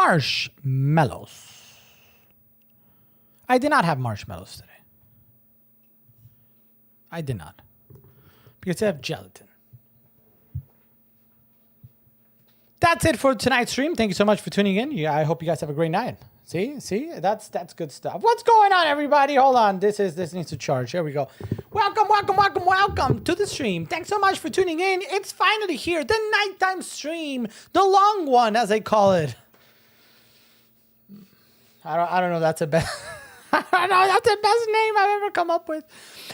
marshmallows. I did not have marshmallows today. I did not. Because I have gelatin. That's it for tonight's stream. Thank you so much for tuning in. Yeah, I hope you guys have a great night. See, that's good stuff. What's going on, everybody? Hold on, this needs to charge. Here we go. Welcome to the stream. Thanks so much for tuning in. It's finally here, the nighttime stream, the long one, as I call it. I don't know. That's a best. I know that's the best name I've ever come up with.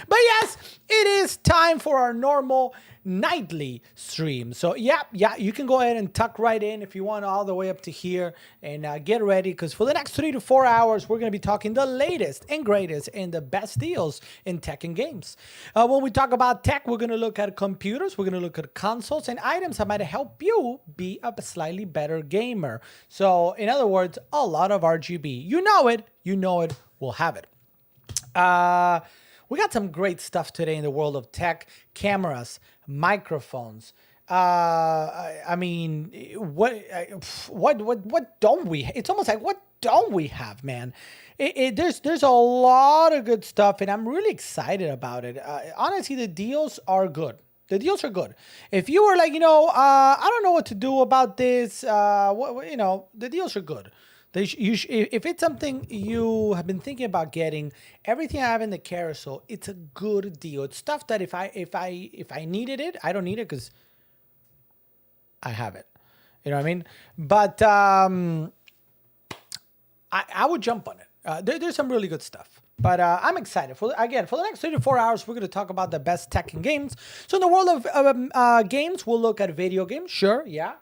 But yes, it is time for our normal nightly stream. So yeah, you can go ahead and tuck right in if you want, all the way up to here, and get ready, because for the next 3 to 4 hours we're going to be talking the latest and greatest and the best deals in tech and games. When we talk about tech, we're going to look at computers, we're going to look at consoles and items that might help you be a slightly better gamer. So in other words, a lot of RGB. You know it, we'll have it. We got some great stuff today in the world of tech, cameras, microphones. I mean, what don't we? It's almost like, what don't we have, man? There's a lot of good stuff, and I'm really excited about it. Honestly, the deals are good. If you were like, I don't know what to do about this, the deals are good. If it's something you have been thinking about getting, everything I have in the carousel, it's a good deal. It's stuff that if I needed it, I don't need it because I have it. You know what I mean? But I would jump on it. There's some really good stuff. But I'm excited. For the next 3 to 4 hours, we're going to talk about the best tech and games. So in the world of games, we'll look at video games. Sure, yeah.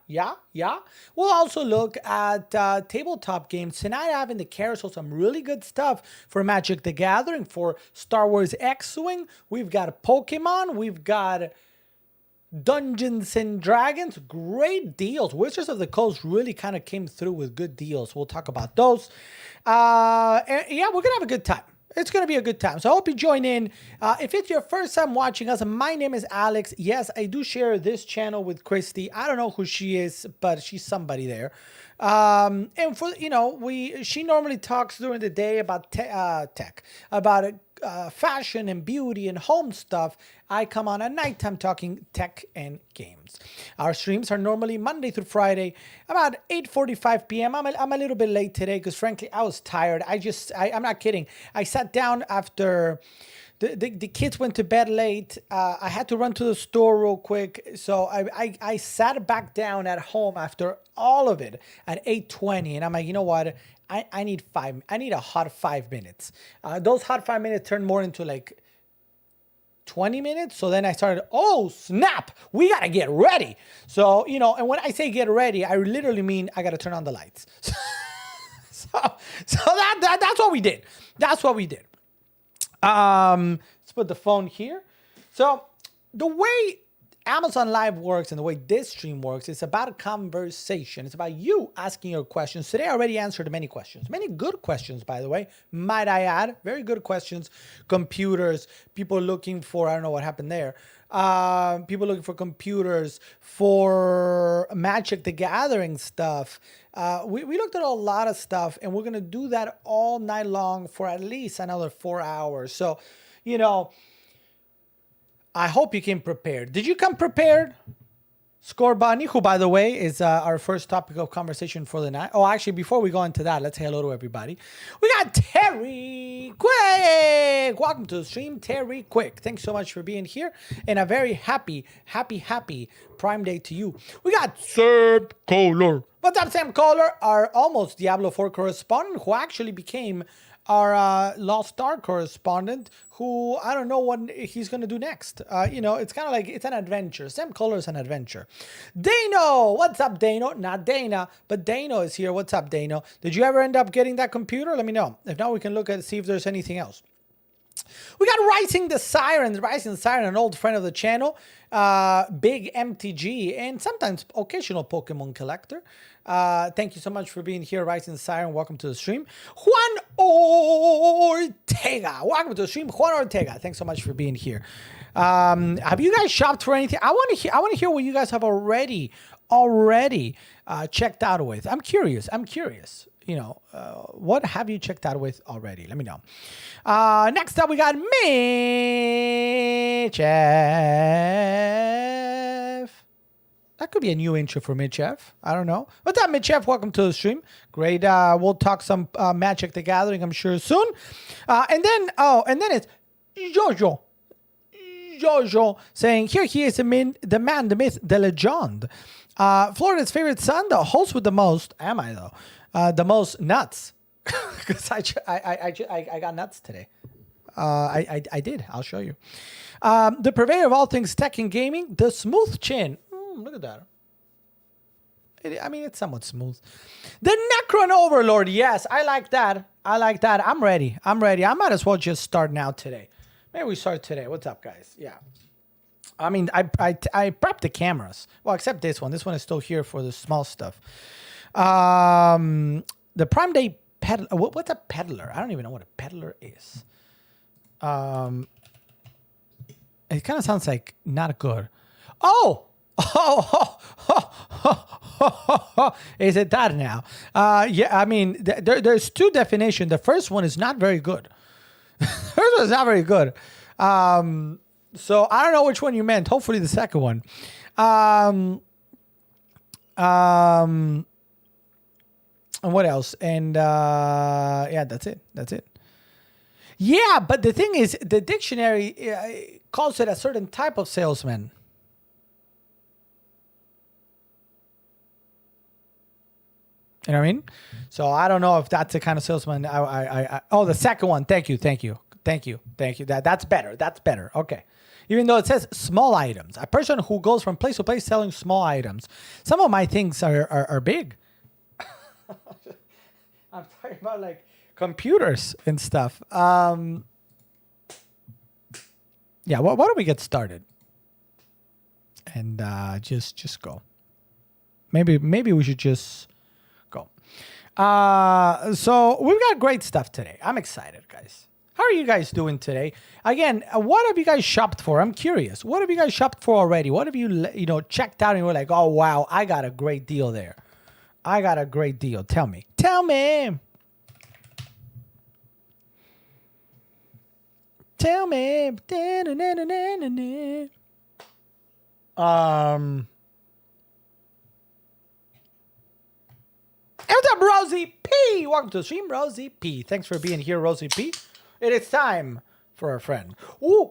We'll also look at tabletop games. Tonight, I have in the carousel some really good stuff for Magic the Gathering, for Star Wars X-Wing. We've got Pokemon. We've got Dungeons and Dragons. Great deals. Wizards of the Coast really kind of came through with good deals. We'll talk about those. And yeah, we're going to have a good time. It's going to be a good time. So I hope you join in. If it's your first time watching us, my name is Alex. Yes, I do share this channel with Christy. I don't know who she is, but she's somebody there. And for, she normally talks during the day about tech, about fashion and beauty and home stuff. I come on at nighttime talking tech and games. Our streams are normally Monday through Friday, about 8:45 p.m. I'm a little bit late today because frankly, I was tired. I'm not kidding. I sat down after the kids went to bed late. I had to run to the store real quick. So I sat back down at home after all of it at 8:20. And I'm like, you know what? I need a hot 5 minutes. Those hot 5 minutes turned more into like 20 minutes. So then I started, oh snap, we got to get ready. So, and when I say get ready, I literally mean I got to turn on the lights. so that's what we did. Let's put the phone here. So the way Amazon Live works and the way this stream works, it's about a conversation. It's about you asking your questions. Today I already answered many questions. Many good questions, by the way, might I add. Very good questions. Computers, people looking for, I don't know what happened there. People looking for computers, for Magic the Gathering stuff. We looked at a lot of stuff, and we're going to do that all night long for at least another 4 hours. So, I hope you came prepared. Did you come prepared? Score Bunny, who, by the way, is our first topic of conversation for the night. Oh, actually, before we go into that, let's say hello to everybody. We got Terry Quick. Welcome to the stream, Terry Quick. Thanks so much for being here. And a very happy Prime Day to you. We got Sam Kohler. What's up, Sam Kohler? Our almost Diablo 4 correspondent, who actually became our Lost Ark correspondent, who I don't know what he's going to do next. It's kind of like, it's an adventure. Sam Kohler is an adventure. Dano, what's up, Dano? Not Dana, but Dano is here. What's up, Dano? Did you ever end up getting that computer? Let me know. If not, we can look at see if there's anything else. We got Rising the Siren, an old friend of the channel, big MTG, and sometimes occasional Pokemon collector. Thank you so much for being here, Rising the Siren. Welcome to the stream. Juan Ortega. Welcome to the stream, Juan Ortega. Thanks so much for being here. Have you guys shopped for anything? I want to hear what you guys have already checked out with? I'm curious. What have you checked out with already? Let me know. Next up, we got Mitch F. That could be a new intro for Mitch F. I don't know. What's up, Mitch F? Welcome to the stream. Great. We'll talk some Magic the Gathering, I'm sure, soon. And then it's Jojo. Jojo saying, here he is, the man, the myth, the legend. Florida's favorite son, the host with the most, am I though? The most nuts. Because I got nuts today. I did. I'll show you. The purveyor of all things tech and gaming, the smooth chin. Look at that. It's somewhat smooth. The Necron Overlord. Yes, I like that. I'm ready. I might as well just start now today. Maybe we start today. What's up, guys? Yeah. I prepped the cameras. Well, except this one. This one is still here for the small stuff. The Prime Day peddler. What's a peddler? I don't even know what a peddler is. It kind of sounds like not good. Oh! Is it that now? Yeah, there's two definitions. The first one is not very good. First one is not very good. So I don't know which one you meant. Hopefully the second one. And what else? And yeah, that's it. Yeah, but the thing is, the dictionary calls it a certain type of salesman. You know what I mean? So I don't know if that's the kind of salesman. Oh, the second one. Thank you. That's better. Okay. Even though it says small items, a person who goes from place to place selling small items. Some of my things are big. I'm talking about like computers and stuff. Yeah. Why don't we get started? And just go. Maybe we should just go. So we've got great stuff today. I'm excited, guys. How are you guys doing today? Again, what have you guys shopped for? I'm curious. What have you guys shopped for already? What have you checked out and you were like, oh, wow, I got a great deal there. Tell me. Tell me. What's up, Rosie P? Welcome to the stream, Rosie P. Thanks for being here, Rosie P. It is time for our friend. Ooh.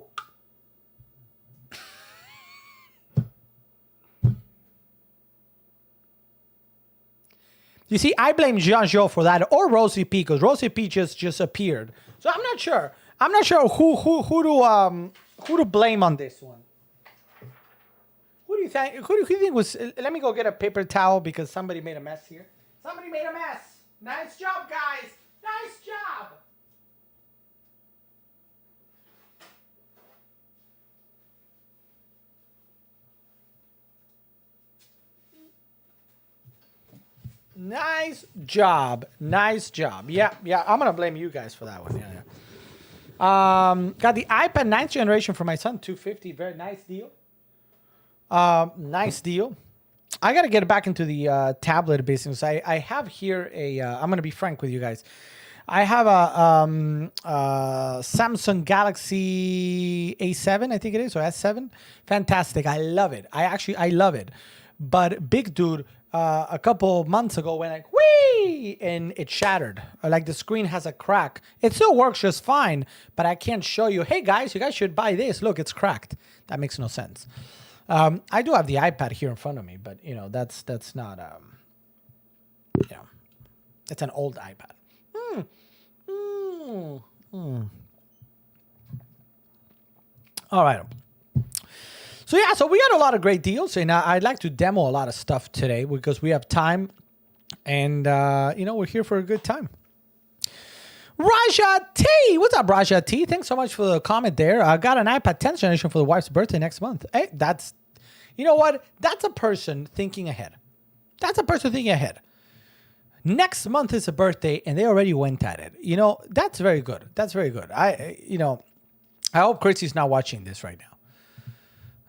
You see, I blame Jean-Jo for that, or Rosie P, because Rosie P just appeared. So I'm not sure. Who to blame on this one. Who do you think was? Let me go get a paper towel because somebody made a mess here. Somebody made a mess. Nice job, guys. Nice job. Nice job. Yeah. I'm gonna blame you guys for that one. Yeah. Got the iPad 9th generation for my son, $250. Very nice deal. Nice deal. I got to get back into the tablet business. I have here I'm going to be frank with you guys. I have a Samsung Galaxy A7, I think it is, or S7. Fantastic. I love it. I love it. But big dude, a couple months ago went like, whee! And it shattered. Like the screen has a crack. It still works just fine, but I can't show you, hey guys, you guys should buy this. Look, it's cracked. That makes no sense. I do have the iPad here in front of me, but that's not it's an old iPad. All right. So we got a lot of great deals, and I'd like to demo a lot of stuff today because we have time, and we're here for a good time. Raja T, what's up, Raja T? Thanks so much for the comment there. I got an iPad 10th generation for the wife's birthday next month. Hey, you know what? That's a person thinking ahead. Next month is a birthday, and they already went at it. That's very good. I hope Chrissy's not watching this right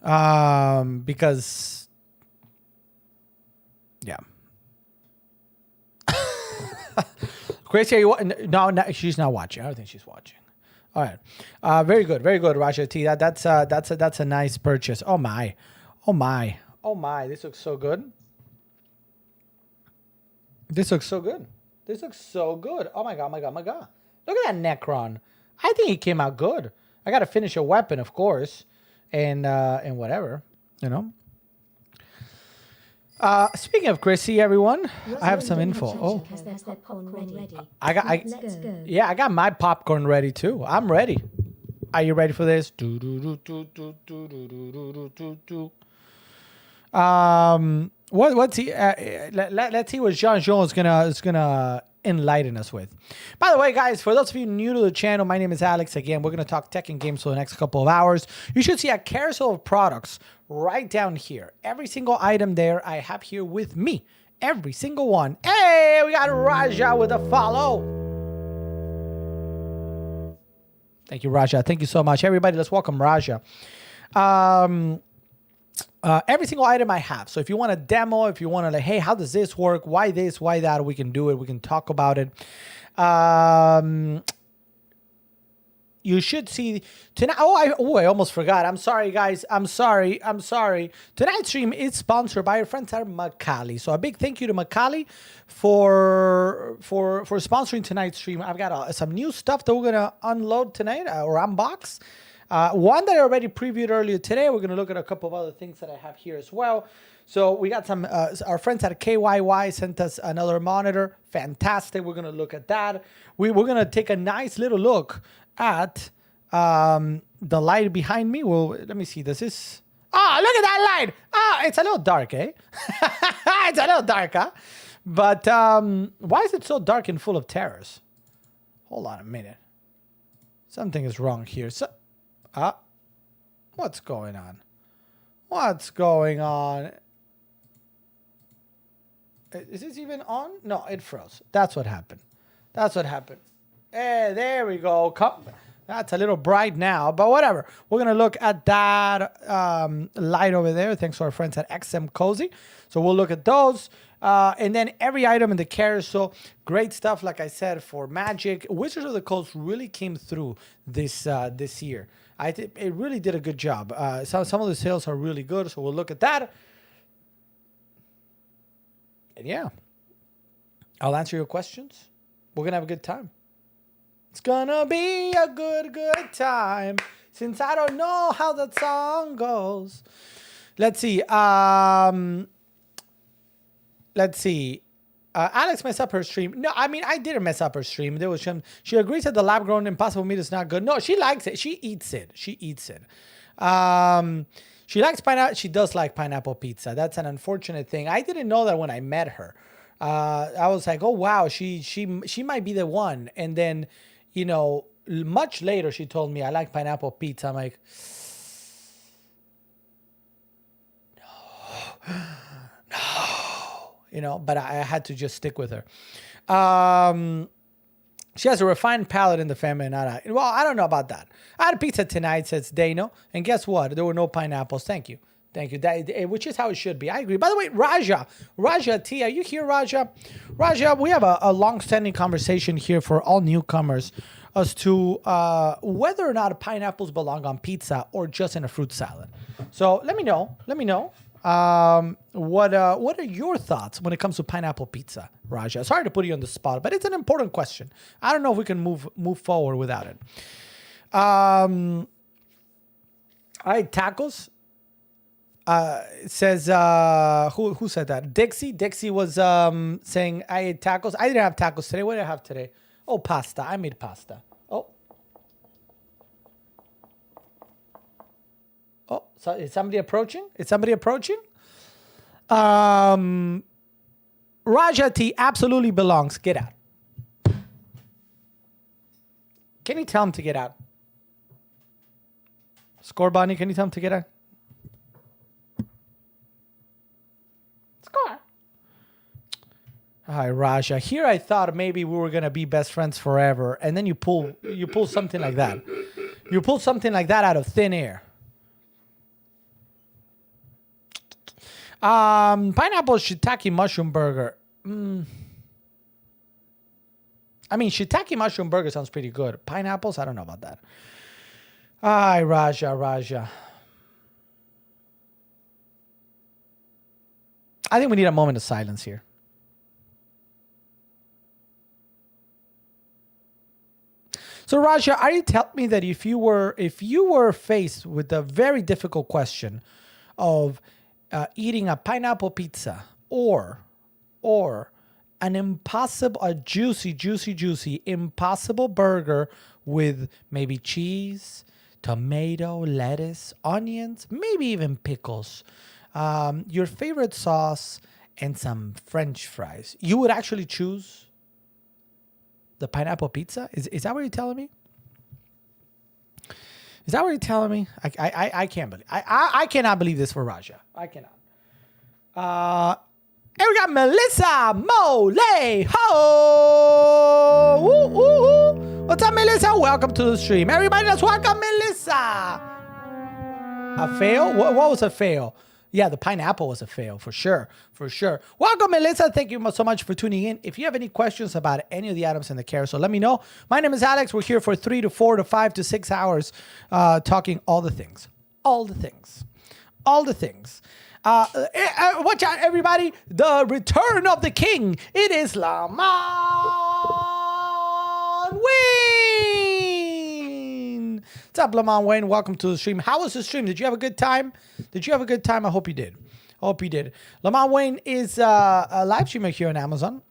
now. Because, yeah, Gracie, are you no, she's not watching. I don't think she's watching. All right. Very good, Raja T. That's a nice purchase. Oh my. This looks so good. This looks so good. Oh my god. Look at that Necron. I think he came out good. I gotta finish a weapon, of course, and whatever, you know. Speaking of Chrissy, everyone, I have some info. Oh, I got my popcorn ready too. I'm ready. Are you ready for this? What's he? Let's see what Jean is gonna enlighten us with. By the way, guys, for those of you new to the channel, my name is Alex. Again, we're gonna talk tech and games for the next couple of hours. You should see a carousel of products right down here. Every single item there I have here with me. Every single one. Hey, we got Raja with a follow. Thank you, Raja. Thank you so much, everybody. Let's welcome Raja. Every single item I have. So if you want a demo, if you want to like, hey, how does this work? Why this? Why that? We can do it. We can talk about it. You should see tonight. I almost forgot. I'm sorry, guys. I'm sorry. Tonight's stream is sponsored by our friends at Macali. So a big thank you to Macali for sponsoring tonight's stream. I've got some new stuff that we're gonna unload tonight or unbox. One that I already previewed earlier today. We're going to look at a couple of other things that I have here as well. So we got some, our friends at KYY sent us another monitor. Fantastic. We're going to look at that. We're going to take a nice little look at the light behind me. Well, let me see. Does this... Oh, look at that light. Oh, it's a little dark, eh? It's a little dark, huh? But why is it so dark and full of terrors? Hold on a minute. Something is wrong here. What's going on? What's going on? Is this even on? No, it froze. That's what happened. Hey, there we go. That's a little bright now, but whatever. We're going to look at that light over there. Thanks to our friends at XM Cozy. So we'll look at those. And then every item in the carousel. Great stuff, like I said, for Magic. Wizards of the Coast really came through this year. It really did a good job. Some of the sales are really good, so we'll look at that. And yeah, I'll answer your questions. We're going to have a good time. It's going to be a good time, since I don't know how that song goes. Let's see. Alex messed up her stream. No, I mean, I didn't mess up her stream. There was she agrees that the lab-grown Impossible Meat is not good. No, she likes it. She eats it. She likes pineapple. She does like pineapple pizza. That's an unfortunate thing. I didn't know that when I met her. I was like, oh wow, she might be the one. And then, you know, much later she told me I like pineapple pizza. I'm like, no. You know, but I had to just stick with her. She has a refined palate in the family, not I. Well, I don't know about that. I had a pizza tonight, says Dano, and guess what? There were no pineapples. Thank you. That, which is how it should be. I agree. By the way, Raja T, are you here, Raja? Raja, we have a long-standing conversation here for all newcomers as to whether or not pineapples belong on pizza or just in a fruit salad. So let me know. What are your thoughts when it comes to pineapple pizza, Raja? Sorry to put you on the spot, but it's an important question. I don't know if we can move forward without it. I ate tacos. It says who said that? Dixie was saying I ate tacos. I didn't have tacos today. What did I have today? Oh, pasta. I made pasta. Oh, so is somebody approaching? Raja T absolutely belongs. Get out. Can you tell him to get out? Score Bonnie, can you tell him to get out? Score. Hi, Raja. Here I thought maybe we were gonna be best friends forever, and then you pull something like that. You pull something like that out of thin air. Pineapple shiitake mushroom burger. I mean, shiitake mushroom burger sounds pretty good. Pineapples, I don't know about that. Ay, Raja. I think we need a moment of silence here. So Raja, are you telling me that if you were faced with the very difficult question of eating a pineapple pizza or a juicy impossible burger with maybe cheese, tomato, lettuce, onions, maybe even pickles, your favorite sauce, and some French fries, you would actually choose the pineapple pizza? Is that what you're telling me? Is that what you're telling me? I can't believe I cannot believe this for Raja. I cannot. And we got Melissa Mole Ho. Woo, woo, woo. What's up, Melissa? Welcome to the stream. Everybody, let's welcome Melissa. A fail? What was a fail? Yeah, the pineapple was a fail, for sure. Welcome, Melissa. Thank you so much for tuning in. If you have any questions about any of the items in the carousel, let me know. My name is Alex. We're here for 3 to 4 to 5 to 6 hours talking all the things. Watch out, everybody. The return of the king. It is Lamont Wayne. What's up, Lamont Wayne? Welcome to the stream. How was the stream? Did you have a good time? I hope you did. Lamont Wayne is a live streamer here on Amazon,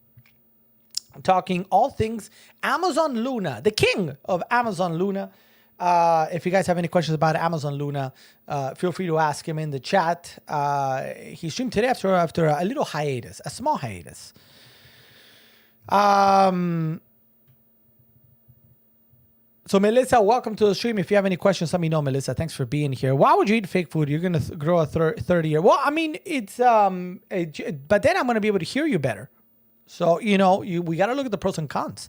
talking all things Amazon Luna, the king of Amazon Luna. If you guys have any questions about Amazon Luna, feel free to ask him in the chat. He streamed today after a little hiatus, a small hiatus. So Melissa, welcome to the stream. If you have any questions, let me know, Melissa. Thanks for being here. Why would you eat fake food? You're gonna grow a 30 year. Well, I mean, it's but then I'm gonna be able to hear you better. So we gotta look at the pros and cons.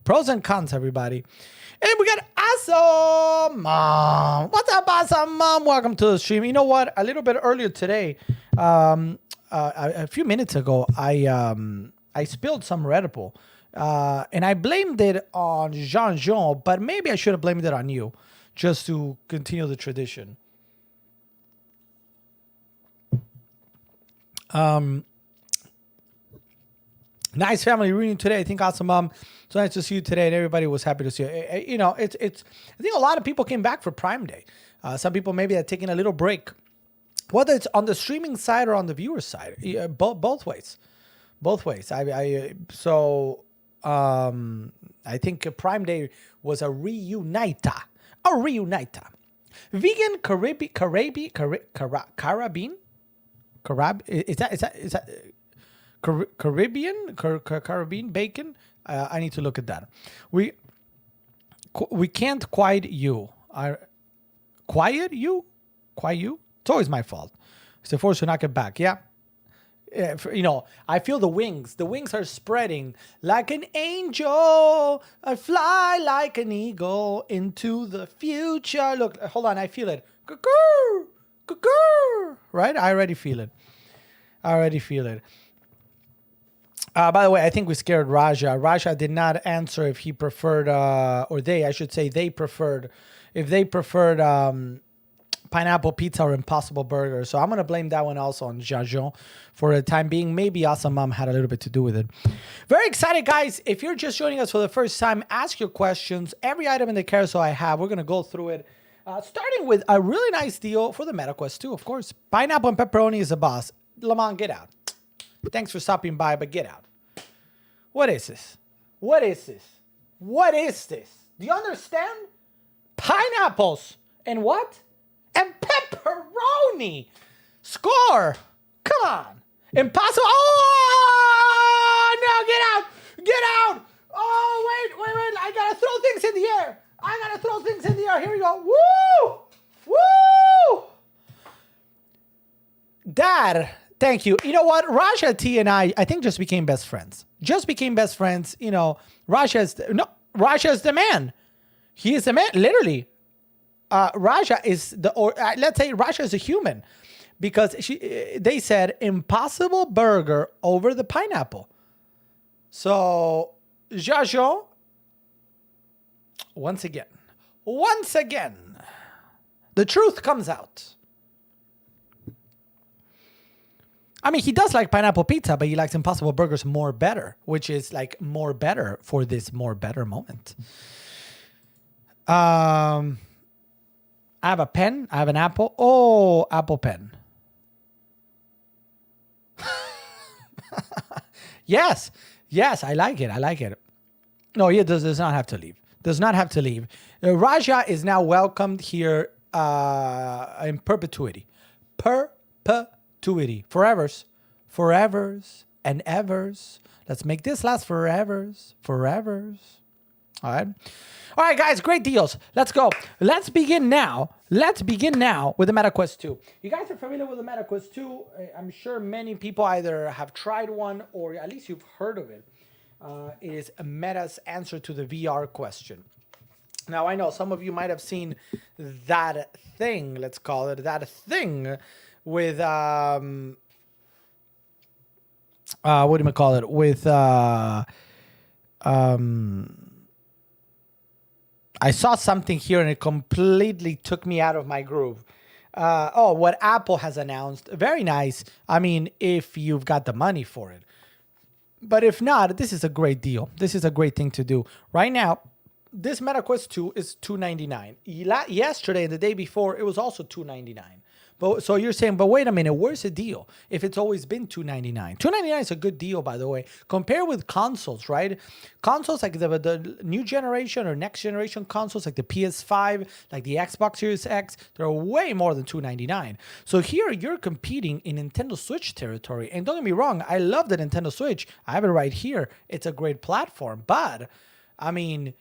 Pros and cons, everybody. And we got Awesome Mom. What's up, Awesome Mom? Welcome to the stream. You know what? A little bit earlier today, a few minutes ago, I spilled some Red Bull. And I blamed it on Jean, but maybe I should have blamed it on you, just to continue the tradition. Nice family reunion today. I think Awesome Mom. So nice to see you today, and everybody was happy to see you. It's. I think a lot of people came back for Prime Day. Some people maybe had taken a little break, whether it's on the streaming side or on the viewer side. Both ways. I think Prime Day was a reuniter. Vegan Caribbean? Is that Caribbean bacon? I need to look at that. We can't quiet you. Quiet you? It's always my fault. It's forced to knock it back. Yeah. I feel the wings. The wings are spreading like an angel. I fly like an eagle into the future. Look, hold on. I feel it. Cuckoo, cuckoo. Right? I already feel it. By the way, I think we scared Raja. Raja did not answer if he preferred, if they preferred pineapple pizza or Impossible Burger. So I'm going to blame that one also on Jajon for the time being. Maybe Awesome Mom had a little bit to do with it. Very excited, guys. If you're just joining us for the first time, ask your questions. Every item in the carousel I have, we're going to go through it. Starting with a really nice deal for the MetaQuest 2, of course. Pineapple and pepperoni is a boss. Lamont, get out. Thanks for stopping by, but get out. What is this? Do you understand? Pineapples and what? And pepperoni. Score. Come on. Impossible. Oh, no, get out. Oh, wait. I got to throw things in the air. Here we go. Woo. Dad, thank you. You know what? Raja T and I think just became best friends. Raja's the man. He is the man, literally. Raja is let's say Raja is a human, because they said Impossible Burger over the pineapple. So Jajo, once again, the truth comes out. I mean, he does like pineapple pizza, but he likes Impossible Burgers more better, which is like more better for this more better moment. I have a pen. I have an apple. Oh, Apple Pen. Yes, I like it. No, he does not have to leave. Raja is now welcomed here in perpetuity. Forevers and evers. Let's make this last forevers. All right, guys, great deals. Let's go. Let's begin now with the MetaQuest 2. You guys are familiar with the MetaQuest 2. I'm sure many people either have tried one or at least you've heard of it. It is Meta's answer to the VR question. Now, I know some of you might have seen that thing, let's call it, that thing with, what do you call it? With, I saw something here and it completely took me out of my groove. What Apple has announced. Very nice. I mean, if you've got the money for it. But if not, this is a great deal. This is a great thing to do. Right now, this MetaQuest 2 is $299. Yesterday and the day before, it was also $299. But so you're saying, but wait a minute, where's the deal? If it's always been $299. $299 is a good deal, by the way. Compare with consoles, right? Consoles like the new generation or next generation consoles like the PS5, like the Xbox Series X, they're way more than $299. So here you're competing in Nintendo Switch territory. And don't get me wrong, I love the Nintendo Switch. I have it right here. It's a great platform. But, I mean,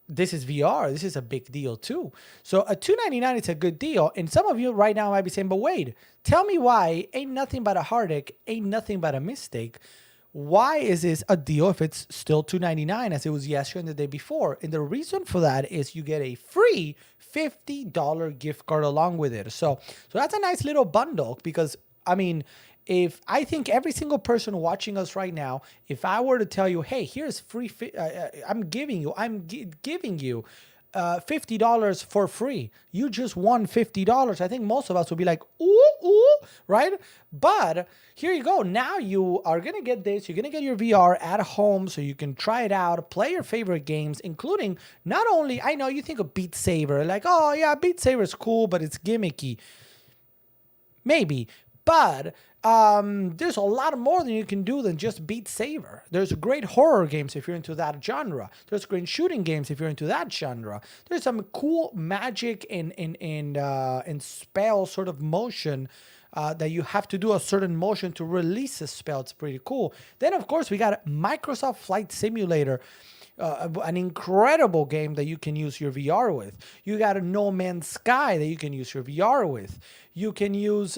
this is VR. This is a big deal too. So a $299 is a good deal. And some of you right now might be saying, but wait, tell me why ain't nothing but a heartache, ain't nothing but a mistake. Why is this a deal if it's still $299 as it was yesterday and the day before? And the reason for that is you get a free $50 gift card along with it. So that's a nice little bundle because, I mean, if I think every single person watching us right now, if I were to tell you, hey, here's free, I'm giving you $50 for free. You just won $50. I think most of us would be like, ooh, right? But here you go. Now you are going to get this. You're going to get your VR at home so you can try it out, play your favorite games, including not only, I know you think of Beat Saber, like, oh yeah, Beat Saber is cool, but it's gimmicky. Maybe. But there's a lot more than you can do than just Beat Saber. There's great horror games if you're into that genre. There's great shooting games if you're into that genre. There's some cool magic and spell sort of motion that you have to do a certain motion to release a spell. It's pretty cool. Then, of course, we got Microsoft Flight Simulator. An incredible game that you can use your VR with. You got a No Man's Sky that you can use your VR with. You can use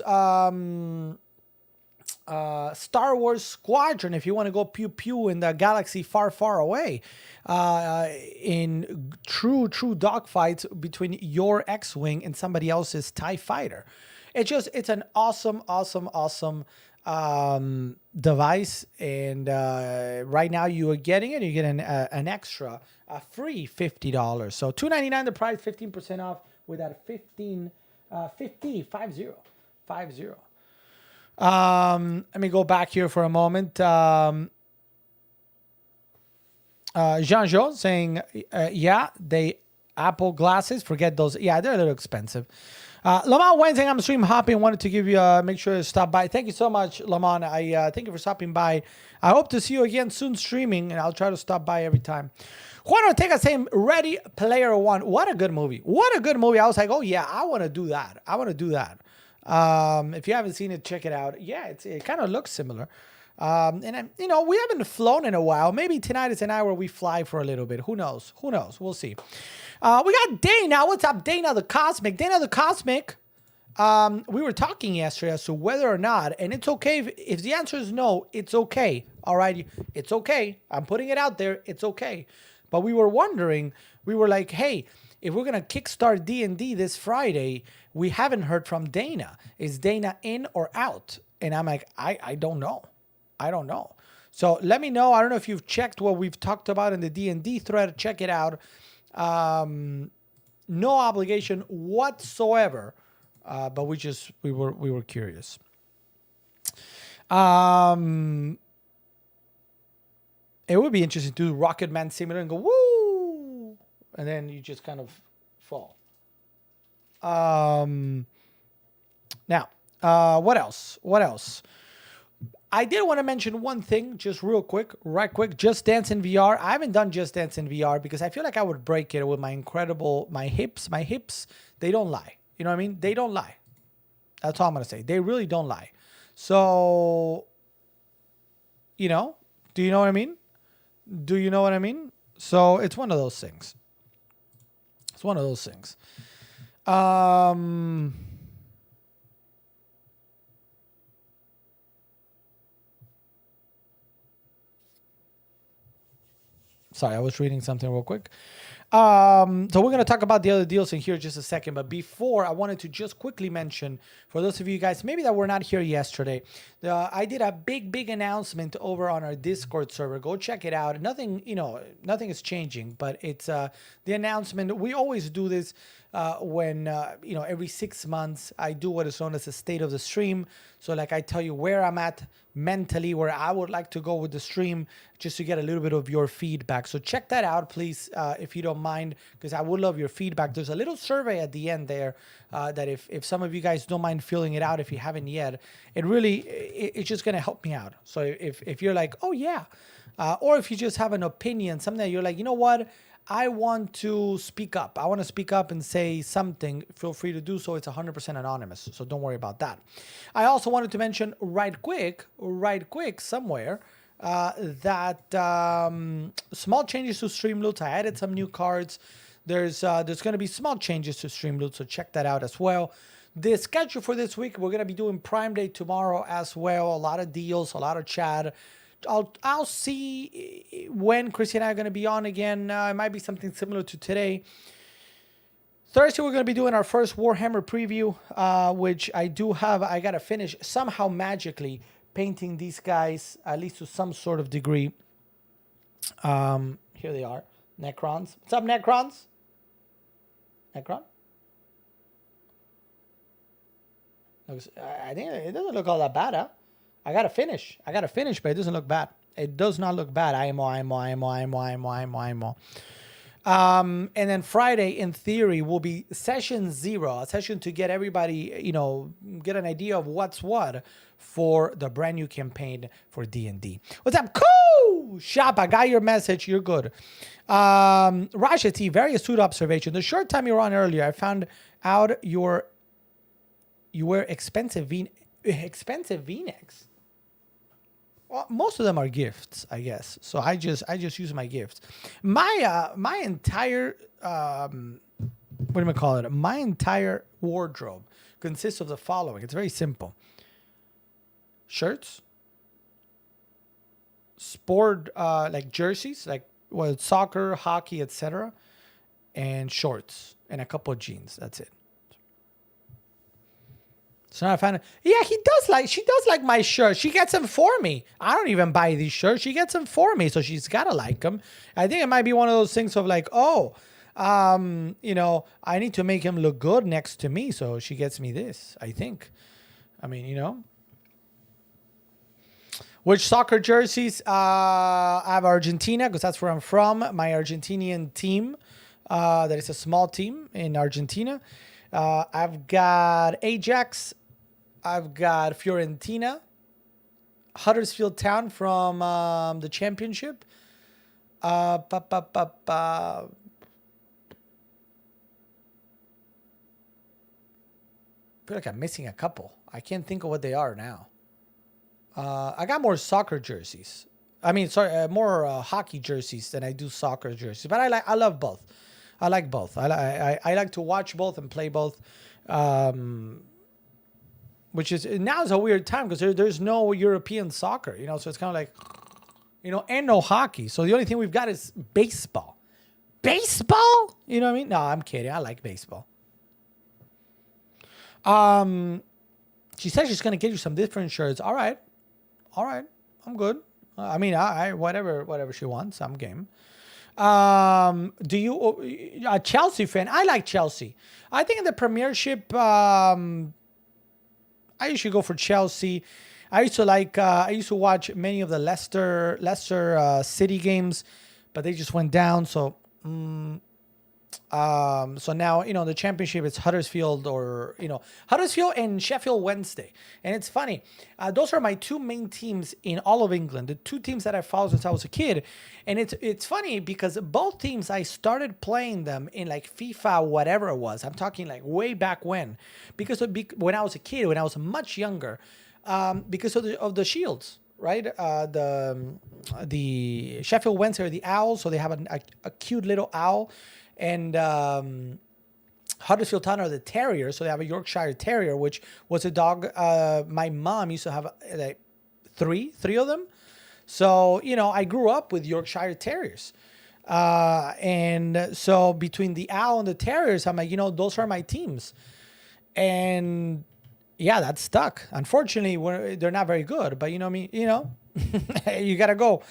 Star Wars Squadron if you want to go pew pew in the galaxy far, far away. In true dogfights between your X-Wing and somebody else's TIE fighter. It's an awesome device, and right now you are getting it. You get an extra, a free $50. So $299 the price, 15% off with that 50. Let me go back here for a moment. Jean-Jo saying, yeah, they Apple glasses. Forget those. Yeah, they're a little expensive. Lamont Wednesday, I'm stream hopping. Wanted to give you make sure to stop by. Thank you so much, Lamont. I thank you for stopping by. I hope to see you again soon streaming, and I'll try to stop by every time. Juan Ortega saying Ready Player One. What a good movie. What a good movie. I was like, oh yeah, I want to do that. If you haven't seen it, check it out. Yeah, it kind of looks similar. And we haven't flown in a while. Maybe tonight is an hour where we fly for a little bit. Who knows? We'll see. We got Dana. What's up, Dana the Cosmic? Dana the Cosmic. We were talking yesterday as to whether or not, and it's okay if the answer is no, it's okay. All right, it's okay. I'm putting it out there. It's okay. But we were wondering, we were like, hey, if we're going to kickstart D&D this Friday, we haven't heard from Dana. Is Dana in or out? And I'm like, I don't know. So let me know. I don't know if you've checked what we've talked about in the D&D thread. Check it out. No obligation whatsoever, but we were curious. It would be interesting to do Rocket Man Simulator and go woo, and then you just kind of fall. Now, what else? What else? I did want to mention one thing, just real quick, right quick. Just Dance in VR. I haven't done Just Dance in VR because I feel like I would break it with my hips. My hips, they don't lie. You know what I mean? They don't lie. That's all I'm going to say. They really don't lie. So, do you know what I mean? Do you know what I mean? So it's one of those things. It's one of those things. Sorry, I was reading something real quick. So we're going to talk about the other deals in here in just a second. But before, I wanted to just quickly mention, for those of you guys maybe that were not here yesterday, I did a big announcement over on our Discord server. Go check it out. Nothing is changing, but it's the announcement. We always do this when, every 6 months, I do what is known as a state of the stream. So like I tell you where I'm at mentally, where I would like to go with the stream, just to get a little bit of your feedback. So check that out, please, if you don't mind, because I would love your feedback. There's a little survey at the end there that if some of you guys don't mind filling it out, if you haven't yet, it's just going to help me out. So if you're like, oh yeah, or if you just have an opinion, something that you're like, you know what, I want to speak up. I want to speak up and say something. Feel free to do so. It's 100% anonymous, so don't worry about that. I also wanted to mention right quick somewhere, that small changes to Streamloots. I added some new cards. There's going to be small changes to Streamloots, so check that out as well. The schedule for this week, we're going to be doing Prime Day tomorrow as well. A lot of deals, a lot of chat. I'll see when Chrissy and I are going to be on again. It might be something similar to today. Thursday, we're going to be doing our first Warhammer preview, which I got to finish somehow magically painting these guys, at least to some sort of degree. Here they are. Necrons. What's up, Necrons? Necron? I think it doesn't look all that bad, huh? I gotta finish, but it doesn't look bad. It does not look bad. IMO. And then Friday, in theory, will be session 0, a session to get everybody, get an idea of what's what for the brand new campaign for D&D. What's up? Cool! Shop, I got your message. You're good. Raja T, very astute observation. The short time you were on earlier, I found out you wear expensive V-necks. Well, most of them are gifts, I guess. So I just use my gifts. My entire My entire wardrobe consists of the following. It's very simple: shirts, sport like jerseys, like soccer, hockey, etc., and shorts and a couple of jeans. That's it. It's not a fan. Yeah, she does like my shirt. She gets them for me. I don't even buy these shirts. She gets them for me, so she's gotta like them. I think it might be one of those things of like, I need to make him look good next to me, so she gets me this. I think. I mean, Which soccer jerseys? I have Argentina because that's where I'm from. My Argentinian team. That is a small team in Argentina. I've got Ajax. I've got Fiorentina, Huddersfield Town from the championship. I feel like I'm missing a couple. I can't think of what they are now. I got more soccer jerseys. More hockey jerseys than I do soccer jerseys. But I love both. I like both. I like to watch both and play both. Which is now is a weird time because there's no European soccer, so it's kind of like, and no hockey. So the only thing we've got is baseball. Baseball? You know what I mean? No, I'm kidding. I like baseball. She said she's going to get you some different shirts. All right. I'm good. I mean, I whatever she wants, I'm game. Do you a Chelsea fan? I like Chelsea. I think in the Premiership, I usually go for Chelsea. I used to like. I used to watch many of the Leicester City games, but they just went down. So now, the championship, it's Huddersfield or, Huddersfield and Sheffield Wednesday. And it's funny. Those are my two main teams in all of England, the two teams that I followed since I was a kid. And it's funny because both teams, I started playing them in like FIFA, whatever it was. I'm talking like way back when, because when I was a kid, when I was much younger, because of the shields. Right, the Sheffield Wednesday are the Owls, so they have a cute little owl, and Huddersfield Town are the Terriers, so they have a Yorkshire Terrier, which was a dog. My mom used to have like three of them. So I grew up with Yorkshire Terriers, and so between the owl and the Terriers, I'm like, those are my teams, and yeah, that's stuck. Unfortunately, they're not very good, but you know me, you gotta go.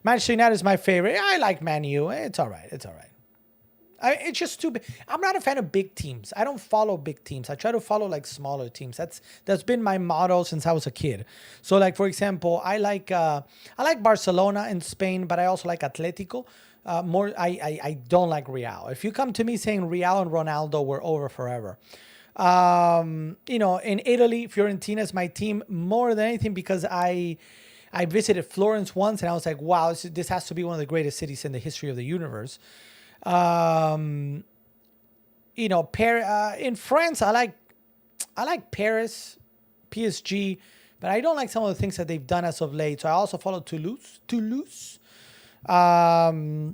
Manchester United is my favorite. I like Man U. It's all right. It's all right. It's just too big. I'm not a fan of big teams. I don't follow big teams. I try to follow like smaller teams. That's been my motto since I was a kid. So like, for example, I like Barcelona in Spain, but I also like Atletico. I don't like Real. If you come to me saying Real and Ronaldo were over forever. In Italy, Fiorentina is my team more than anything because I visited Florence once and I was like, wow, this has to be one of the greatest cities in the history of the universe. In France, I like Paris, PSG, but I don't like some of the things that they've done as of late. So I also follow Toulouse. So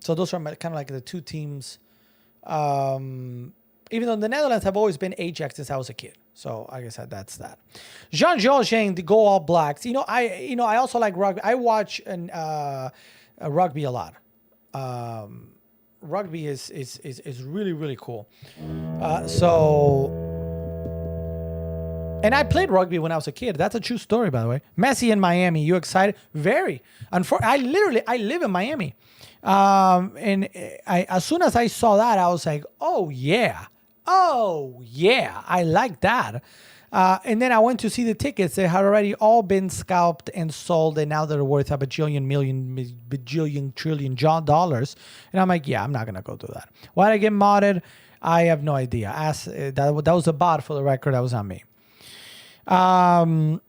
those are kind of like the two teams. Even though the Netherlands have always been Ajax since I was a kid. So like I said, that's that. Jean-Jean, the Go All Blacks. I also like rugby. I watch rugby a lot. Rugby is really, really cool. And I played rugby when I was a kid. That's a true story, by the way. Messi in Miami. You excited? Very. I live in Miami. As soon as I saw that, I was like, oh yeah, I like that. And then I went to see the tickets. They had already all been scalped and sold, and now they're worth a bajillion trillion dollars. And I'm like, yeah, I'm not gonna go do that. Why did I get modded? I have no idea. That was a bot, for the record. That was not me. It's gonna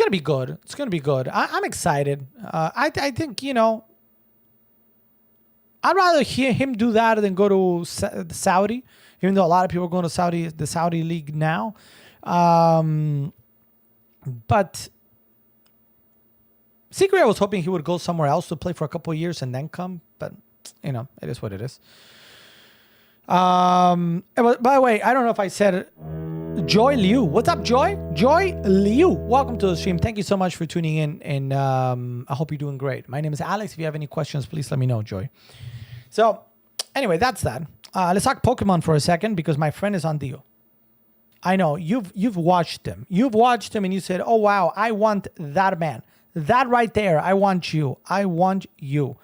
be good. It's gonna be good. I'm excited. I think I'd rather hear him do that than go to Saudi, even though a lot of people are going to the Saudi league now. But secretly, I was hoping he would go somewhere else to play for a couple of years and then come. But it is what it is. By the way, I don't know if I said it. Joy Liu. What's up, Joy? Joy Liu. Welcome to the stream. Thank you so much for tuning in, and I hope you're doing great. My name is Alex. If you have any questions, please let me know, Joy. So, anyway, that's that. Let's talk Pokemon for a second because my friend is on deal. I know you've watched him. You've watched him and you said, "Oh wow, I want that man. That right there. I want you. I want you."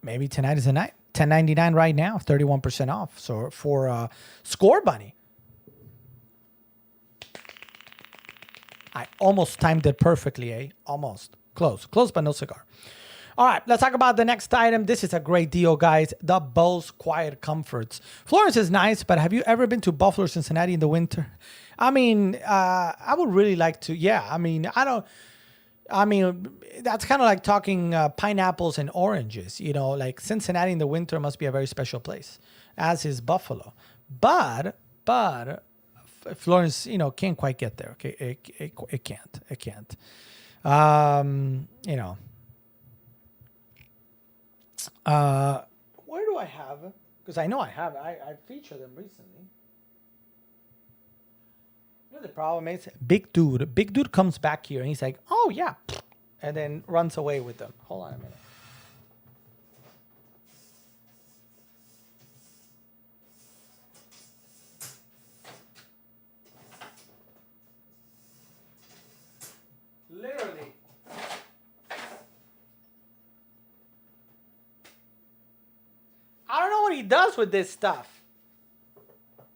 Maybe tonight is the night. $10.99 right now, 31% off. So for Score Bunny. I almost timed it perfectly, eh? Almost. Close, but no cigar. All right, let's talk about the next item. This is a great deal, guys. The Bose Quiet Comforts. Florence is nice, but have you ever been to Buffalo, Cincinnati in the winter? I mean, I would really like to. Yeah, I mean, that's kind of like talking pineapples and oranges. Like Cincinnati in the winter must be a very special place, as is Buffalo. But Florence, can't quite get there. Okay, it can't. It can't. Where do I have? Because I know I have. I featured them recently. The problem is Big Dude comes back here and he's like, oh yeah, and then runs away with them. Hold on a minute. he does with this stuff.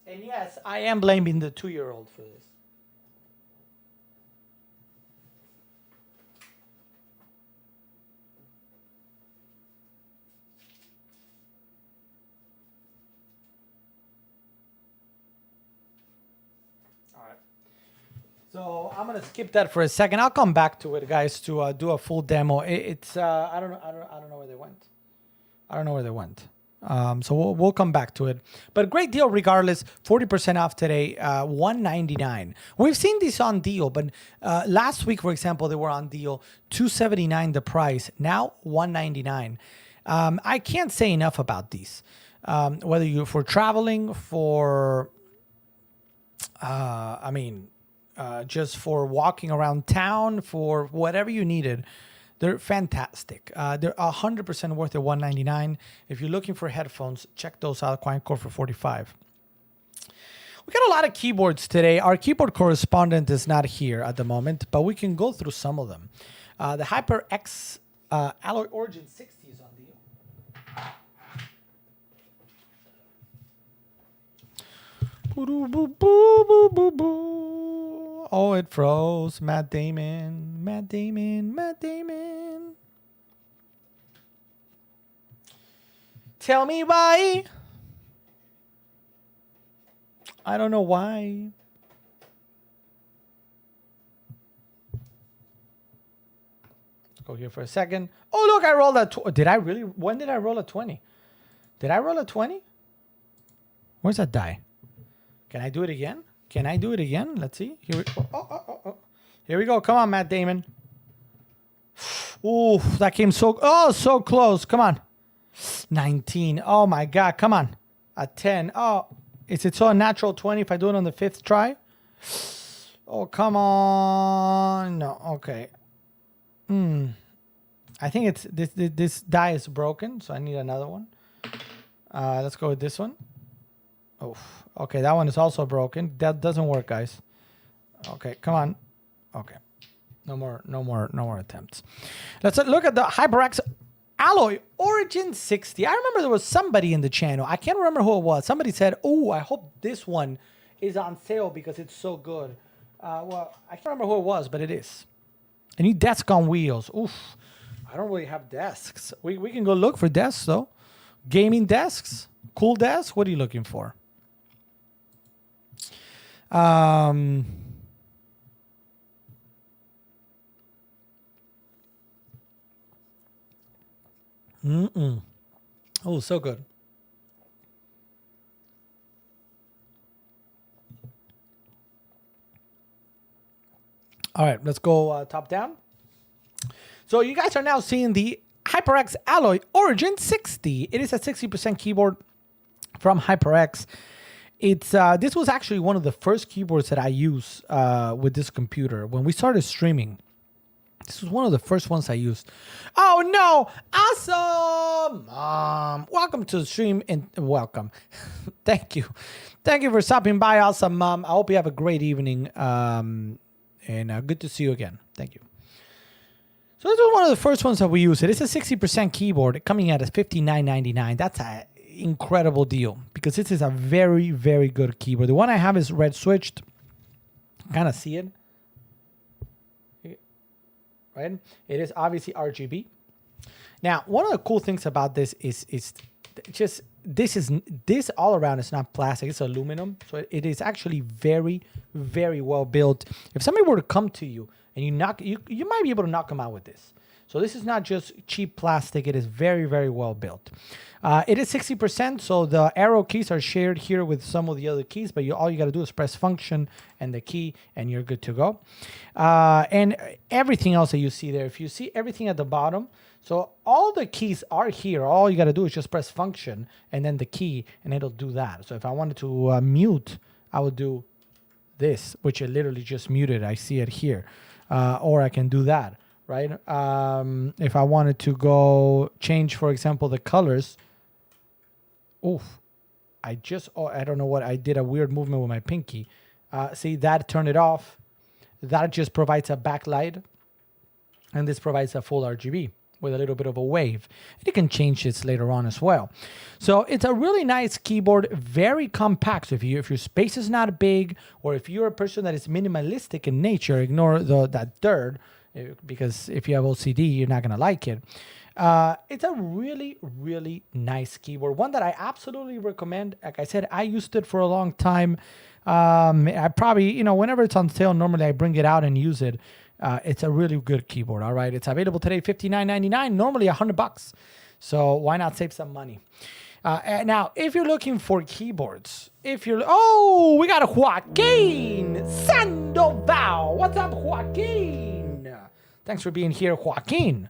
And yes, I am blaming the 2-year-old for this. So I'm gonna skip that for a second. I'll come back to it, guys, to do a full demo. It's I don't know where they went. I don't know where they went. So we'll come back to it. But great deal regardless. 40% off today. $199. We've seen these on deal, but last week, for example, they were on deal. $279 the price. Now $199. I can't say enough about these. Whether you're for traveling, for just for walking around town, for whatever you needed, they're fantastic. They're 100% worth it. $199. If you're looking for headphones, check those out. QuietCore for $45. We got a lot of keyboards today. Our keyboard correspondent is not here at the moment, but we can go through some of them. The HyperX Alloy Origin 60 is on deal. Oh, it froze. Matt Damon. Tell me why. I don't know why. Let's go here for a second. Oh, look, I rolled a... Did I really? When did I roll a 20? Did I roll a 20? Where's that die? Can I do it again? Can I do it again? Let's see. Here we go. Oh. Here we go. Come on, Matt Damon. Ooh, that came so close. Come on. 19. Oh my God. Come on. A 10. Oh, is it so a natural 20 if I do it on the 5th try? Oh, come on. No. Okay. I think it's this die is broken, so I need another one. Let's go with this one. Oh, okay, that one is also broken. That doesn't work, guys. Okay, come on. Okay, no more attempts. Let's look at the HyperX Alloy Origin 60. I remember there was somebody in the channel. I can't remember who it was. Somebody said, "Oh, I hope this one is on sale because it's so good." Well, I can't remember who it was, but it is. I need desk on wheels. Oof, I don't really have desks. We can go look for desks though. Gaming desks, cool desks. What are you looking for? Oh, so good. All right, let's go top down. So you guys are now seeing the HyperX Alloy Origin 60. It is a 60% keyboard from HyperX. It's this was actually one of the first keyboards that I used with this computer when we started streaming. This was one of the first ones I used. Oh no! Awesome! Welcome to the stream and welcome. Thank you for stopping by, Awesome Mom. I hope you have a great evening. And good to see you again. Thank you. So this was one of the first ones that we used. It's a 60% keyboard coming at $59.99. That's a incredible deal because this is a very, very good keyboard. The one I have is red switched. Kind of see it, right? It is obviously RGB. Now, one of the cool things about this is just this all around is not plastic. It's aluminum, so it is actually very, very well built. If somebody were to come to you and you might be able to knock them out with this. So this is not just cheap plastic. It is very, very well built. It is 60%, so the arrow keys are shared here with some of the other keys, but all you got to do is press function and the key, and you're good to go. And everything else that you see there, if you see everything at the bottom, so all the keys are here. All you got to do is just press function and then the key, and it'll do that. So if I wanted to mute, I would do this, which it literally just muted. I see it here. Or I can do that. Right? If I wanted to go change, for example, the colors. Oof. I don't know what, I did a weird movement with my pinky. See, that turned it off. That just provides a backlight. And this provides a full RGB, with a little bit of a wave. And you can change this later on as well. So it's a really nice keyboard, very compact. So if your space is not big, or if you're a person that is minimalistic in nature, ignore that dirt, because if you have OCD, you're not gonna like it. It's a really, really nice keyboard. One that I absolutely recommend. Like I said, I used it for a long time. I probably, whenever it's on sale, normally I bring it out and use it. It's a really good keyboard. All right. It's available today, $59.99, normally $100. So why not save some money? And now, if you're looking for keyboards, we got a Joaquin Sandoval. What's up, Joaquin? Thanks for being here, Joaquin.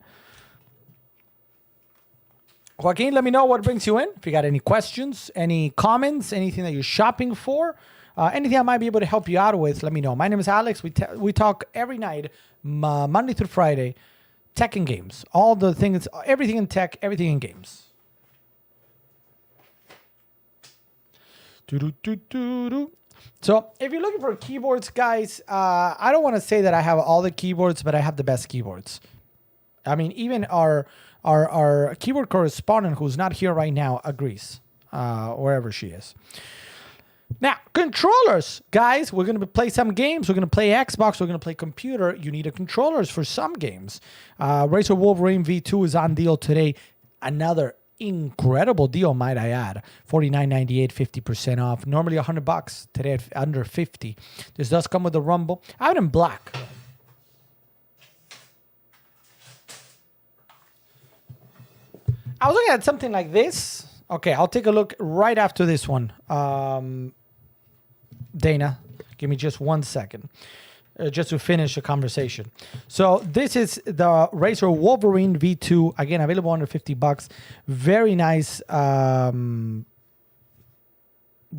Joaquin, let me know what brings you in. If you got any questions, any comments, anything that you're shopping for, anything I might be able to help you out with, let me know. My name is Alex. We talk every night, Monday through Friday, tech and games. All the things, everything in tech, everything in games. So if you're looking for keyboards, guys, I don't want to say that I have all the keyboards, but I have the best keyboards. I mean, even our keyboard correspondent, who's not here right now, agrees, wherever she is. Now, controllers, guys, we're going to play some games. We're going to play Xbox. We're going to play computer. You need a controllers for some games. Razer Wolverine V2 is on deal today. Another incredible deal, might I add. $49.98, 50% off. Normally $100. Today at under $50. This does come with the Rumble. I have it in black. I was looking at something like this. Okay, I'll take a look right after this one. Dana, give me just 1 second. Just to finish the conversation. So this is the Razer Wolverine V2. Again, available under $50. Very nice, what do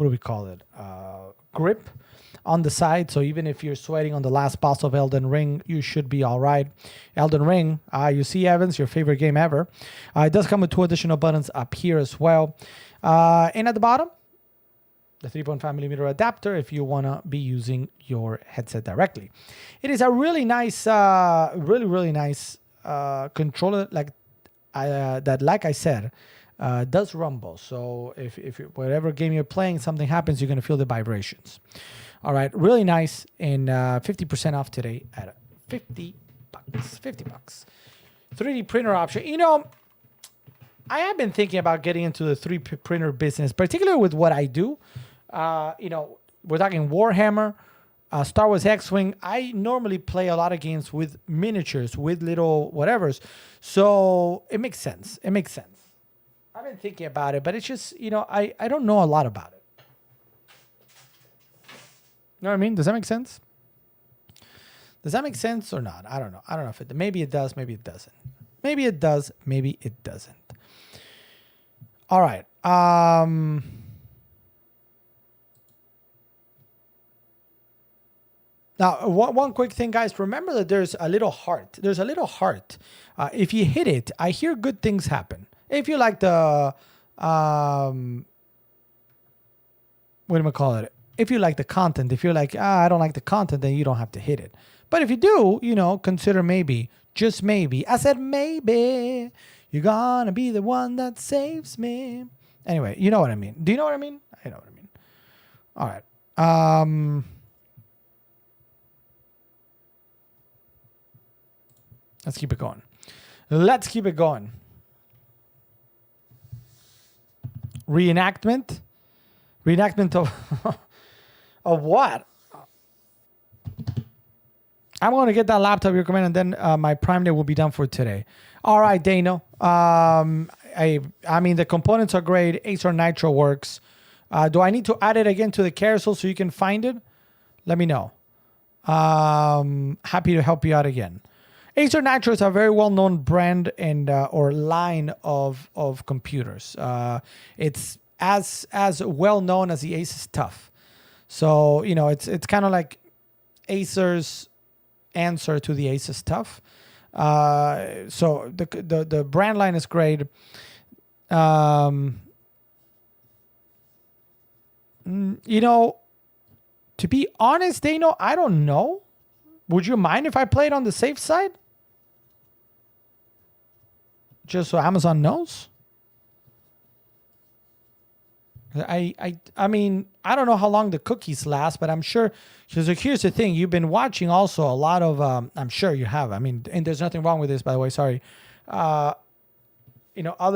we call it? Grip on the side. So even if you're sweating on the last boss of Elden Ring, you should be all right. Elden Ring, you see, Evans, your favorite game ever. It does come with 2 additional buttons up here as well. And at the bottom, the 3.5mm adapter if you want to be using your headset directly. It is a really nice, really nice controller like I said, does rumble. So if whatever game you're playing, something happens, you're going to feel the vibrations. All right, really nice, and 50% off today at $50. $50. 3D printer option. I have been thinking about getting into the 3D printer business, particularly with what I do. We're talking Warhammer, Star Wars X-Wing. I normally play a lot of games with miniatures, with little whatevers. So it makes sense. I've been thinking about it, but it's just, I don't know a lot about it. You know what I mean? Does that make sense? Does that make sense or not? I don't know. If it, maybe it does, maybe it doesn't. Maybe it does, maybe it doesn't. All right. Now, one quick thing, guys. Remember that there's a little heart. If you hit it, I hear good things happen. If you like the, what do we call it? If you like the content, if you're like, I don't like the content, then you don't have to hit it. But if you do, consider maybe, just maybe. I said maybe you're gonna be the one that saves me. Anyway, you know what I mean. Do you know what I mean? I know what I mean. All right. Let's keep it going. Reenactment of of what? I'm going to get that laptop you recommend, and then my Prime Day will be done for today. All right, Dano. I mean, the components are great. Acer Nitro works. Do I need to add it again to the carousel so you can find it? Let me know. Happy to help you out again. Acer Nitro is a very well-known brand and or line of computers. It's as well-known as the Asus TUF. So, it's kind of like Acer's answer to the Asus TUF. So the brand line is great. To be honest, Dano, I don't know. Would you mind if I played on the safe side? Just so Amazon knows. I mean, I don't know how long the cookies last, but I'm sure. Because here's the thing: you've been watching also a lot of. I'm sure you have. I mean, and there's nothing wrong with this, by the way. Sorry. Other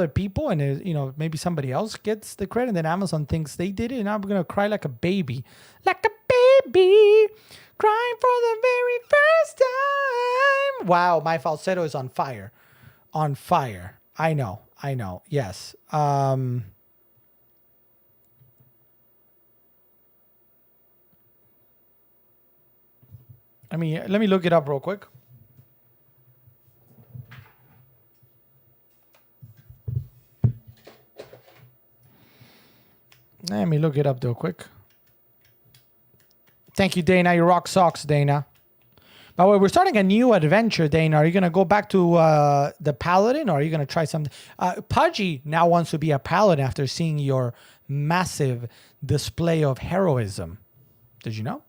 people, and maybe somebody else gets the credit, and then Amazon thinks they did it, and I'm gonna cry like a baby, crying for the very first time. Wow, my falsetto is on fire, on fire. I know. Yes. Let me look it up real quick. Let me look it up real quick. Thank you, Dana. You rock socks, Dana. By the way, we're starting a new adventure, Dana. Are you going to go back to the Paladin, or are you going to try something? Pudgy now wants to be a Paladin after seeing your massive display of heroism. Did you know?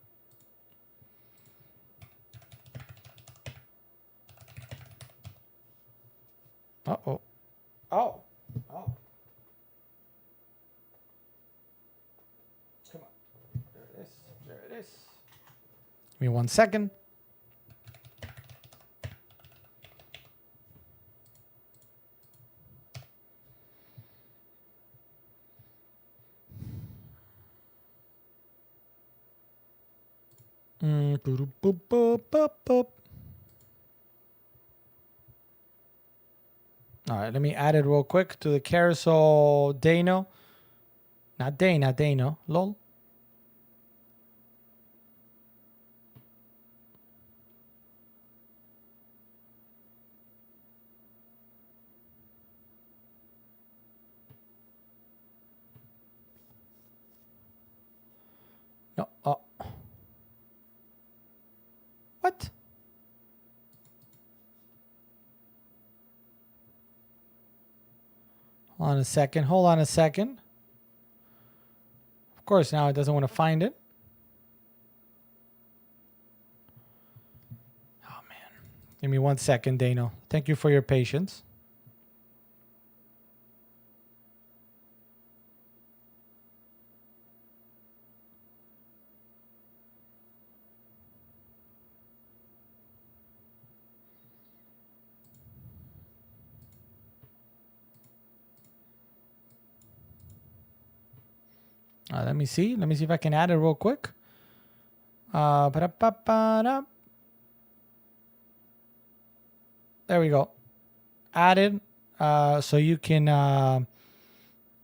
Uh-oh. Oh. Come on. There it is. Give me 1 second. All right, let me add it real quick to the carousel. Dano. Not Dana, Dano. Lol. No. Oh. What? Hold on a second. Of course, now it doesn't want to find it. Oh, man. Give me 1 second, Dano. Thank you for your patience. Let me see. Let me see if I can add it real quick. There we go. Added. So you can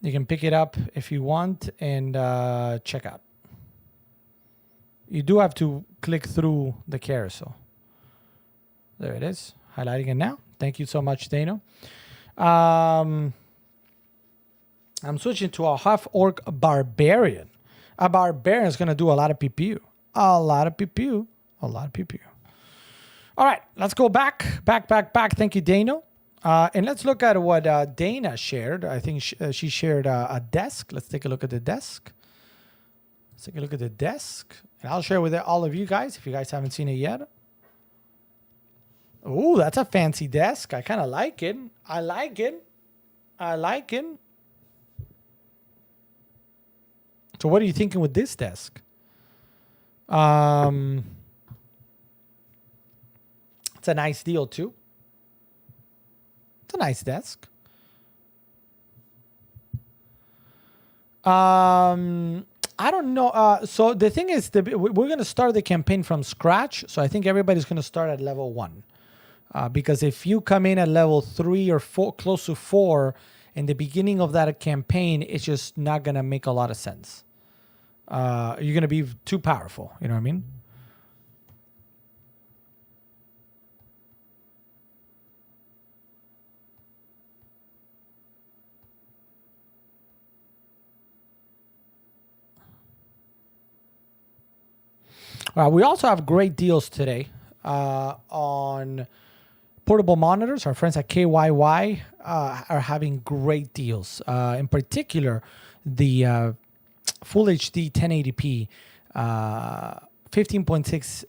pick it up if you want and check out. You do have to click through the carousel. There it is. Highlighting it now. Thank you so much, Dano. I'm switching to a half-orc barbarian. A barbarian is going to do a lot of PPU. A lot of PPU. All right, let's go back. Thank you, Dano. And let's look at what Dana shared. I think she shared a desk. Let's take a look at the desk. And I'll share with all of you guys if you guys haven't seen it yet. Ooh, that's a fancy desk. I kind of like it. I like it. So what are you thinking with this desk? It's a nice deal too. It's a nice desk. I don't know. So the thing is, we're going to start the campaign from scratch. So I think everybody's going to start at level 1. Because if you come in at level 3 or 4, close to 4, in the beginning of that campaign, it's just not going to make a lot of sense. You're going to be too powerful. You know what I mean? We also have great deals today on portable monitors. Our friends at KYY are having great deals. In particular, the Full HD 1080p 15.6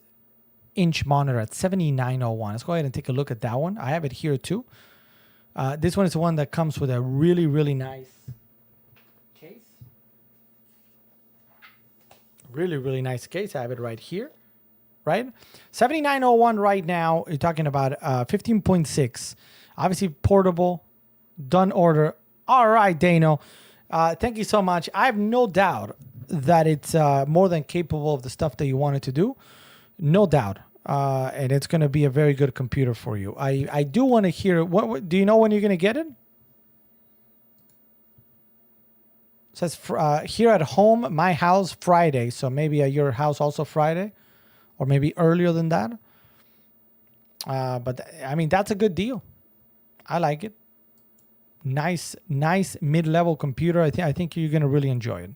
inch monitor at $79.01. Let's go ahead and take a look at that one. I have it here too. This one is the one that comes with a really, really nice case. Really, really nice case. I have it right here, right? 7901 right now. You're talking about 15.6. Obviously portable, done order. All right, Dano. Thank you so much. I have no doubt that it's more than capable of the stuff that you wanted to do. No doubt. And it's going to be a very good computer for you. I do want to hear, what do you know when you're going to get it? It says here at home, my house Friday. So maybe at your house also Friday, or maybe earlier than that. But I mean, that's a good deal. I like it. Nice mid-level computer. I think you're going to really enjoy it.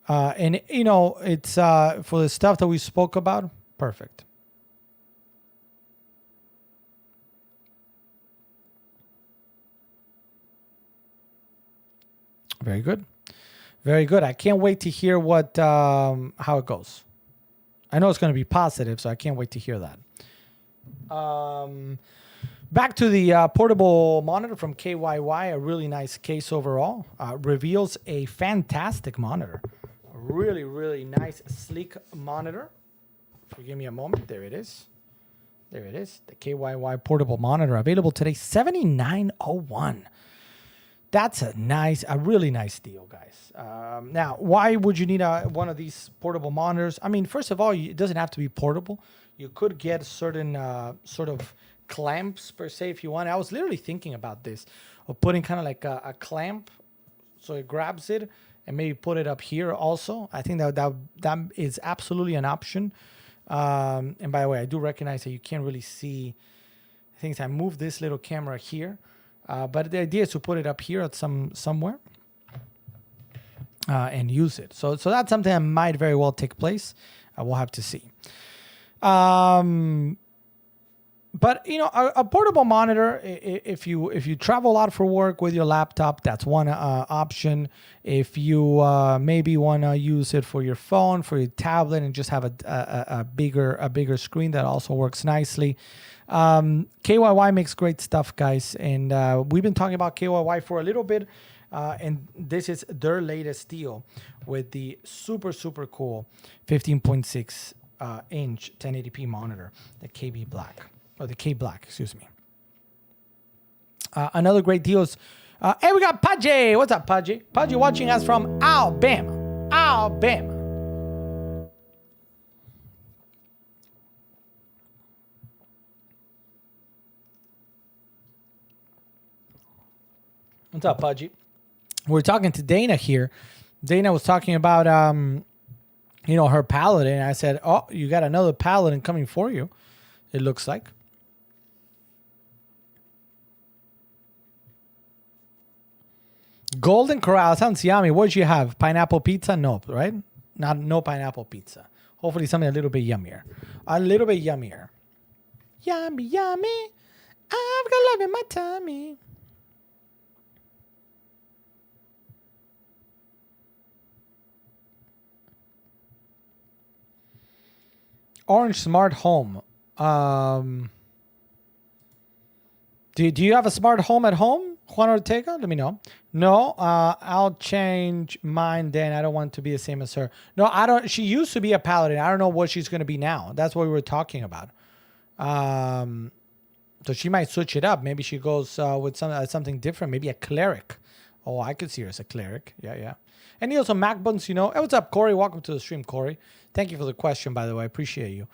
And you know, it's for the stuff that we spoke about, perfect. Very good. Very good. I can't wait to hear what how it goes. I know it's going to be positive, so I can't wait to hear that. Back to the portable monitor from KYY, a really nice case overall. Reveals a fantastic monitor. A really, really nice, sleek monitor. If you give me a moment, there it is. There it is. The KYY portable monitor available today, $79.01. That's a really nice deal, guys. Now, why would you need one of these portable monitors? I mean, first of all, it doesn't have to be portable. You could get certain sort of clamps per se if you want. I was literally thinking about this, of putting kind of like a clamp so it grabs it and maybe put it up here also. I think that is absolutely an option. And by the way, I do recognize that you can't really see things. I moved this little camera here. But the idea is to put it up here at somewhere and use it. So that's something that might very well take place. We'll have to see. But you know, a portable monitor, if you travel a lot for work with your laptop, that's one option. If you maybe want to use it for your phone, for your tablet, and just have a bigger screen, that also works nicely. KYY makes great stuff, guys, and we've been talking about KYY for a little bit, and this is their latest deal with the super cool 15.6 inch 1080p monitor, the KB Black. Or the K Black, excuse me. Another great deal is, hey, we got Paji. What's up, Paji? Paji watching us from Alabama. Alabama. What's up, Paji? We're talking to Dana here. Dana was talking about, you know, her Paladin. I said, oh, you got another Paladin coming for you, it looks like. Golden Corral sounds yummy. What did you have? Pineapple pizza? Nope, right? No pineapple pizza. Hopefully something a little bit yummier. A little bit yummier. Yummy, yummy. I've got love in my tummy. Orange Smart Home. Do you have a smart home at home? Juan Ortega, let me know. No, I'll change mine then. I don't want to be the same as her. No, I don't. She used to be a Paladin. I don't know what she's going to be now. That's what we were talking about. So she might switch it up. Maybe she goes with something different. Maybe a Cleric. Oh, I could see her as a Cleric. Yeah. And also MacBooks, you know. Hey, what's up, Corey? Welcome to the stream, Corey. Thank you for the question, by the way. I appreciate you.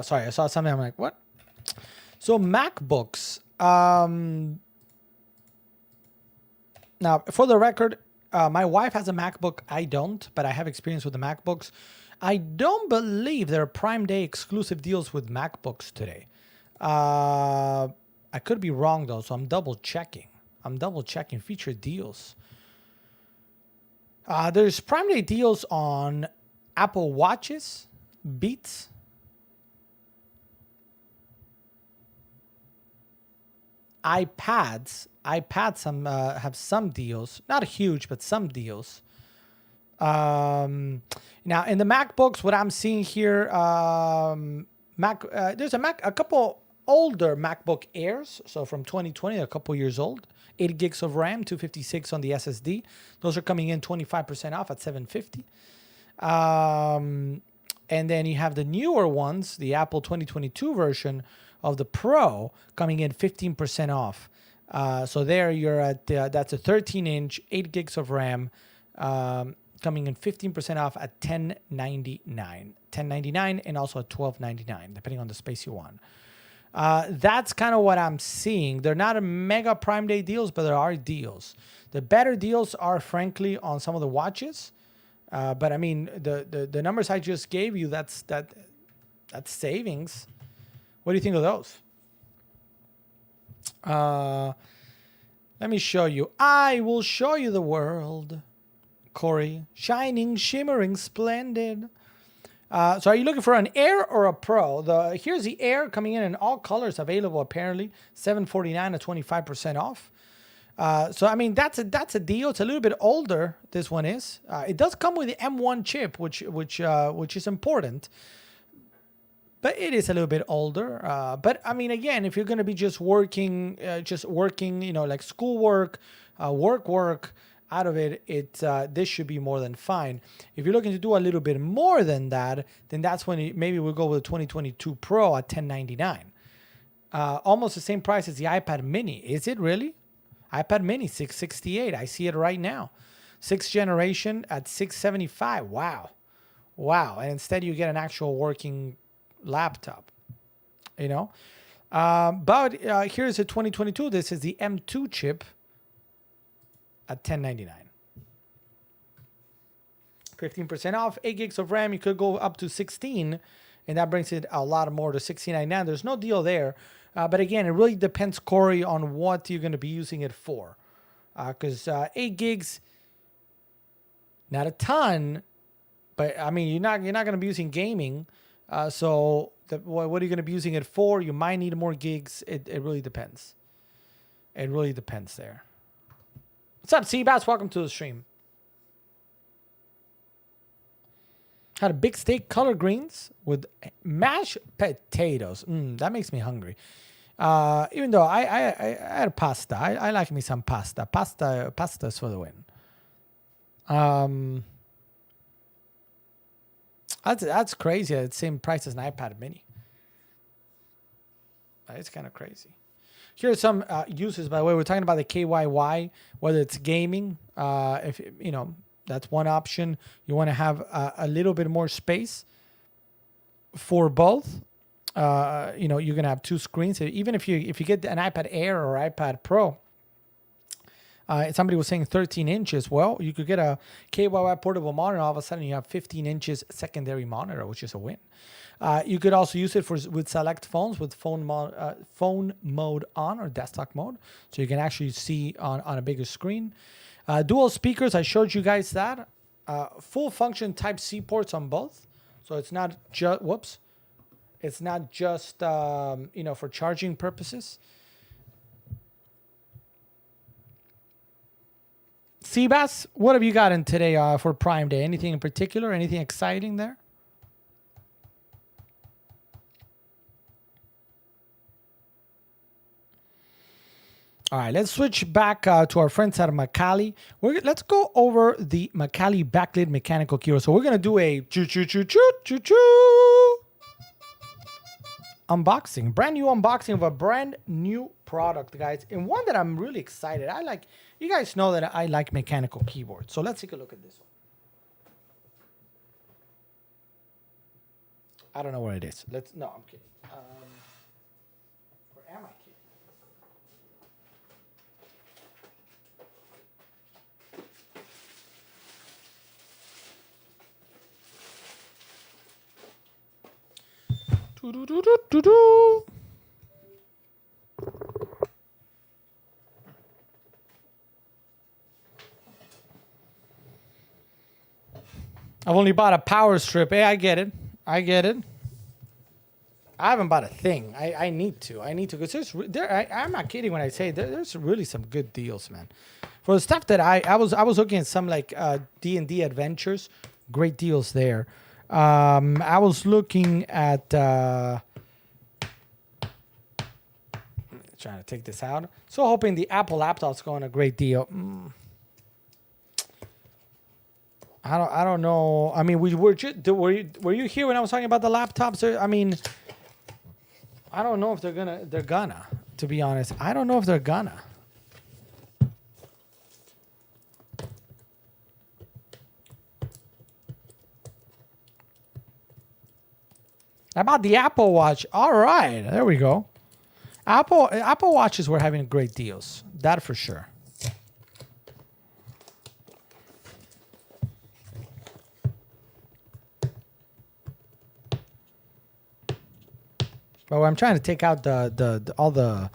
Sorry, I saw something. I'm like, what? So MacBooks. Now, for the record, my wife has a MacBook. I don't, but I have experience with the MacBooks. I don't believe there are Prime Day exclusive deals with MacBooks today. I could be wrong, though, so I'm double checking. Featured deals. There's Prime Day deals on Apple Watches, Beats, iPads have some deals, not huge, but some deals. Now in the MacBooks, what I'm seeing here, there's a couple older MacBook Airs, so from 2020, a couple years old, 8 gigs of RAM, 256 on the SSD. Those are coming in 25% off at $750. And then you have the newer ones, the Apple 2022 version of the Pro, coming in 15% off. So there you're at, that's a 13-inch, 8 gigs of RAM, coming in 15% off at $1099, and also at $1299, depending on the space you want. That's kind of what I'm seeing. They're not a mega Prime Day deals, but there are deals. The better deals are, frankly, on some of the watches. But I mean, the numbers I just gave you, that's savings. What do you think of those? Let me show you. I will show you the world, Corey. Shining, shimmering, splendid. So are you looking for an Air or a Pro? Here's the Air coming in all colors available, apparently. $749 at 25% off. So I mean, that's a deal. It's a little bit older. This one is. It does come with the M1 chip, which is important. But it is a little bit older. But I mean, again, if you're going to be just working, like schoolwork, work out of it, this should be more than fine. If you're looking to do a little bit more than that, then that's when maybe we'll go with the 2022 Pro at $1099. Almost the same price as the iPad Mini. Is it really? iPad Mini, $668. I see it right now. 6th generation at $675. Wow. And instead you get an actual working laptop, but here's a 2022. This is the M2 chip at $1099. 15% off, 8 gigs of RAM. You could go up to 16, and that brings it a lot more to $69. There's no deal there. But again, it really depends, Corey, on what you're going to be using it for. Because 8 gigs, not a ton, but I mean, you're not going to be using gaming. So what are you going to be using it for? You might need more gigs. It really depends. It really depends there. What's up, Seabass? Welcome to the stream. Had a big steak, color greens with mashed potatoes. That makes me hungry. Even though I had pasta. I like me some pasta. Pasta's for the win. That's crazy. It's the same price as an iPad Mini. It's kind of crazy. Here are some uses, by the way. We're talking about the KYY, whether it's gaming. If that's one option. You want to have a little bit more space for both. You're gonna have 2 screens. Even if you get an iPad Air or iPad Pro, somebody was saying 13 inches. Well, you could get a KYY portable monitor. All of a sudden, you have 15 inches secondary monitor, which is a win. You could also use it with select phones with phone mode on or desktop mode, so you can actually see on a bigger screen. Dual speakers, I showed you guys that. Full function Type-C ports on both, so it's not just It's not just for charging purposes. Seabass, what have you got in today for Prime Day? Anything in particular? Anything exciting there? All right, let's switch back to our friends at Macally. Let's go over the Macally backlit mechanical keyboard. So we're going to do a choo-choo-choo-choo-choo-choo unboxing. Brand new unboxing of a brand new product, guys. And one that I'm really excited. You guys know that I like mechanical keyboards. So let's take a look at this one. I don't know where it is. No, I'm kidding. Where am I kidding? I've only bought a power strip. Hey, I get it. I haven't bought a thing. I need to. I need to because I'm not kidding when I say there's really some good deals, man. For the stuff that I was looking at some like D&D adventures, great deals there. I was looking at trying to take this out. So hoping the Apple laptop's going a great deal. I don't know. I mean, were you here when I was talking about the laptops? I mean, I don't know if they're gonna. To be honest, I don't know if they're gonna. About the Apple Watch. All right, there we go. Apple Watches were having great deals. That for sure. But I'm trying to take out all the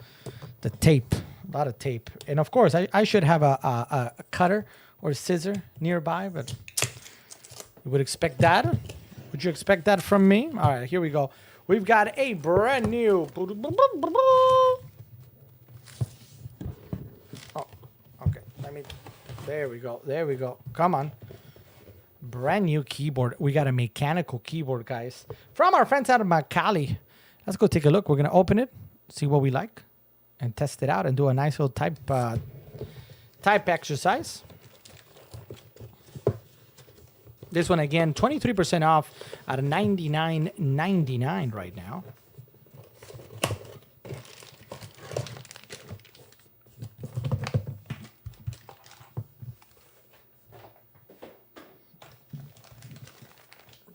tape, a lot of tape, and of course I should have a cutter or a scissor nearby, but you would expect that. Would you expect that from me? All right, here we go. We've got a brand new. Oh, okay. There we go. There we go. Come on. Brand new keyboard. We got a mechanical keyboard, guys, from our friends out of Macali. Let's go take a look. We're gonna open it, see what we like, and test it out, and do a nice little type exercise. This one again, 23% off at $99.99 right now.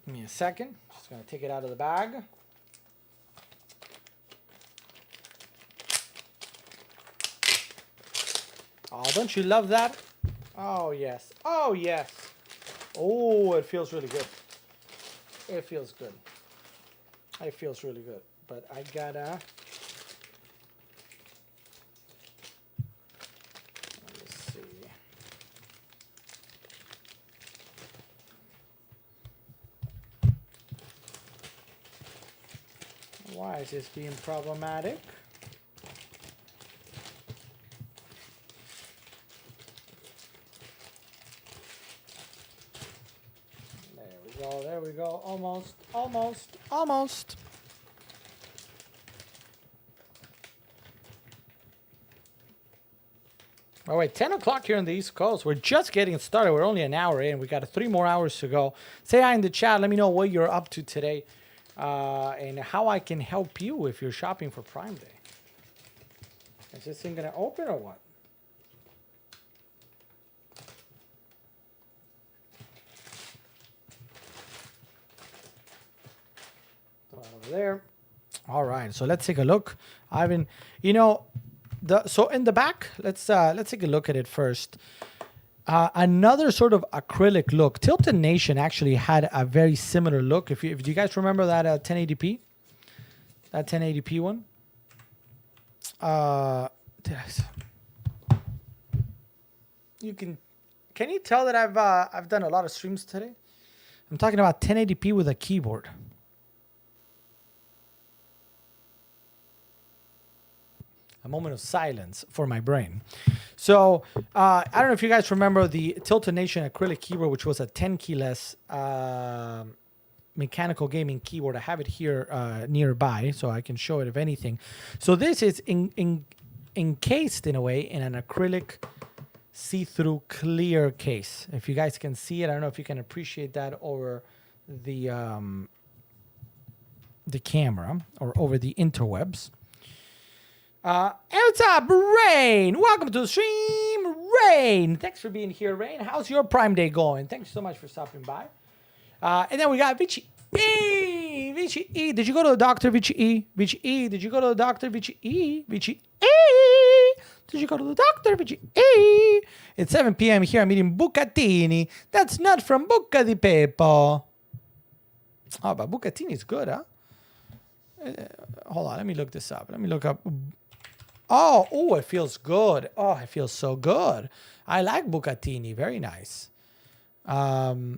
Give me a second. Just gonna take it out of the bag. Oh, don't you love that? Oh yes. Oh yes. Oh, it feels really good. It feels good. It feels really good. But I gotta... Let's see. Why is this being problematic? There we go. Almost. Oh, wait, 10 o'clock here on the East Coast. We're just getting started. We're only an hour in. We got 3 more hours to go. Say hi in the chat. Let me know what you're up to today and how I can help you if you're shopping for Prime Day. Is this thing going to open or what? There. All right, so let's take a look. Ivan, so in the back, let's take a look at it first. Another sort of acrylic look. Tilted Nation actually had a very similar look. If you guys remember that 1080p, that 1080p one. Can you tell that I've done a lot of streams today? I'm talking about 1080p with a keyboard. A moment of silence for my brain. So I don't know if you guys remember the Tilted Nation acrylic keyboard, which was a 10 keyless mechanical gaming keyboard. I have it here nearby, so I can show it if anything. So this is encased in a way in an acrylic see-through clear case. If you guys can see it, I don't know if you can appreciate that over the camera or over the interwebs. What's up, Rain? Welcome to the stream, Rain. Thanks for being here, Rain. How's your Prime Day going? Thanks so much for stopping by. And then we got Vichy E. Vichy E. Did you go to the doctor, Vichy E? Vichy E. Did you go to the doctor, Vichy E? Vichy E. Did you go to the doctor, Vichy E? It's 7 p.m. here. I'm eating bucatini. That's not from Bucca di Beppo. Oh, but bucatini is good, huh? Hold on. Let me look this up. Let me look up... Oh, it feels good. Oh, it feels so good. I like bucatini. Very nice. 4K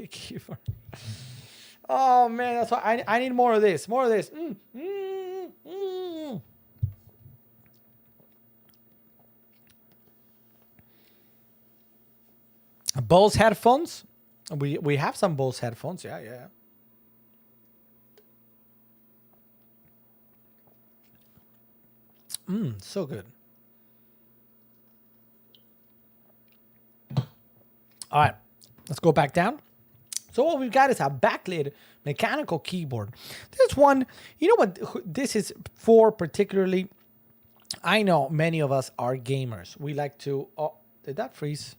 keyboard. Oh man, that's why I need more of this. More of this. Bose headphones. We have some Bose headphones. Yeah, yeah. So good. All right, let's go back down. So what we've got is a backlit mechanical keyboard. This one, you know what this is for particularly? I know many of us are gamers. We like to, oh, did that freeze?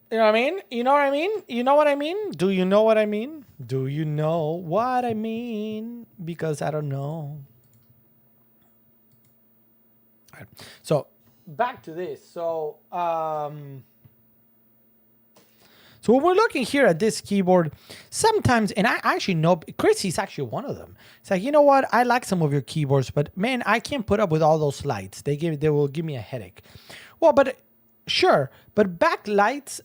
You know what I mean? You know what I mean? You know what I mean? Do you know what I mean? Do you know what I mean? Because I don't know. All right. So back to this. So when we're looking here at this keyboard, sometimes, and I actually know, Chrissy's actually one of them. It's like, you know what? I like some of your keyboards, but man, I can't put up with all those lights. They will give me a headache. Well, but sure, but backlights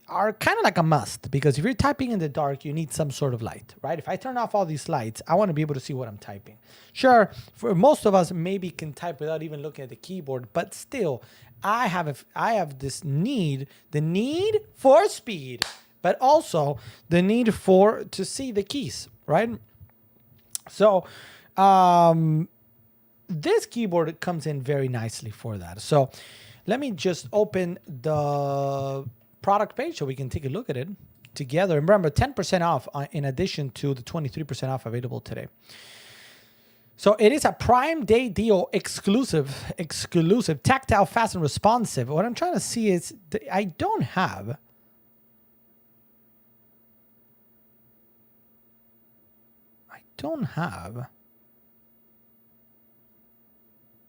are kind of like a must, because if you're typing in the dark, you need some sort of light, right? If I turn off all these lights, I want to be able to see what I'm typing. Sure, for most of us, maybe can type without even looking at the keyboard, but still, I have this need, the need for speed, but also the need to see the keys, right? So, this keyboard comes in very nicely for that. So let me just open the product page so we can take a look at it together. And remember, 10% off in addition to the 23% off available today. So it is a Prime Day deal exclusive, tactile, fast, and responsive. What I'm trying to see is I don't have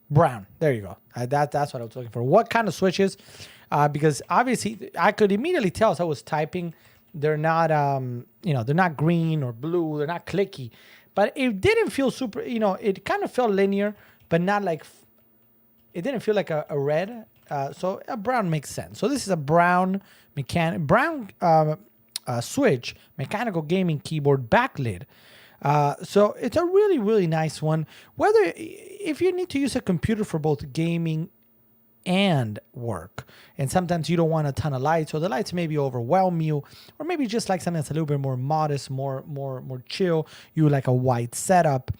brown. There you go. That's what I was looking for. What kind of switches? Because obviously I could immediately tell as I was typing, they're not, they're not green or blue. They're not clicky, but it didn't feel super, it kind of felt linear, but not like, it didn't feel like a red. So a brown makes sense. So this is a brown switch mechanical gaming keyboard backlit. So it's a really, really nice one. Whether if you need to use a computer for both gaming and work, and sometimes you don't want a ton of lights, or the lights maybe overwhelm you, or maybe just like something that's a little bit more modest, more chill. You like a white setup.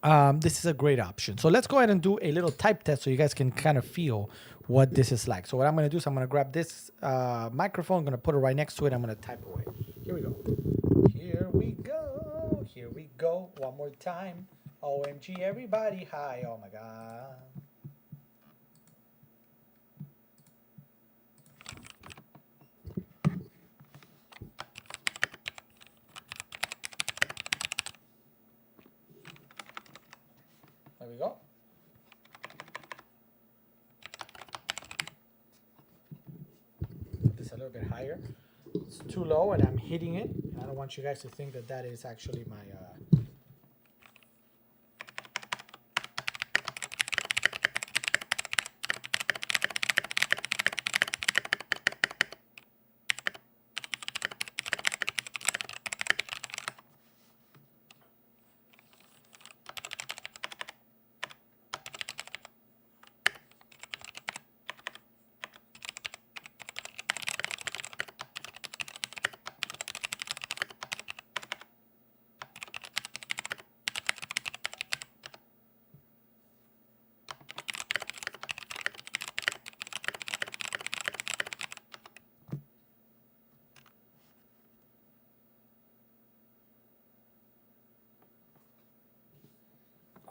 This is a great option. So let's go ahead and do a little type test so you guys can kind of feel what this is like. So what I'm going to do is I'm going to grab this microphone. I'm going to put it right next to it. I'm going to type away. Here we go. Here we go. Here we go. One more time. OMG, everybody. Hi. Oh, my God. There we go. Put this a little bit higher. It's too low and I'm hitting it. I don't want you guys to think that is actually my...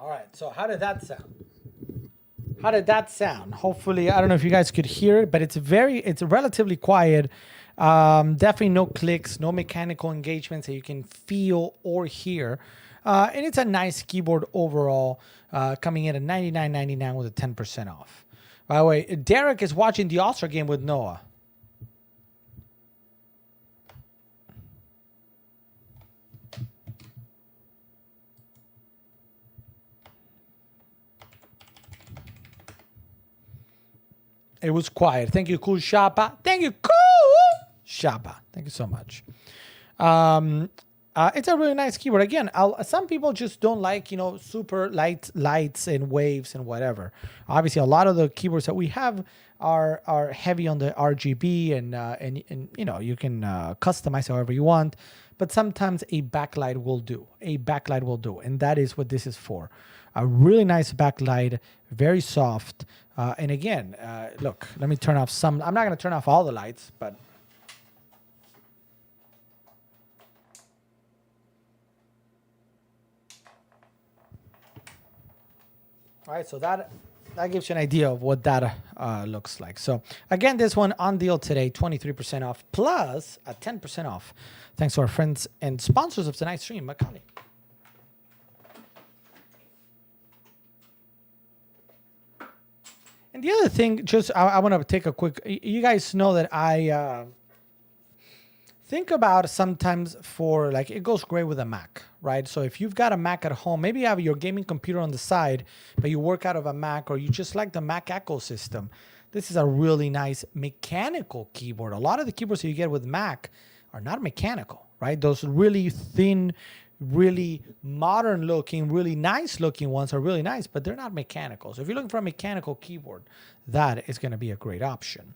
All right, so how did that sound? How did that sound? Hopefully, I don't know if you guys could hear it, but it's relatively quiet. Definitely no clicks, no mechanical engagements that you can feel or hear. And it's a nice keyboard overall, coming in at $99.99 with a 10% off. By the way, Derek is watching the All-Star game with Noah. It was quiet. Thank you, Cool Shapa. Thank you, Cool Shapa. Thank you so much. It's a really nice keyboard. Again, some people just don't like, super lights and waves and whatever. Obviously, a lot of the keyboards that we have are heavy on the RGB and you can customize however you want. But sometimes a backlight will do. A backlight will do, and that is what this is for. A really nice backlight, very soft. And again, look, let me turn off some. I'm not going to turn off all the lights, but all right, so that gives you an idea of what that looks like. So again, this one on deal today, 23% off plus a 10% off. Thanks to our friends and sponsors of tonight's stream, Macaulay. And the other thing, just I want to take a quick. You guys know that I think about sometimes for like it goes great with a Mac, right? So if you've got a Mac at home, maybe you have your gaming computer on the side, but you work out of a Mac, or you just like the Mac ecosystem. This is a really nice mechanical keyboard. A lot of the keyboards that you get with Mac are not mechanical, right? Those really thin, really modern looking, really nice looking ones are really nice, but they're not mechanical. So if you're looking for a mechanical keyboard, that is going to be a great option.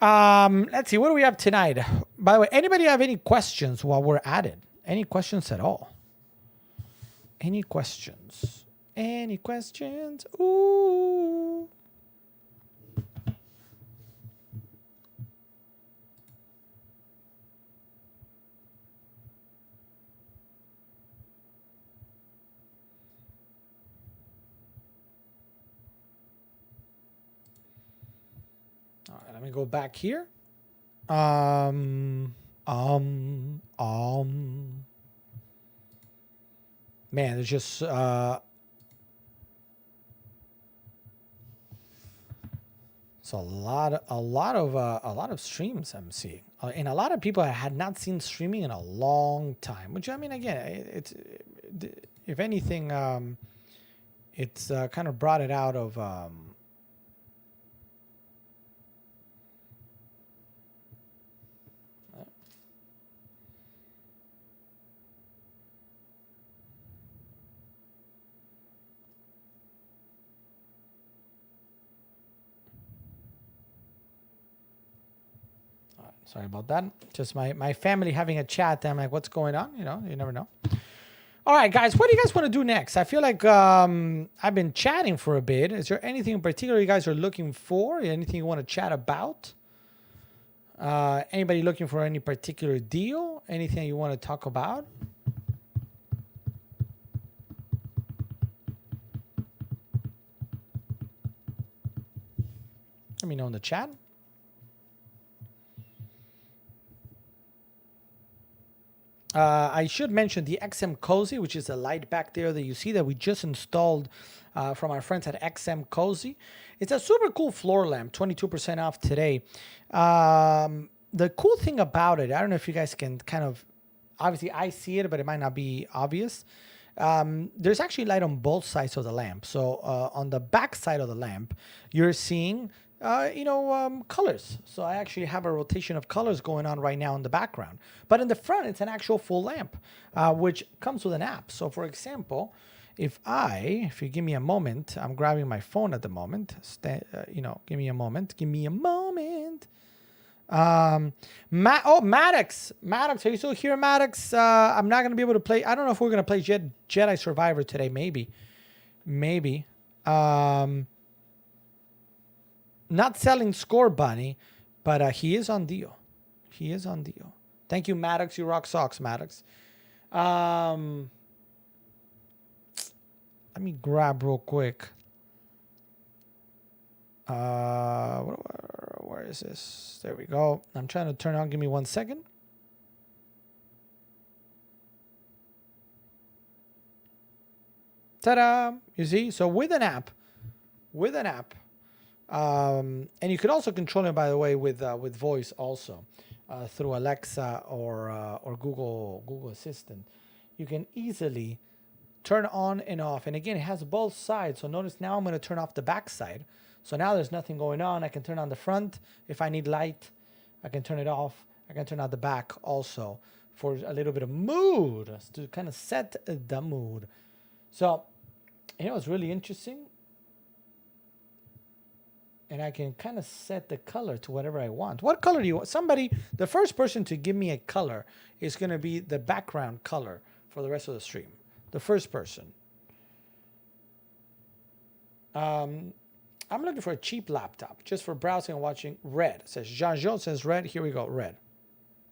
Let's see, what do we have tonight? By the way, anybody have any questions while we're at it? Any questions at all? Any questions? Any questions? Ooh. All right, let me go back here. Man, there's just it's a lot of streams I'm seeing, and a lot of people had not seen streaming in a long time. Which I mean, again, it's if anything, it's kind of brought it out of. Sorry about that. Just my family having a chat. I'm like, what's going on? You never know. All right, guys, what do you guys want to do next? I feel like I've been chatting for a bit. Is there anything in particular you guys are looking for? Anything you want to chat about? Anybody looking for any particular deal? Anything you want to talk about? Let me know in the chat. I should mention the XM Cozy, which is a light back there that you see that we just installed from our friends at XM Cozy. It's a super cool floor lamp, 22% off today. The cool thing about it, I don't know if you guys can kind of, obviously I see it, but it might not be obvious. There's actually light on both sides of the lamp. So on the back side of the lamp, you're seeing colors. So I actually have a rotation of colors going on right now in the background. But in the front, it's an actual full lamp, which comes with an app. So for example, if you give me a moment, I'm grabbing my phone at the moment. Give me a moment. Maddox, are you still here, Maddox? I'm not going to be able to play. I don't know if we're going to play Jedi Survivor today. Maybe. Not selling Score Bunny, but he is on deal. Thank you, Maddox. You rock socks, Maddox. Let me grab real quick. Where is this? There we go. I'm trying to turn on. Give me 1 second. Ta-da! You see? So with an app. And you could also control it, by the way, with voice also through Alexa or Google Assistant. You can easily turn on and off. And again, it has both sides. So notice now I'm going to turn off the back side. So now there's nothing going on. I can turn on the front. If I need light, I can turn it off. I can turn on the back also for a little bit of mood, to kind of set the mood. So, it's really interesting. And I can kind of set the color to whatever I want. What color do you want? The first person to give me a color is going to be the background color for the rest of the stream. The first person. I'm looking for a cheap laptop just for browsing and watching. Red. It says Jean says red. Here we go. Red.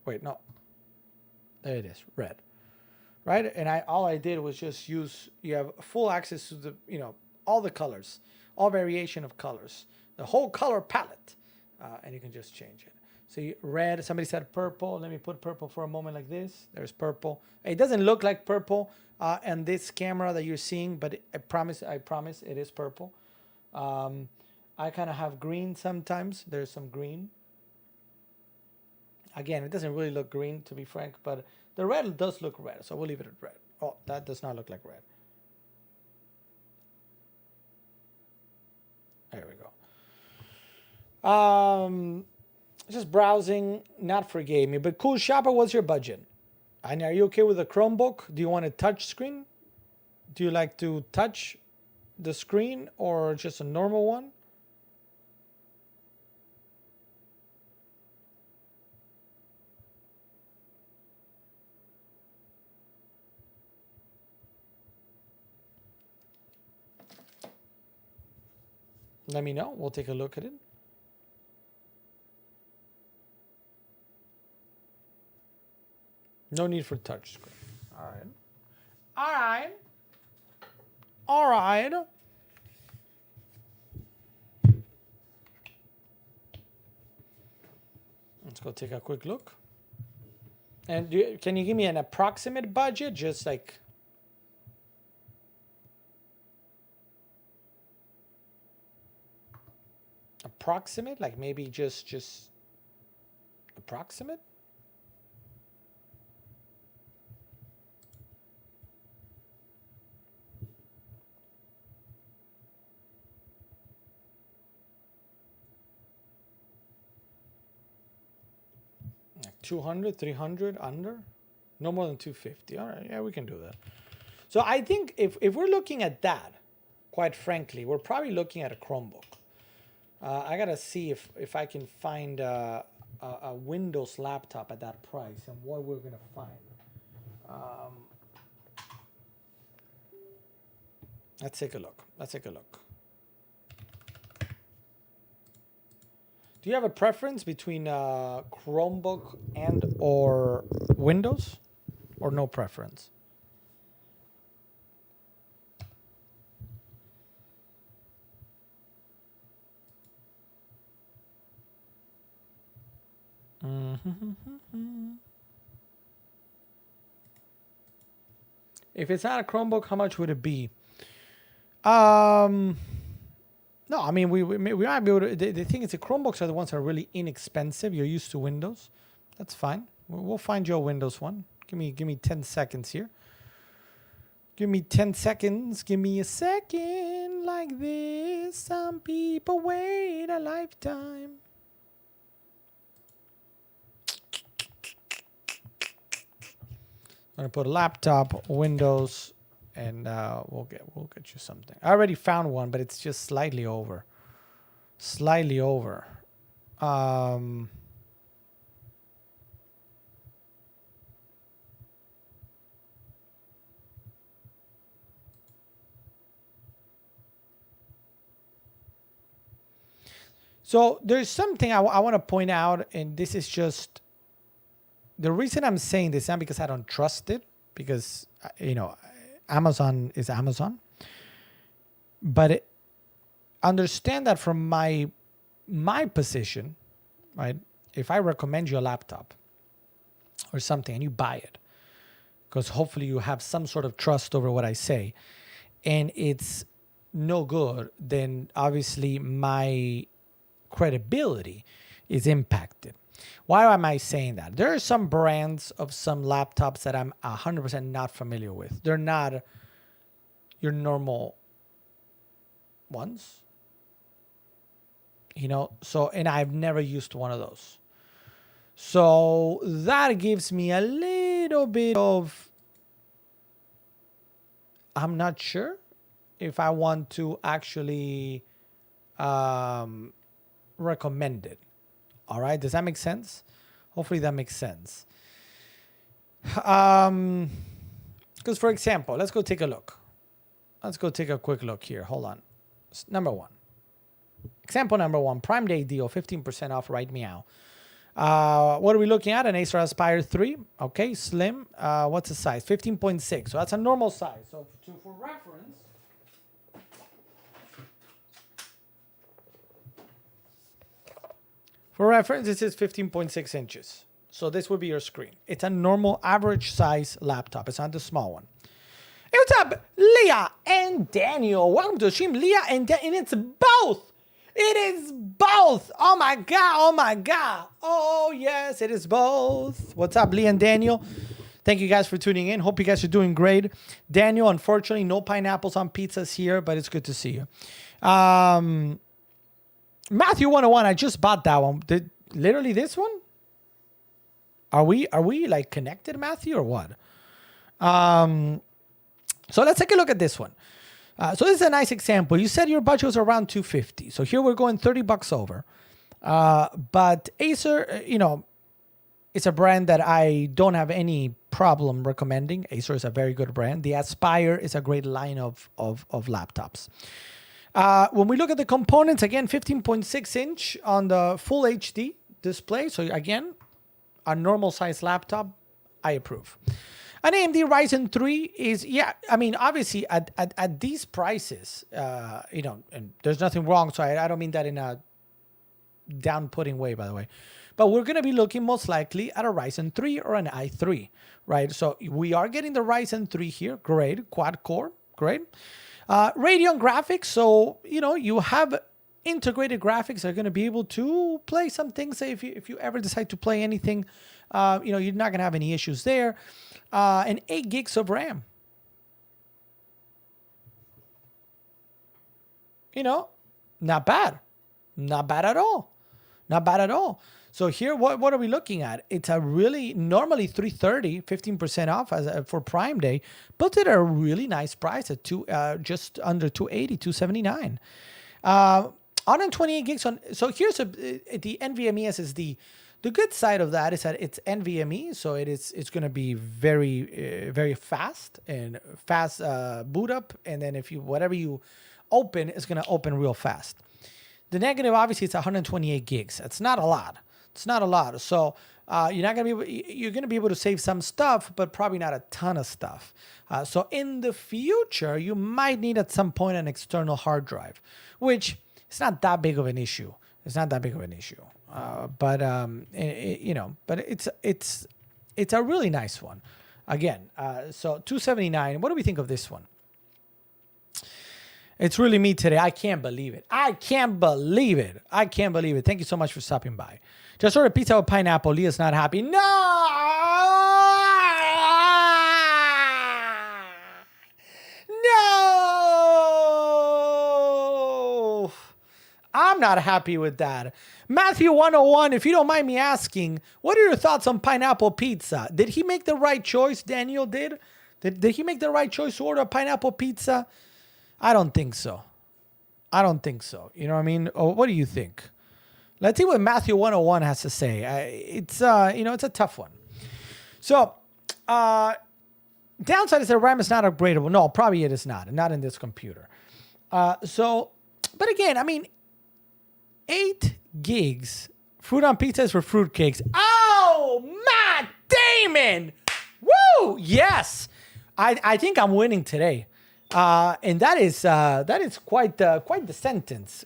Wait, no. There it is. Red. Right? And all I did was just use, you have full access to the, all the colors, all variation of colors, the whole color palette, and you can just change it. So red, somebody said purple. Let me put purple for a moment like this. There's purple. It doesn't look like purple on this camera that you're seeing, but I promise it is purple. I kind of have green sometimes. There's some green. Again, it doesn't really look green, to be frank, but the red does look red, so we'll leave it at red. Oh, that does not look like red. There we go. Just browsing, not for gaming, but cool shopper, what's your budget? And are you okay with a Chromebook? Do you want a touch screen? Do you like to touch the screen or just a normal one? Let me know. We'll take a look at it. No need for touch screen. All right. All right. All right. Let's go take a quick look. And can you give me an approximate budget? Just like approximate, like maybe just approximate. Like 200, 300 under, no more than 250. All right, yeah, we can do that. So I think if we're looking at that, quite frankly, we're probably looking at a Chromebook. I gotta see if I can find a Windows laptop at that price and what we're gonna find. Let's take a look. Do you have a preference between Chromebook and or Windows, or no preference? If it's not a Chromebook, how much would it be? No, I mean we might be able to. The thing is, the Chromebooks are the ones that are really inexpensive. You're used to Windows, that's fine. We'll find you a Windows one. Give me 10 seconds here. Give me 10 seconds. Give me a second like this. Some people wait a lifetime. I'm gonna put laptop, Windows, and we'll get you something. I already found one, but it's just slightly over. Slightly over. So there's something I want to point out, and this is just the reason I'm saying this, not because I don't trust it, because Amazon is Amazon, but understand that from my position, right? If I recommend you a laptop or something and you buy it, because hopefully you have some sort of trust over what I say, and it's no good, then obviously my credibility is impacted. Why am I saying that? There are some brands of some laptops that I'm 100% not familiar with. They're not your normal ones. So, and I've never used one of those. So that gives me a little bit of, I'm not sure if I want to actually recommend it. All right. Does that make sense? Hopefully that makes sense. Because for example, let's go take a look. Let's go take a quick look here. Hold on. Number one. Example number one, Prime Day deal, 15% off right meow. What are we looking at? An Acer Aspire 3. Okay, slim. What's the size? 15.6. So that's a normal size. So for reference, this is 15.6 inches. So this would be your screen. It's a normal average size laptop. It's not the small one. Hey, what's up, Leah and Daniel? Welcome to the stream, Leah and Daniel. And it's both. It is both. Oh my God. Oh my God. Oh yes, it is both. What's up, Leah and Daniel? Thank you guys for tuning in. Hope you guys are doing great. Daniel, unfortunately, no pineapples on pizzas here, but it's good to see you. Matthew 101, I just bought that one. Literally this one? Are we like connected, Matthew, or what? So let's take a look at this one. So this is a nice example. You said your budget was around $250. So here we're going $30 over. But Acer, it's a brand that I don't have any problem recommending. Acer is a very good brand. The Aspire is a great line of laptops. When we look at the components, again, 15.6 inch on the full HD display. So again, a normal size laptop, I approve. An AMD Ryzen 3 is, obviously at these prices, and there's nothing wrong. So I don't mean that in a down-putting way, by the way. But we're going to be looking most likely at a Ryzen 3 or an i3, right? So we are getting the Ryzen 3 here. Great. Quad core. Great. Radeon graphics. So, you have integrated graphics that are going to be able to play some things. If you ever decide to play anything, you're not going to have any issues there. And 8 gigs of RAM. Not bad. Not bad at all. Not bad at all. So here, what are we looking at? It's a really, normally $330, 15% off for Prime Day, but at a really nice price at just under $280, $279. 128 gigs on. So here's the NVMe SSD. The good side of that is that it's NVMe, so it's going to be very very fast and fast boot up, and then whatever you open is going to open real fast. The negative, obviously, it's 128 gigs. It's not a lot. It's not a lot. So you're going to be able to save some stuff, but probably not a ton of stuff. So in the future, you might need at some point an external hard drive, which it's not that big of an issue. It's not that big of an issue. But it's a really nice one. Again, so $279. What do we think of this one? It's really me today. I can't believe it. I can't believe it. Thank you so much for stopping by. Just ordered pizza with pineapple. Leah's not happy. No! No! I'm not happy with that. Matthew 101, if you don't mind me asking, what are your thoughts on pineapple pizza? Did he make the right choice? Daniel did? Did he make the right choice to order a pineapple pizza? I don't think so. You know what I mean? Oh, what do you think? Let's see what Matthew 101 has to say. It's a tough one. So, downside is that RAM is not upgradable. No, probably it is not. Not in this computer. But again, 8 gigs. Fruit on pizza is for fruitcakes. Oh, Matt Damon! Woo! Yes! I think I'm winning today. And that is quite the sentence.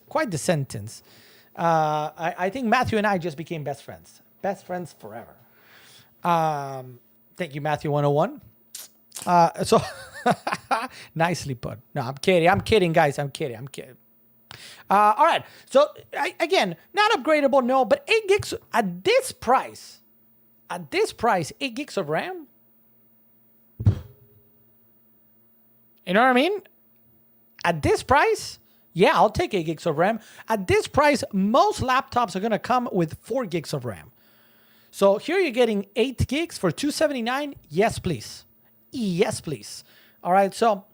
I think Matthew and I just became best friends. Best friends forever. Thank you, Matthew 101. So nicely put. No, I'm kidding, guys. I'm kidding. All right. So again, not upgradable, no, but 8 gigs at this price, 8 gigs of RAM. You know what I mean? At this price, Yeah, I'll take 8 gigs of RAM. At this price, most laptops are going to come with 4 gigs of RAM. So here you're getting 8 gigs for $279. Yes, please. Yes, please. All right. So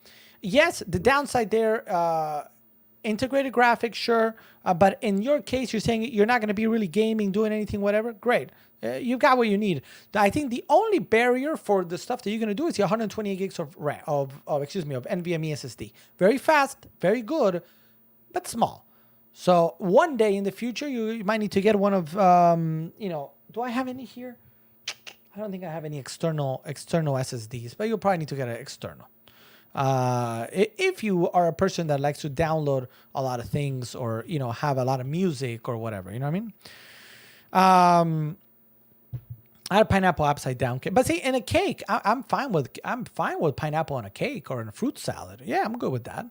yes, the downside there, integrated graphics, sure. But in your case, you're saying you're not going to be really gaming, doing anything, whatever. Great. You've got what you need. I think the only barrier for the stuff that you're going to do is your 128 gigs of RAM, of NVMe SSD. Very fast, very good, but small. So one day in the future, you might need to get one of, do I have any here? I don't think I have any external SSDs, but you'll probably need to get an external. If you are a person that likes to download a lot of things or, have a lot of music or whatever, you know what I mean? I had a pineapple upside down cake, but see, in a cake, I'm fine with pineapple on a cake or in a fruit salad. Yeah, I'm good with that.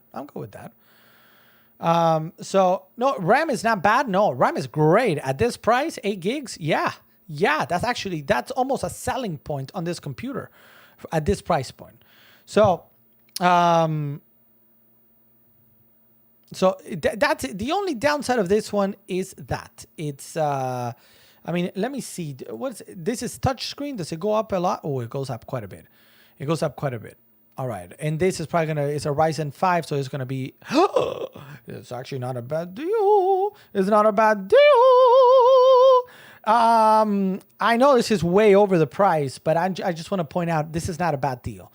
So no, RAM is not bad. No, RAM is great at this price, 8 gigs. Yeah. That's almost a selling point on this computer at this price point. So, that's the only downside of this one is that it's, let me see. This is touch screen. Does it go up a lot? Oh, it goes up quite a bit. All right. And this is probably it's a Ryzen 5, so it's going to be, it's actually not a bad deal. I know this is way over the price, but I just want to point out this is not a bad deal.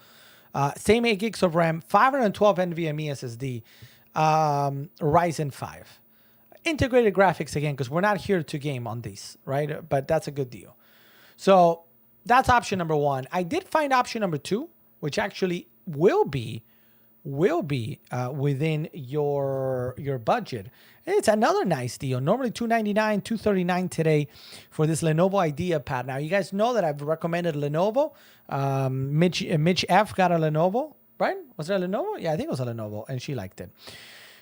Same 8 gigs of RAM, 512 NVMe SSD, Ryzen 5. Integrated graphics again, because we're not here to game on these, right? But that's a good deal. So that's option number 1. I did find option number 2, which actually will be within your budget. It's another nice deal. Normally $299, $239 today for this Lenovo IdeaPad. Now you guys know that I've recommended Lenovo. Mitch F got a Lenovo, right? Was it a Lenovo? Yeah, I think it was a Lenovo, and she liked it.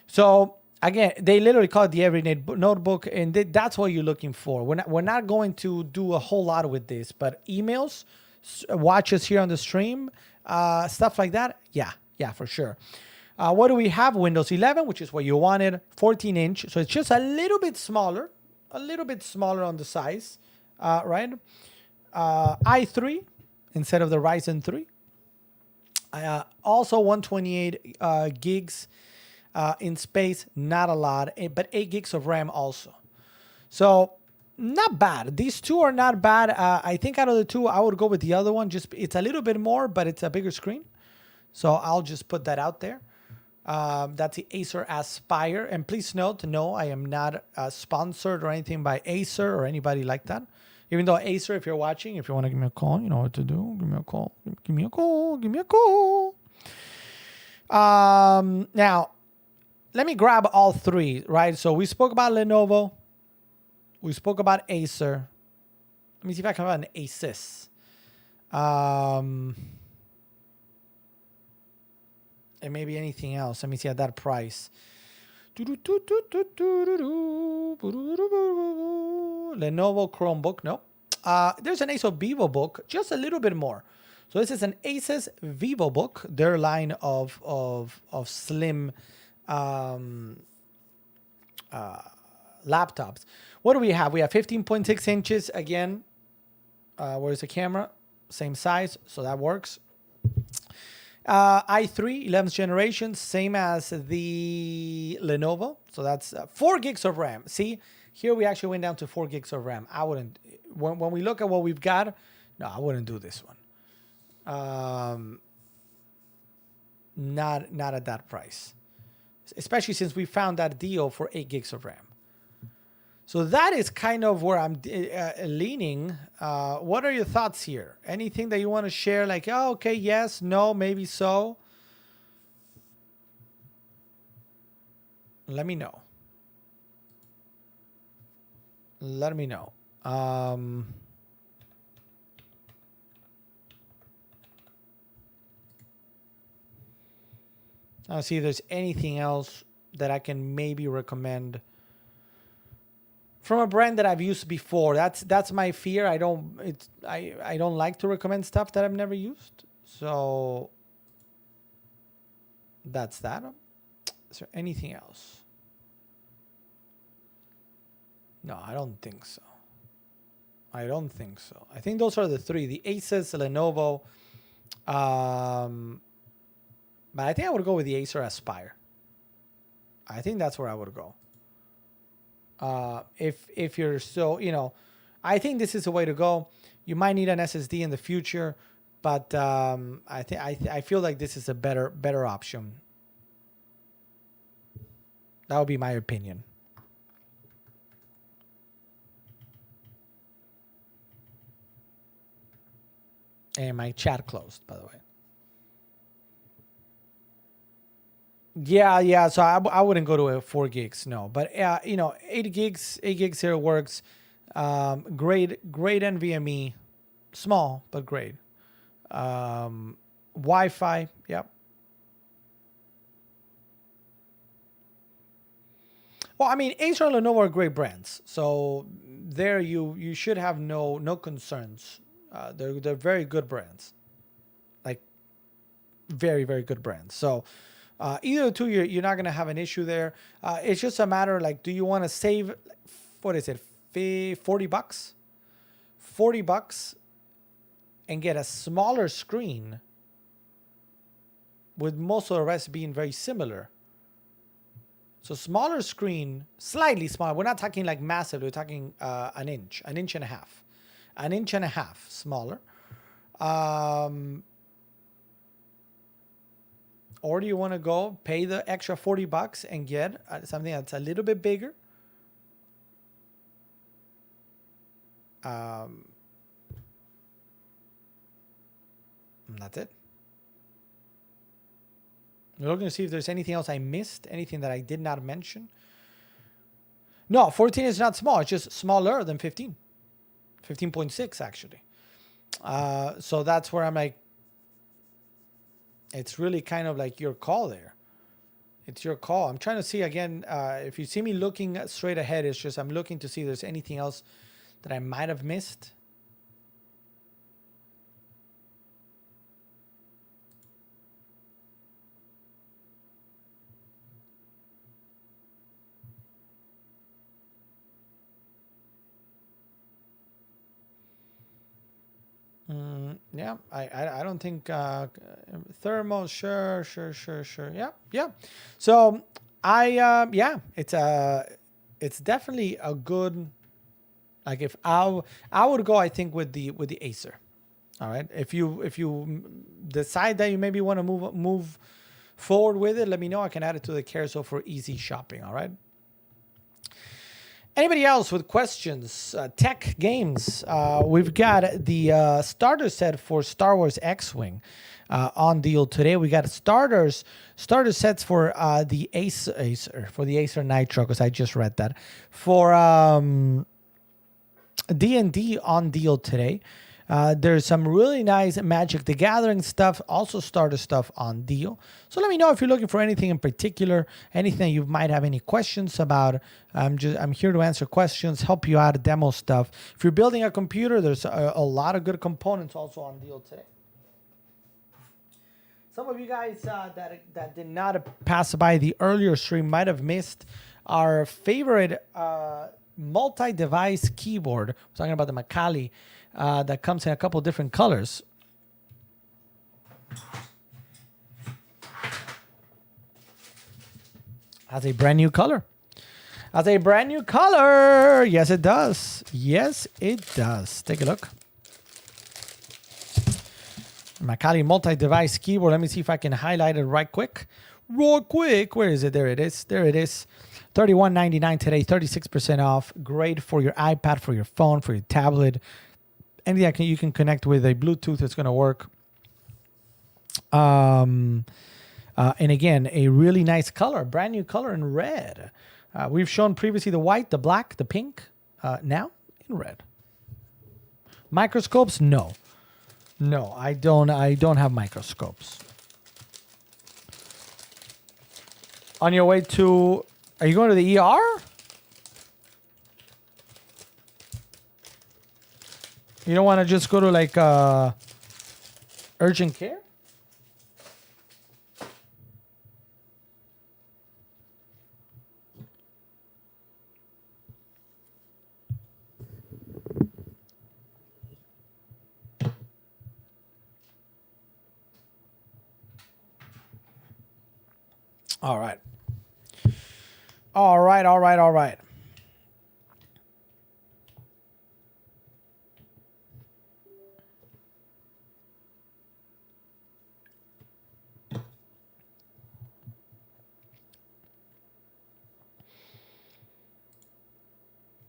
So again, they literally call it the everyday notebook, and that's what you're looking for. We're not going to do a whole lot with this, but emails, watches here on the stream, stuff like that. Yeah, for sure. What do we have? Windows 11, which is what you wanted, 14-inch. So it's just a little bit smaller on the size, right? i3 instead of the Ryzen 3. Also 128 gigs in space, not a lot, but 8 gigs of RAM also. So not bad. These two are not bad. I think out of the two, I would go with the other one. It's a little bit more, but it's a bigger screen. So I'll just put that out there. That's the Acer Aspire. And please note, no, I am not sponsored or anything by Acer or anybody like that. Even though Acer, if you're watching, if you want to give me a call, you know what to do. Give me a call. Now, let me grab all three, right? So we spoke about Lenovo. We spoke about Acer. Let me see if I can find an Asus. And maybe anything else. Let me see at that price. Lenovo Chromebook. No. There's an Asus VivoBook, just a little bit more. So this is an Asus VivoBook, their line of slim laptops. What do we have? We have 15.6 inches again. Where's the camera? Same size, so that works. i3 11th generation, same as the Lenovo. So that's 4 gigs of RAM. See, here we actually went down to 4 gigs of RAM. I wouldn't, when we look at what we've got, no, I wouldn't do this one. Not at that price, especially since we found that deal for 8 gigs of RAM. So that is kind of where I'm leaning. What are your thoughts here? Anything that you want to share? Like, oh, okay, yes, no, maybe so. Let me know. I'll see if there's anything else that I can maybe recommend from a brand that I've used before. That's my fear. I don't like to recommend stuff that I've never used. So that's that. Is there anything else? No, I don't think so. I don't think so. I think those are the three: the Asus, the Lenovo. But I think I would go with the Acer Aspire. I think that's where I would go. If you're still, I think this is the way to go. You might need an SSD in the future, but I feel like this is a better option. That would be my opinion. And my chat closed, by the way. Yeah. So I wouldn't go to a 4 gigs, no. But 8 gigs here works. Great NVMe, small but great. Wi-Fi, yep. Well, I mean, Acer and Lenovo are great brands, so there you should have no concerns. They're very good brands, like very good brands. So either the two, you're not gonna have an issue there. It's just a matter like, do you want to save? What is it? $40? $40 and get a smaller screen with most of the rest being very similar. So smaller screen, slightly smaller. We're not talking like massive. We're talking an inch and a half. An inch and a half smaller. Or do you want to go pay the extra $40 and get something that's a little bit bigger? And that's it. We're looking to see if there's anything else I missed, anything that I did not mention. No, 14 is not small. It's just smaller than 15. 15.6 actually. So that's where I'm like, it's really kind of like your call there. It's your call. I'm trying to see again, if you see me looking straight ahead, it's just I'm looking to see if there's anything else that I might have missed. Yeah, I don't think thermal. Sure. Yeah. So it's definitely a good. Like if I would go, I think with the Acer. All right. If you decide that you maybe want to move forward with it, let me know. I can add it to the carousel for easy shopping. All right. Anybody else with questions? Tech games. We've got the starter set for Star Wars X-Wing on deal today. We got starter sets for the Acer Nitro, because I just read that, for D&D on deal today. There's some really nice Magic the Gathering stuff, also starter stuff on deal. So let me know if you're looking for anything in particular, anything you might have any questions about. I'm here to answer questions, help you out, demo stuff. If you're building a computer, there's a lot of good components also on deal today. Some of you guys that did not pass by the earlier stream might have missed our favorite multi-device keyboard. We're talking about the Macali. That comes in a couple different colors. Has a brand new color. Yes, it does. Take a look. Macali multi-device keyboard. Let me see if I can highlight it right quick. Where is it? There it is. $31.99 today. 36% off. Great for your iPad, for your phone, for your tablet. Anything you can connect with a Bluetooth, it's going to work. And again, a really nice color, brand new color in red. We've shown previously the white, the black, the pink. Now in red. Microscopes? No, I don't have microscopes. On your way to, are you going to the ER? You don't want to just go to like urgent care? All right. All right. All right. All right.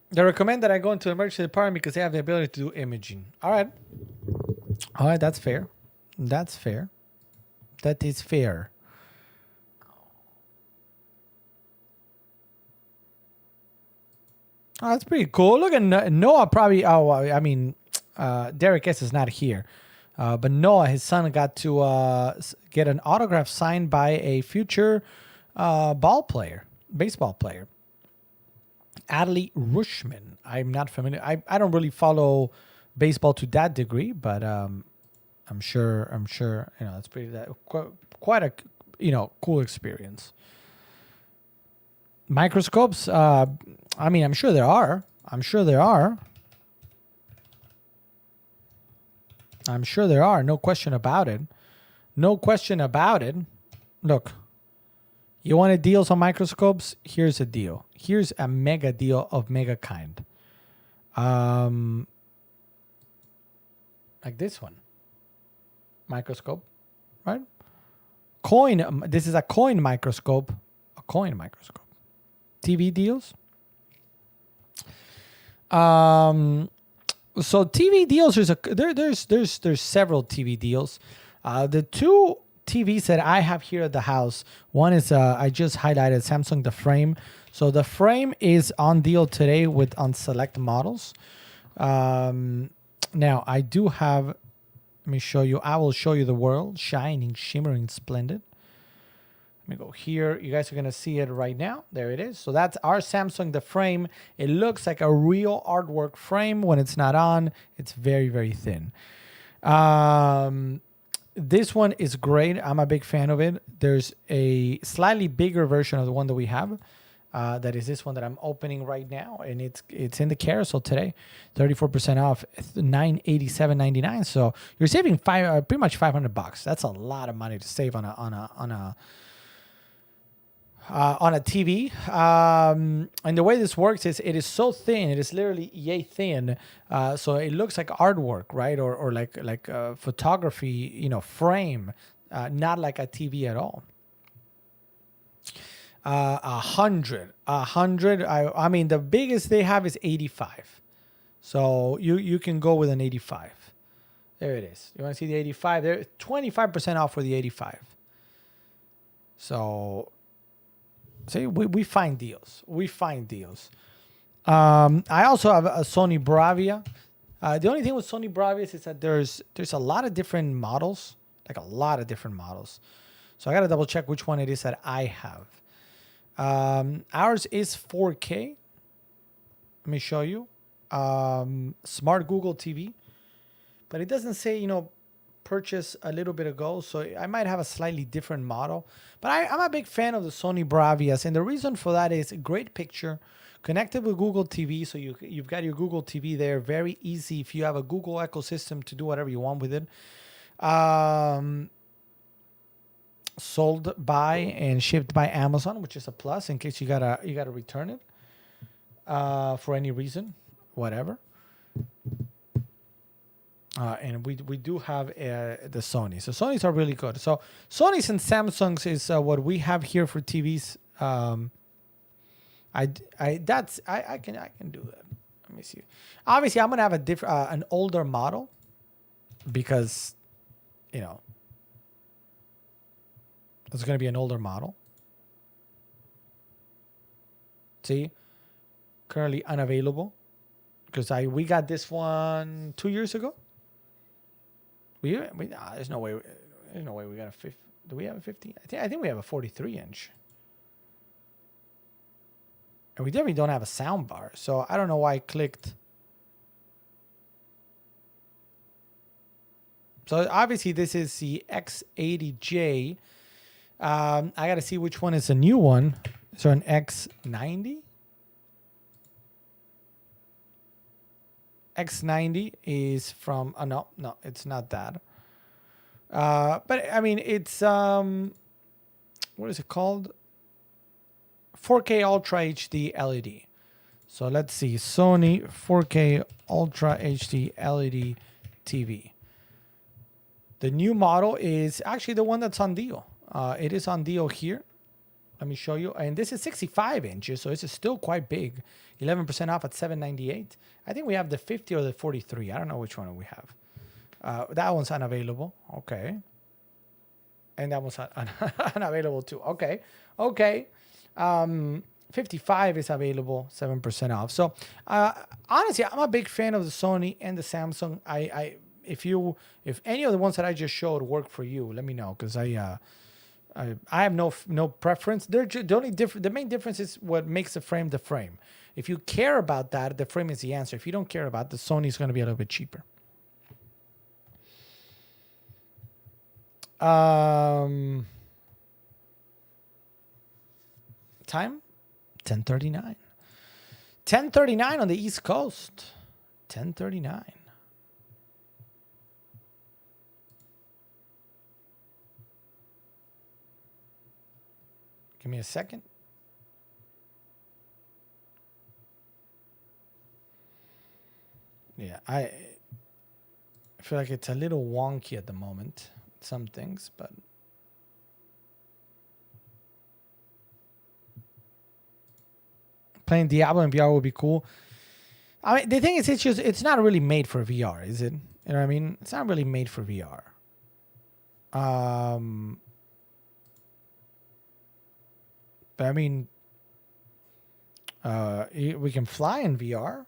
They recommend that I go into the emergency department because they have the ability to do imaging. All right. All right. That's fair. That's fair. That is fair. Oh, that's pretty cool. Look at Noah. Probably. Oh, I mean, Derek S is not here, but Noah, his son, got to get an autograph signed by a future baseball player, Adley Rushman. I'm not familiar. I don't really follow baseball to that degree, but I'm sure. It's pretty quite a cool experience. Microscopes. I mean, I'm sure there are. I'm sure there are. No question about it. No question about it. Look, you wanted deals on microscopes? Here's a deal. Here's a mega deal of mega kind. Like this one. Microscope, right? Coin. This is a coin microscope. A coin microscope. TV deals. So TV deals, there's several TV deals. The two TVs that I have here at the house, one is I just highlighted Samsung the Frame. So the Frame is on deal today on select models. Now I do have, let me show you. I will show you the world, shining, shimmering, splendid. Let me go here. You guys are going to see it right now. There it is. So that's our Samsung the Frame. It looks like a real artwork frame. When it's not on, it's very, very thin. This one is great. I'm a big fan of it. There's a slightly bigger version of the one that we have. That is this one that I'm opening right now, and it's in the carousel today, 34% off, $987.99. So you're saving pretty much $500. That's a lot of money to save on a TV. And the way this works is it is so thin. It is literally yay thin. So it looks like artwork, right? Or like photography, frame, not like a TV at all. 100. I mean, the biggest they have is 85. So you can go with an 85. There it is. You want to see the 85? There, 25% off for the 85. So see, we find deals. I also have a Sony Bravia. The only thing with Sony Bravia is that there's a lot of different models, So I got to double check which one it is that I have. Ours is 4K. Let me show you. Smart Google TV. But it doesn't say, purchase a little bit ago. So I might have a slightly different model. But I'm a big fan of the Sony Bravias. And the reason for that is a great picture. Connected with Google TV. So you've got your Google TV there. Very easy if you have a Google ecosystem to do whatever you want with it. Sold by and shipped by Amazon, which is a plus in case you gotta return it for any reason, whatever. And we do have the Sony. So Sonys are really good. So Sonys and Samsungs is what we have here for TVs. I can do that. Let me see. Obviously, I'm gonna have an older model because it's going to be an older model. See? Currently unavailable. Because we got this one 2 years ago. There's no way we got a 50. Do we have a 50? I think we have a 43-inch. And we definitely don't have a sound bar. So I don't know why I clicked. So obviously this is the X80J. I got to see which one is a new one. So an X90? X90 is from... no, it's not that. But, I mean, it's... what is it called? 4K Ultra HD LED. So let's see, Sony 4K Ultra HD LED TV. The new model is actually the one that's on deal. It is on deal here. Let me show you. And this is 65 inches, so it's still quite big. 11% off at $798. I think we have the 50 or the 43. I don't know which one we have. That one's unavailable. Okay. And that one's unavailable too. Okay. Okay. 55 is available, 7% off. So honestly, I'm a big fan of the Sony and the Samsung. If any of the ones that I just showed work for you, let me know, because I have no preference. The main difference is what makes the frame the frame. If you care about that, the frame is the answer. If you don't care about the Sony, is going to be a little bit cheaper. Time 10:39. 10:39 on the East Coast. 10:39. Give me a second. Yeah, I feel like it's a little wonky at the moment, some things, but playing Diablo in VR would be cool. I mean, the thing is, it's not really made for VR, is it? You know what I mean? It's not really made for VR. But I mean, we can fly in VR.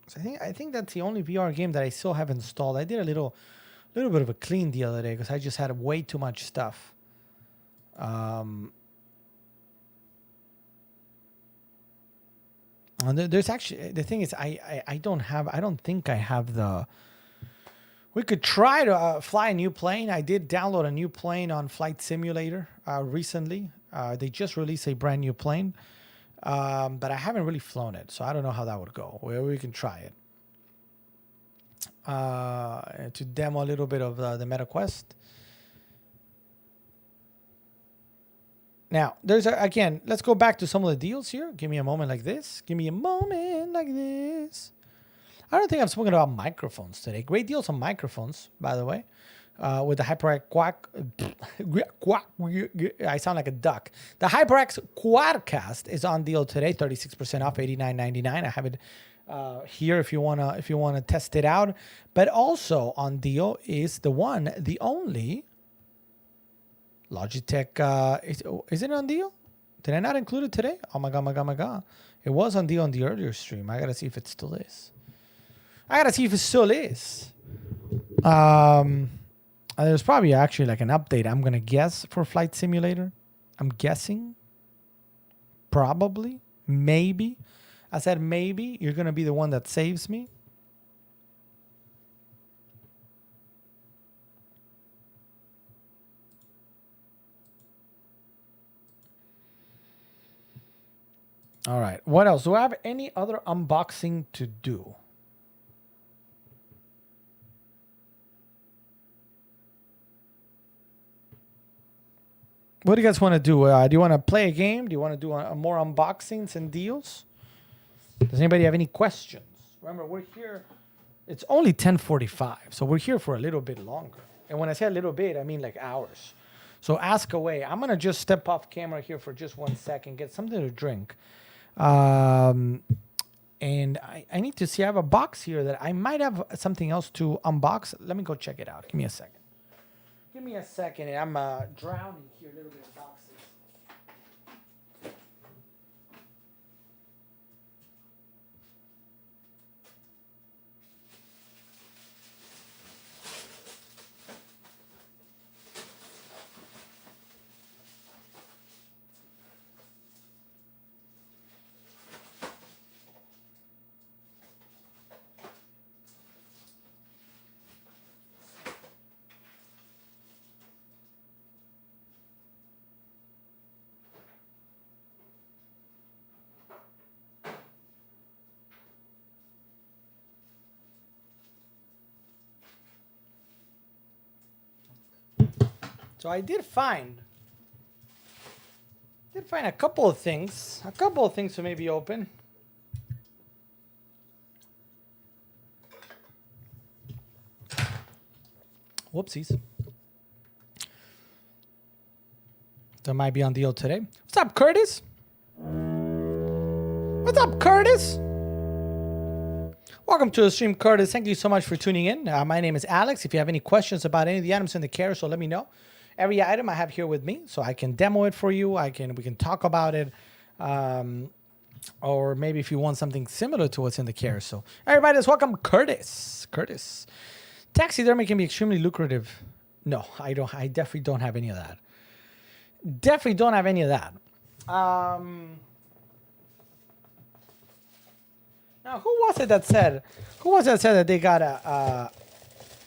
So I think that's the only VR game that I still have installed. I did a little bit of a clean the other day because I just had way too much stuff. And there's actually, the thing is, I don't think I have the. We could try to fly a new plane. I did download a new plane on Flight Simulator recently. They just released a brand new plane. But I haven't really flown it, so I don't know how that would go. We can try it. To demo a little bit of the MetaQuest. Now, again, let's go back to some of the deals here. Give me a moment like this. Give me a moment like this. I don't think I've spoken about microphones today. Great deals on microphones, by the way. With the HyperX I sound like a duck. The HyperX Quadcast is on deal today, 36% off, $89.99. I have it here if you wanna test it out. But also on deal is the only Logitech. Is it on deal? Did I not include it today? Oh my god! It was on deal on the earlier stream. I gotta see if it still is. There's probably actually like an update, I'm going to guess, for Flight Simulator. I'm guessing. Probably. Maybe. I said maybe. You're going to be the one that saves me. All right. What else? Do I have any other unboxing to do? What do you guys want to do? Do you want to play a game? Do you want to do more unboxings and deals? Does anybody have any questions? Remember, we're here. It's only 10:45, so we're here for a little bit longer. And when I say a little bit, I mean like hours. So ask away. I'm going to just step off camera here for just 1 second, get something to drink. And I need to see. I have a box here that I might have something else to unbox. Let me go check it out. Give me a second. I'm drowning here a little bit of boxes. So I did find Did find a couple of things. A couple of things to maybe open. Whoopsies. That might be on deal today. What's up, Curtis? What's up, Curtis? Welcome to the stream, Curtis. Thank you so much for tuning in. My name is Alex. If you have any questions about any of the items in the carousel, let me know. Every item I have here with me, so I can demo it for you. We can talk about it, or maybe if you want something similar to what's in the carousel. Everybody, let's welcome Curtis. Curtis, taxidermy can be extremely lucrative. No, I don't. I definitely don't have any of that. Definitely don't have any of that. Now, who was it that said? Who was it that said that they got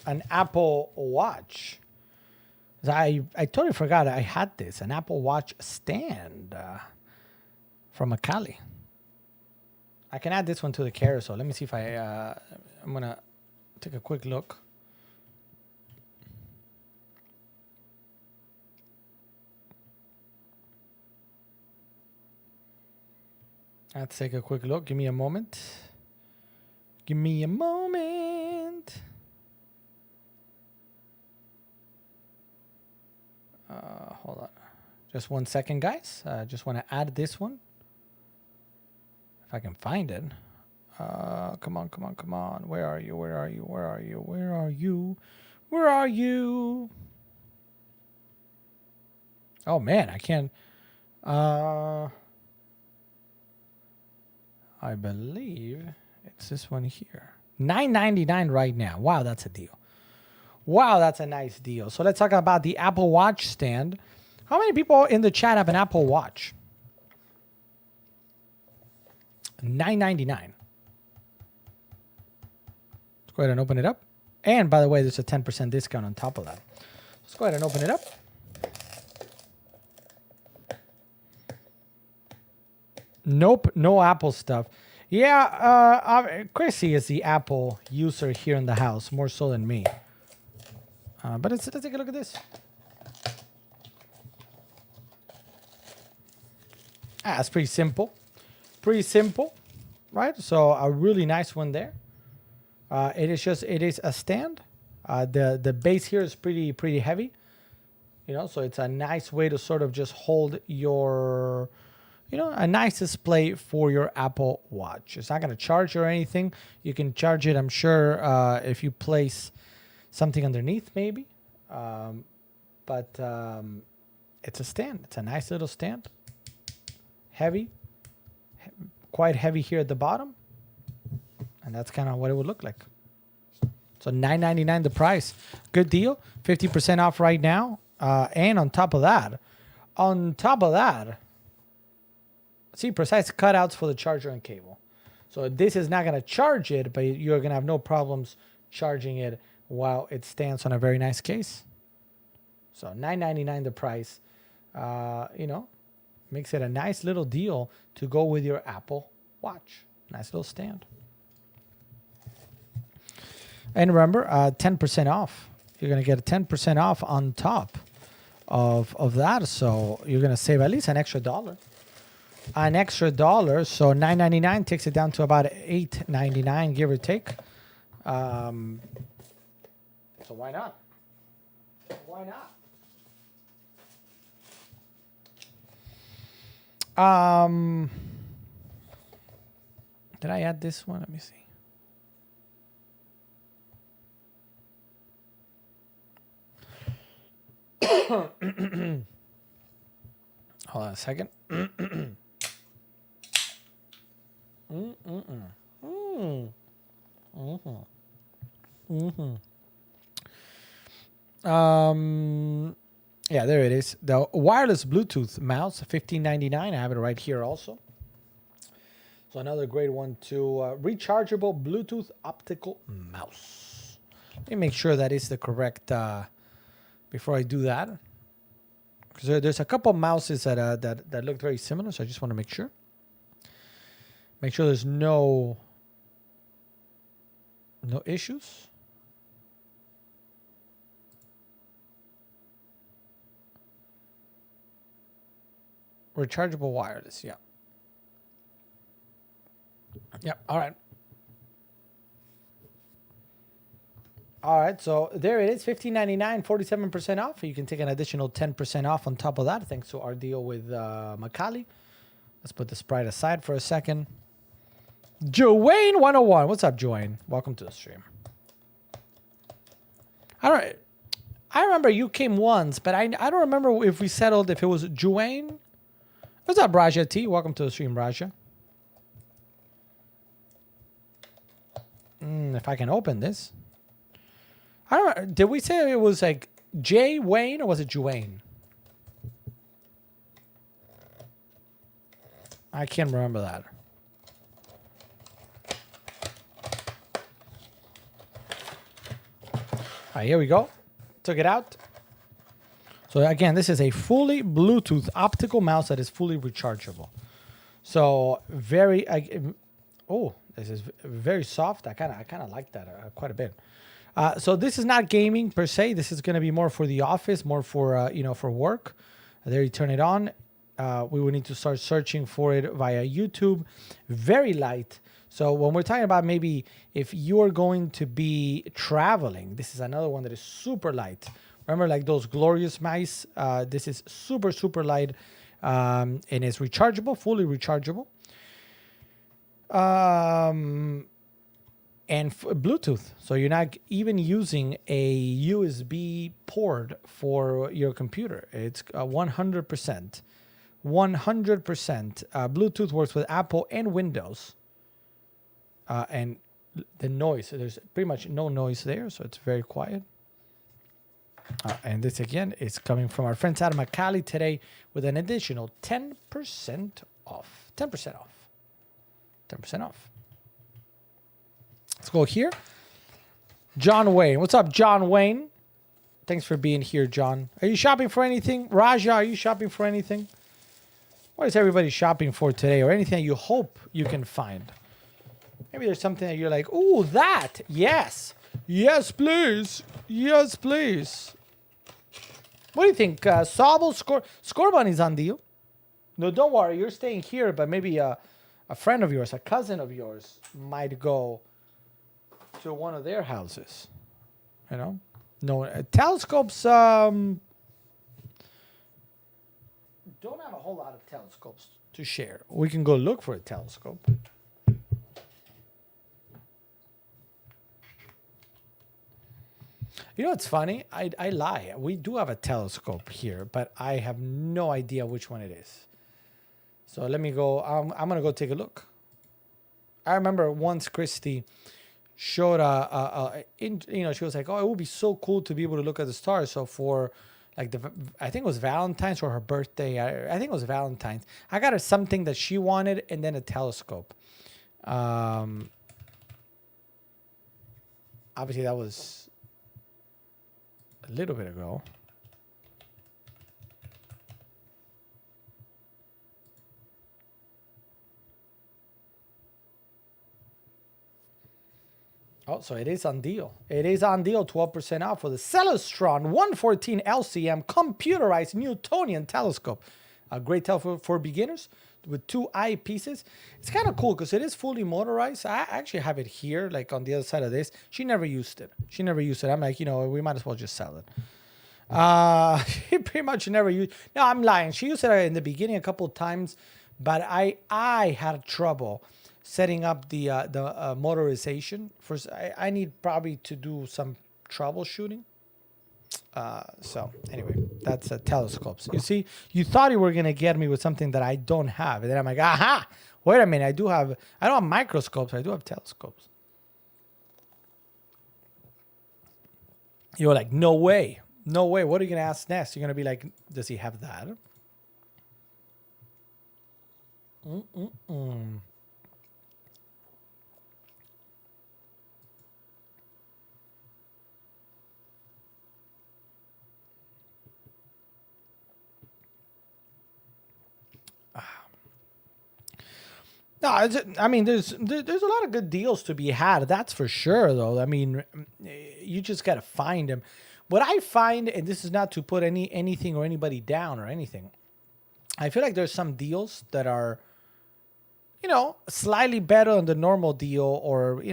an Apple Watch? I totally forgot I had this, an Apple Watch stand from Macali. I can add this one to the carousel. Let me see if I'm gonna take a quick look. Let's take a quick look. Give me a moment. Give me a moment. Hold on. Just 1 second, guys. Just want to add this one. If I can find it. Come on, come on, come on. Where are you? Where are you? Where are you? Where are you? Where are you? Oh, man. I can't. I believe it's this one here. $9.99 right now. Wow, that's a deal. Wow, that's a nice deal. So let's talk about the Apple Watch stand. How many people in the chat have an Apple Watch? $9.99. Let's go ahead and open it up. And by the way, there's a 10% discount on top of that. Let's go ahead and open it up. Nope, no Apple stuff. Yeah, Chrissy is the Apple user here in the house, more so than me. But let's take a look at this. It's pretty simple. Pretty simple, right? So a really nice one there. It is a stand. The base here is pretty heavy. You know, so it's a nice way to sort of just hold your, you know, a nice display for your Apple Watch. It's not going to charge or anything. You can charge it, I'm sure, if you place something underneath maybe. But it's a stand. It's a nice little stand. Heavy. Quite heavy here at the bottom. And that's kind of what it would look like. So $9.99 the price. Good deal. 50% off right now. And on top of that, see, precise cutouts for the charger and cable. So this is not going to charge it, but you're going to have no problems charging it while it stands on a very nice case. So $9.99 the price. You know, makes it a nice little deal to go with your Apple Watch. Nice little stand. And remember, 10% off. You're going to get a 10% off on top of that. So you're going to save at least an extra $1. An extra $1. So $9.99 takes it down to about $8.99, give or take. So why not? Why not? Did I add this one? Let me see. Hold on a second. Yeah, there it is. The wireless Bluetooth mouse, $15.99. I have it right here also. So another great one to rechargeable Bluetooth optical mouse. Let me make sure that is the correct. Before I do that, because there's a couple of mouses that look very similar, so I just want to make sure. Make sure there's no issues. Rechargeable wireless. Yeah. Yeah. All right. All right. So there it is. $15.99, 47% off. You can take an additional 10% off on top of that, thanks to our deal with Macali. Let's put the Sprite aside for a second. Joanne 101. What's up, Joanne? Welcome to the stream. All right. I remember you came once, but I don't remember if we settled if it was Joanne. What's up, Raja T? Welcome to the stream, Raja. If I can open this. I don't know. Did we say it was like Jay Wayne or was it Joanne? I can't remember that. All right, here we go. Took it out. So again, this is a fully Bluetooth optical mouse that is fully rechargeable. So very, oh, this is very soft. I kind of like that quite a bit. So this is not gaming per se. This is going to be more for the office, more for for work. There you turn it on. We will need to start searching for it via YouTube. Very light. So when we're talking about maybe if you're going to be traveling, this is another one that is super light. Remember, like those glorious mice? This is super, super light, and it's rechargeable, fully rechargeable. And Bluetooth. So you're not even using a USB port for your computer. It's 100%. 100%. Bluetooth works with Apple and Windows. And the noise, there's pretty much no noise there, so it's very quiet. And this again is coming from our friends out of Macali today with an additional 10% off. 10% off. 10% off. Let's go here. John Wayne. What's up, John Wayne? Thanks for being here, John. Are you shopping for anything? Raja, are you shopping for anything? What is everybody shopping for today, or anything that you hope you can find? Maybe there's something that you're like, ooh, that. Yes. Yes, please. Yes, please. What do you think? Sobble Score Bunny's on deal. No, don't worry. You're staying here, but maybe a friend of yours, a cousin of yours, might go to one of their houses. You know? No, telescopes don't have a whole lot of telescopes to share. We can go look for a telescope. You know what's funny? I lie. We do have a telescope here, but I have no idea which one it is. So let me go. I'm going to go take a look. I remember once Christy showed she was like, oh, it would be so cool to be able to look at the stars. So for like I think it was Valentine's or her birthday. I think it was Valentine's. I got her something that she wanted and then a telescope. Obviously that was a little bit ago. Oh, so it is on deal. It is on deal, 12% off for the Celestron 114 LCM computerized Newtonian telescope. A great telescope for beginners with 2 eyepieces. It's kind of cool because it is fully motorized. I actually have it here, like on the other side of this. She never used it. I'm like, we might as well just sell it. She pretty much never used. No, I'm lying. She used it in the beginning a couple of times, but I had trouble setting up the motorization. First, I need probably to do some troubleshooting. So anyway, that's telescopes. You see, you thought you were gonna get me with something that I don't have, and then I'm like, aha! Wait a minute, I don't have microscopes. I do have telescopes. You're like, no way. What are you gonna ask next? You're gonna be like, does he have that? No, I mean, there's a lot of good deals to be had. That's for sure, though. I mean, you just gotta find them. What I find, and this is not to put anything or anybody down or anything, I feel like there's some deals that are, slightly better than the normal deal, or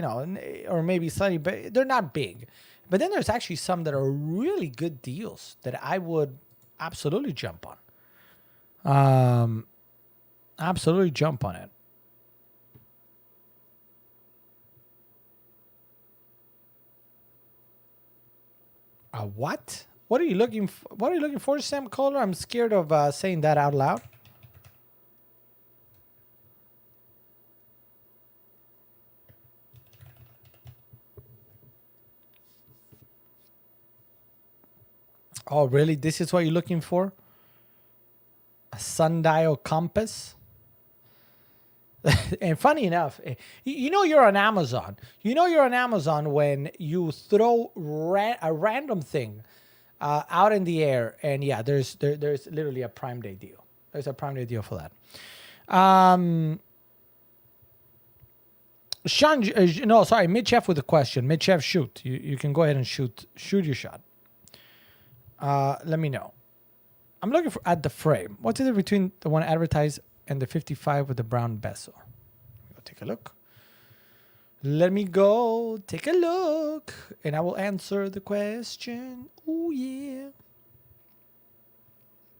or maybe slightly better. They're not big, but then there's actually some that are really good deals that I would absolutely jump on. Absolutely jump on it. What? What are you looking for? What are you looking for, Sam Kohler? I'm scared of saying that out loud. Oh, really? This is what you're looking for? A sundial compass? And funny enough, you're on Amazon. You're on Amazon when you throw a random thing out in the air, and yeah, there's literally a Prime Day deal. There's a Prime Day deal for that. Sean, no, sorry, Mid-Chef with a question. Mid-Chef, shoot. You can go ahead and shoot your shot. Let me know. I'm looking at the frame. What's the difference between the one advertised and the 55 with the brown bezel? Go take a look. Let me go take a look, and I will answer the question. Oh, yeah.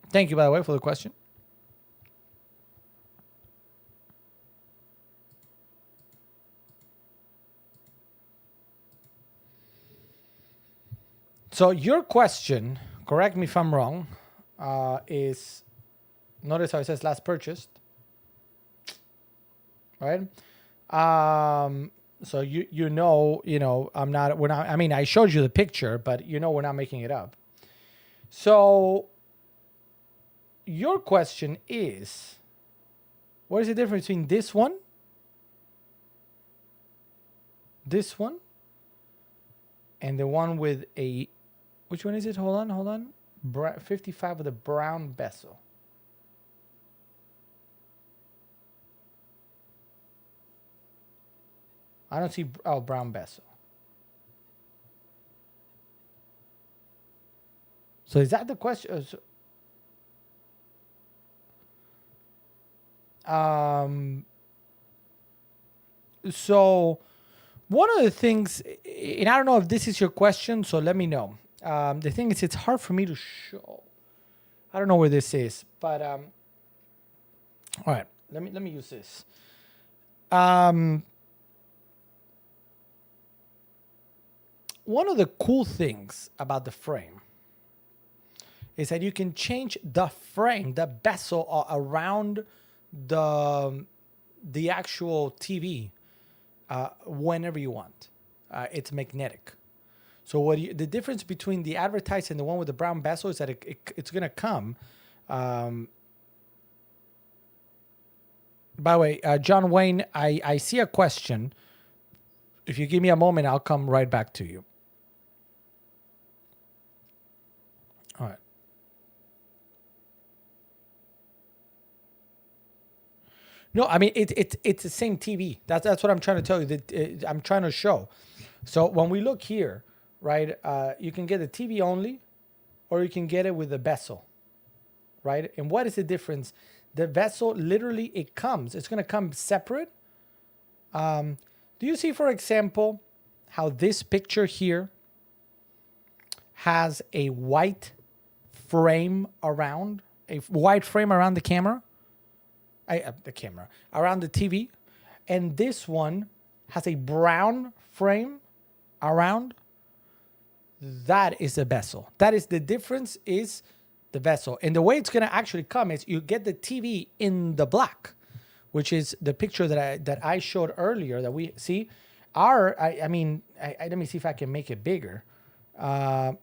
Thank you, by the way, for the question. So your question, correct me if I'm wrong, is, notice how it says last purchased, right? So I mean, I showed you the picture, but we're not making it up. So your question is, what is the difference between this one, and the one with which one is it? Hold on. 55 with a brown bezel. I don't see brown bezel. So is that the question? So one of the things, and I don't know if this is your question, so let me know. The thing is, it's hard for me to show. I don't know where this is, but all right, let me use this. One of the cool things about the frame is that you can change the frame, the bezel around the actual TV whenever you want. It's magnetic. So the difference between the advertised and the one with the brown bezel is that it's going to come. By the way, John Wayne, I see a question. If you give me a moment, I'll come right back to you. All right. No, I mean it's the same TV. That's what I'm trying to tell you. That I'm trying to show. So when we look here, right, you can get the TV only, or you can get it with the bezel, right? And what is the difference? The bezel literally it's going to come separate. Do you see, for example, how this picture here has a white frame around the camera? Around the TV, and this one has a brown frame around. That is the bezel. That is the difference, is the bezel. And the way it's going to actually come is you get the TV in the black, which is the picture that I showed earlier that we see. Let me see if I can make it bigger. Let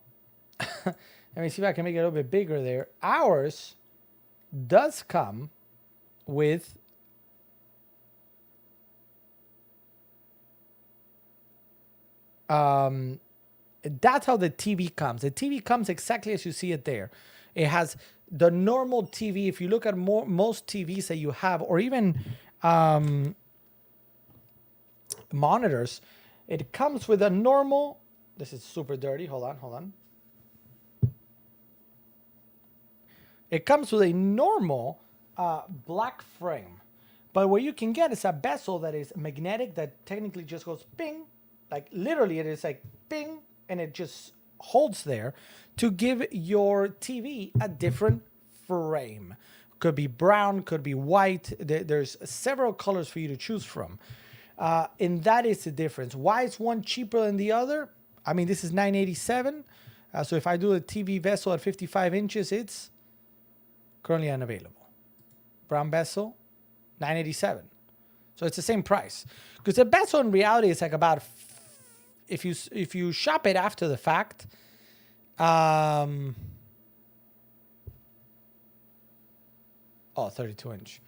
me see if I can make it a little bit bigger there. Ours does come with that's how the TV comes. The TV comes exactly as you see it there. It has the normal TV. If you look at most TVs that you have, or even monitors, it comes with a normal. This is super dirty. Hold on. It comes with a normal black frame. But what you can get is a bezel that is magnetic that technically just goes ping. Like literally it is like ping and it just holds there to give your TV a different frame. Could be brown, could be white. There's several colors for you to choose from. And that is the difference. Why is one cheaper than the other? I mean, this is $987. So if I do a TV bezel at 55 inches, it's currently unavailable. Brown bezel, $987. So it's the same price. Because the bezel in reality is like about, if you shop it after the fact, oh, 32 inch.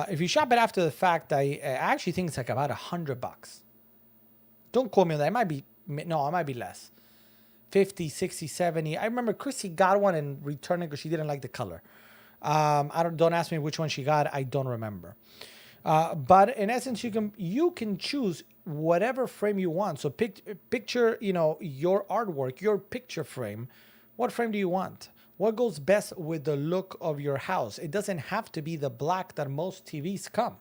If you shop it after the fact, I actually think it's like about $100. Don't quote me on that. It might be less. 50, 60, 70. I remember Chrissy got one and returned it because she didn't like the color. Don't ask me which one she got. I don't remember. But in essence, you can choose whatever frame you want. So picture, your artwork, your picture frame. What frame do you want? What goes best with the look of your house? It doesn't have to be the black that most TVs come.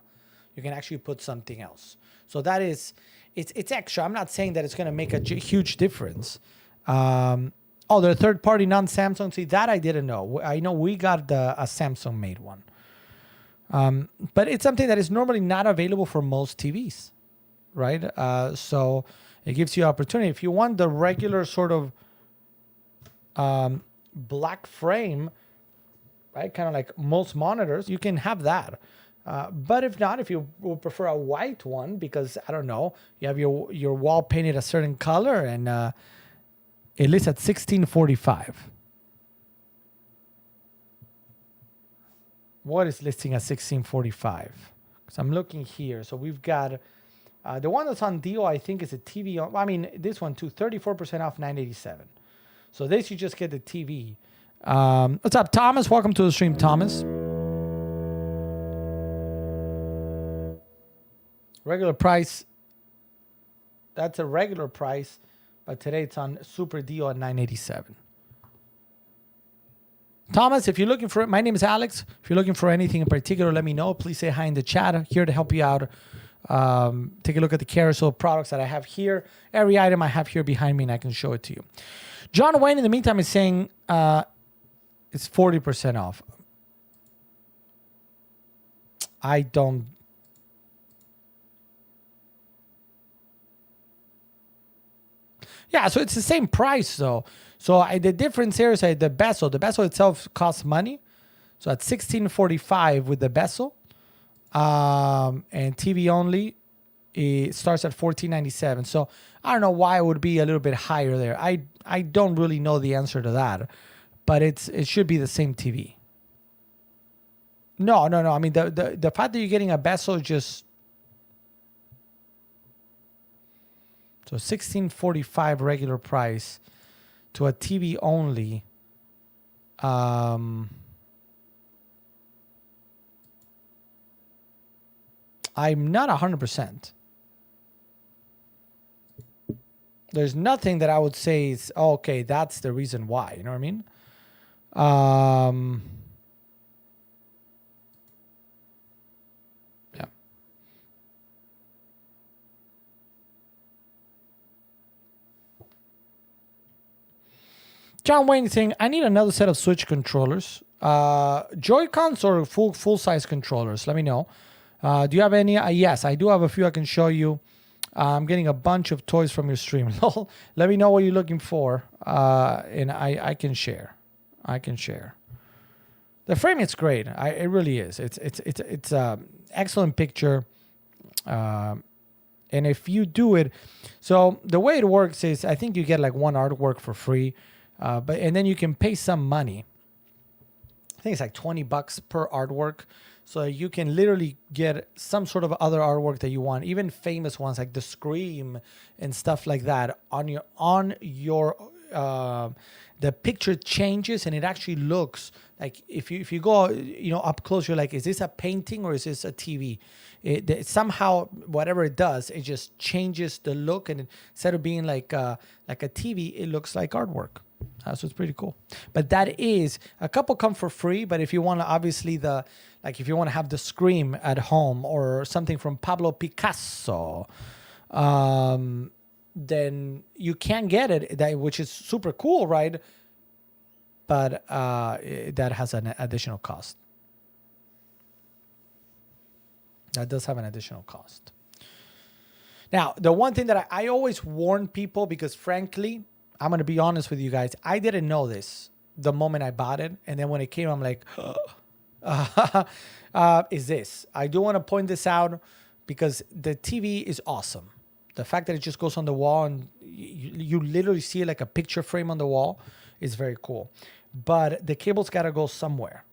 You can actually put something else. So that is, it's extra. I'm not saying that it's going to make a huge difference. They're third-party non-Samsung. See, that I didn't know. I know we got a Samsung-made one. But it's something that is normally not available for most TVs, right? So it gives you opportunity. If you want the regular sort of black frame, right, kind of like most monitors, you can have that. But if not, if you would prefer a white one, because I don't know, you have your wall painted a certain color, and it lists at $1,645. What is listing at $1,645? Because I'm looking here. So we've got the one that's on deal. I think is a TV. I mean, this one too, 34% off, $987. So this you just get the TV. What's up, Thomas? Welcome to the stream, Thomas. Regular price. That's a regular price, but today it's on super deal at $987. Thomas, if you're looking for it, my name is Alex. If you're looking for anything in particular, let me know. Please say hi in the chat. Here to help you out. Take a look at the carousel of products that I have here. Every item I have here behind me, and I can show it to you. John Wayne, in the meantime, is saying it's 40% off. I don't. Yeah, so it's the same price, though. So the difference here is the bezel. The bezel itself costs money. So at $1,645 with the bezel. And TV only, it starts at $1,497. So I don't know why it would be a little bit higher there. I don't really know the answer to that. But it should be the same TV. No. I mean, the fact that you're getting a bezel just... So $1,645 regular price to a TV only. I'm not 100%. There's nothing that I would say is, okay, that's the reason why. You know what I mean? Yeah. John Wayne saying, I need another set of Switch controllers. Joy-Cons or full-size controllers? Let me know. Do you have any? Yes, I do have a few I can show you. I'm getting a bunch of toys from your stream. Let me know what you're looking for, and I can share. The frame is great. It really is. It's excellent picture. And if you do it, so the way it works is, I think you get like one artwork for free, and then you can pay some money. I think it's like $20 per artwork. So you can literally get some sort of other artwork that you want, even famous ones like the Scream and stuff like that on your the picture changes, and it actually looks like, if you go up close, you're like, is this a painting or is this a TV? It somehow, whatever it does, it just changes the look, and instead of being like a TV, it looks like artwork. So it's pretty cool. But that is a couple come for free. But if you want to, obviously if you want to have the Scream at home or something from Pablo Picasso, then you can get it. Which is super cool, right? But that has an additional cost. That does have an additional cost. Now, the one thing that I always warn people, because frankly, I'm going to be honest with you guys, I didn't know this the moment I bought it. And then when it came, I'm like, is this? I do want to point this out because the TV is awesome. The fact that it just goes on the wall and you literally see it like a picture frame on the wall is very cool. But the cable's got to go somewhere.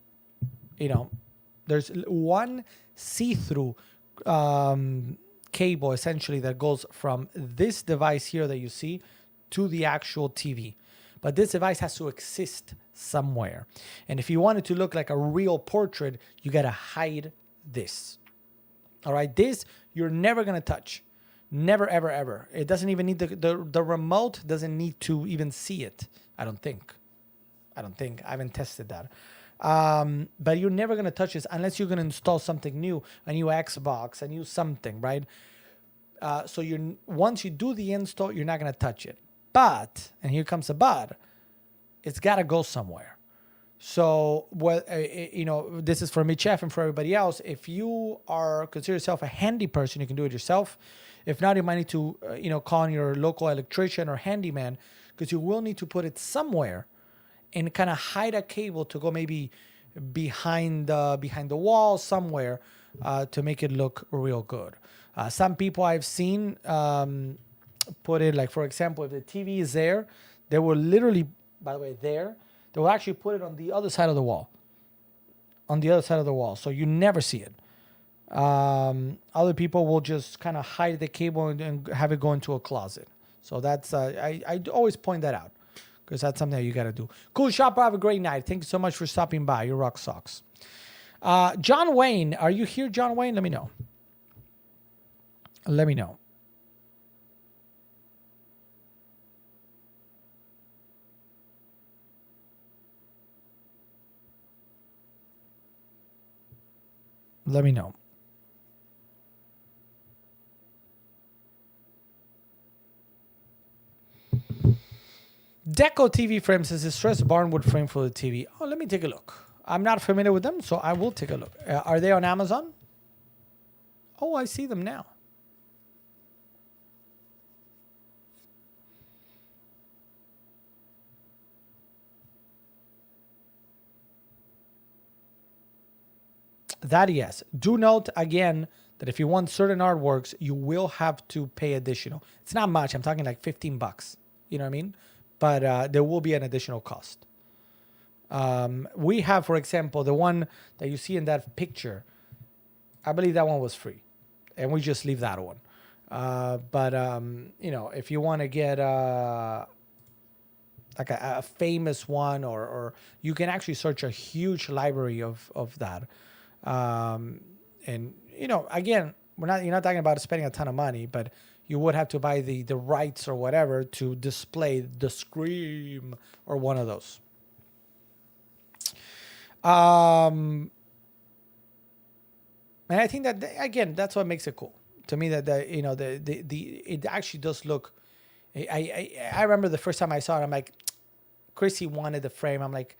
There's one see-through cable essentially that goes from this device here that you see to the actual TV. But this device has to exist somewhere. And if you want it to look like a real portrait, you got to hide this. All right. This you're never going to touch. Never, ever, ever. It doesn't even need the remote doesn't need to even see it. I don't think. I haven't tested that. But you're never going to touch this unless you're going to install something new, a new Xbox, a new something, right? So once you do the install, you're not going to touch it. But, and here comes the but, it's got to go somewhere. So, this is for me, Chef, and for everybody else. If you consider yourself a handy person, you can do it yourself. If not, you might need to, call on your local electrician or handyman, because you will need to put it somewhere and kind of hide a cable to go maybe behind the wall somewhere to make it look real good. Some people I've seen put it, like, for example, if the TV is there, they will literally, by the way, they will actually put it on the other side of the wall. So you never see it. Other people will just kind of hide the cable and have it go into a closet. So that's, I always point that out because that's something that you got to do. Cool shopper, have a great night. Thank you so much for stopping by. You rock socks. John Wayne, are you here, John Wayne? Let me know. Let me know. Deco TV frame says distressed barnwood frame for the TV. Oh, let me take a look. I'm not familiar with them, so I will take a look. Are they on Amazon? Oh, I see them now. That, yes. Do note, again, that if you want certain artworks, you will have to pay additional. It's not much. I'm talking like $15. You know what I mean? But there will be an additional cost. We have, for example, the one that you see in that picture. I believe that one was free. And we just leave that one. But if you want to get like a famous one, or you can actually search a huge library of that. And again, you're not talking about spending a ton of money, but you would have to buy the rights or whatever to display the Scream or one of those. And I think that, again, that's what makes it cool to me, that it actually does look. I remember the first time I saw it, I'm like, Chrissy wanted the frame. I'm like,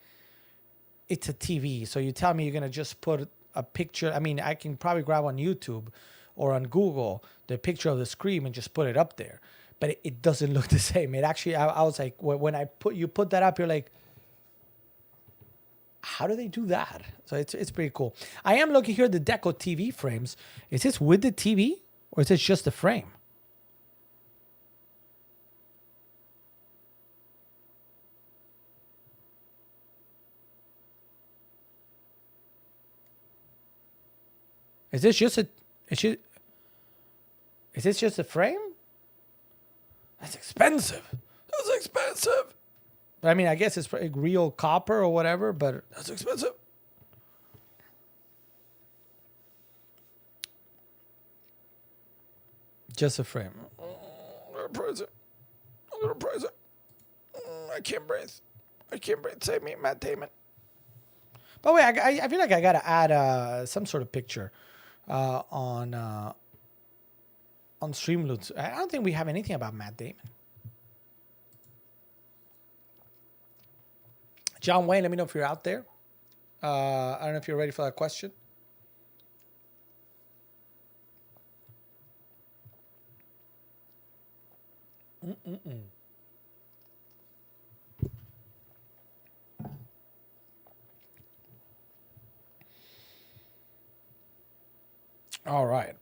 it's a TV, so you tell me you're gonna just put a picture. I mean, I can probably grab on YouTube or on Google the picture of the Scream and just put it up there, but it doesn't look the same. It actually, I was like, when you put that up, you're like, how do they do that? So it's pretty cool. I am looking here at the Deco TV frames. Is this with the TV or is this just the frame? Is this just a frame? That's expensive. But I mean, I guess it's real copper or whatever, but that's expensive. Just a frame. I'm gonna price it. I can't breathe. I can't breathe. Save me, Matt Damon. But wait, I feel like I gotta add some sort of picture on Streamloots. I don't think we have anything about Matt Damon. John Wayne, let me know if you're out there. I don't know if you're ready for that question. All right.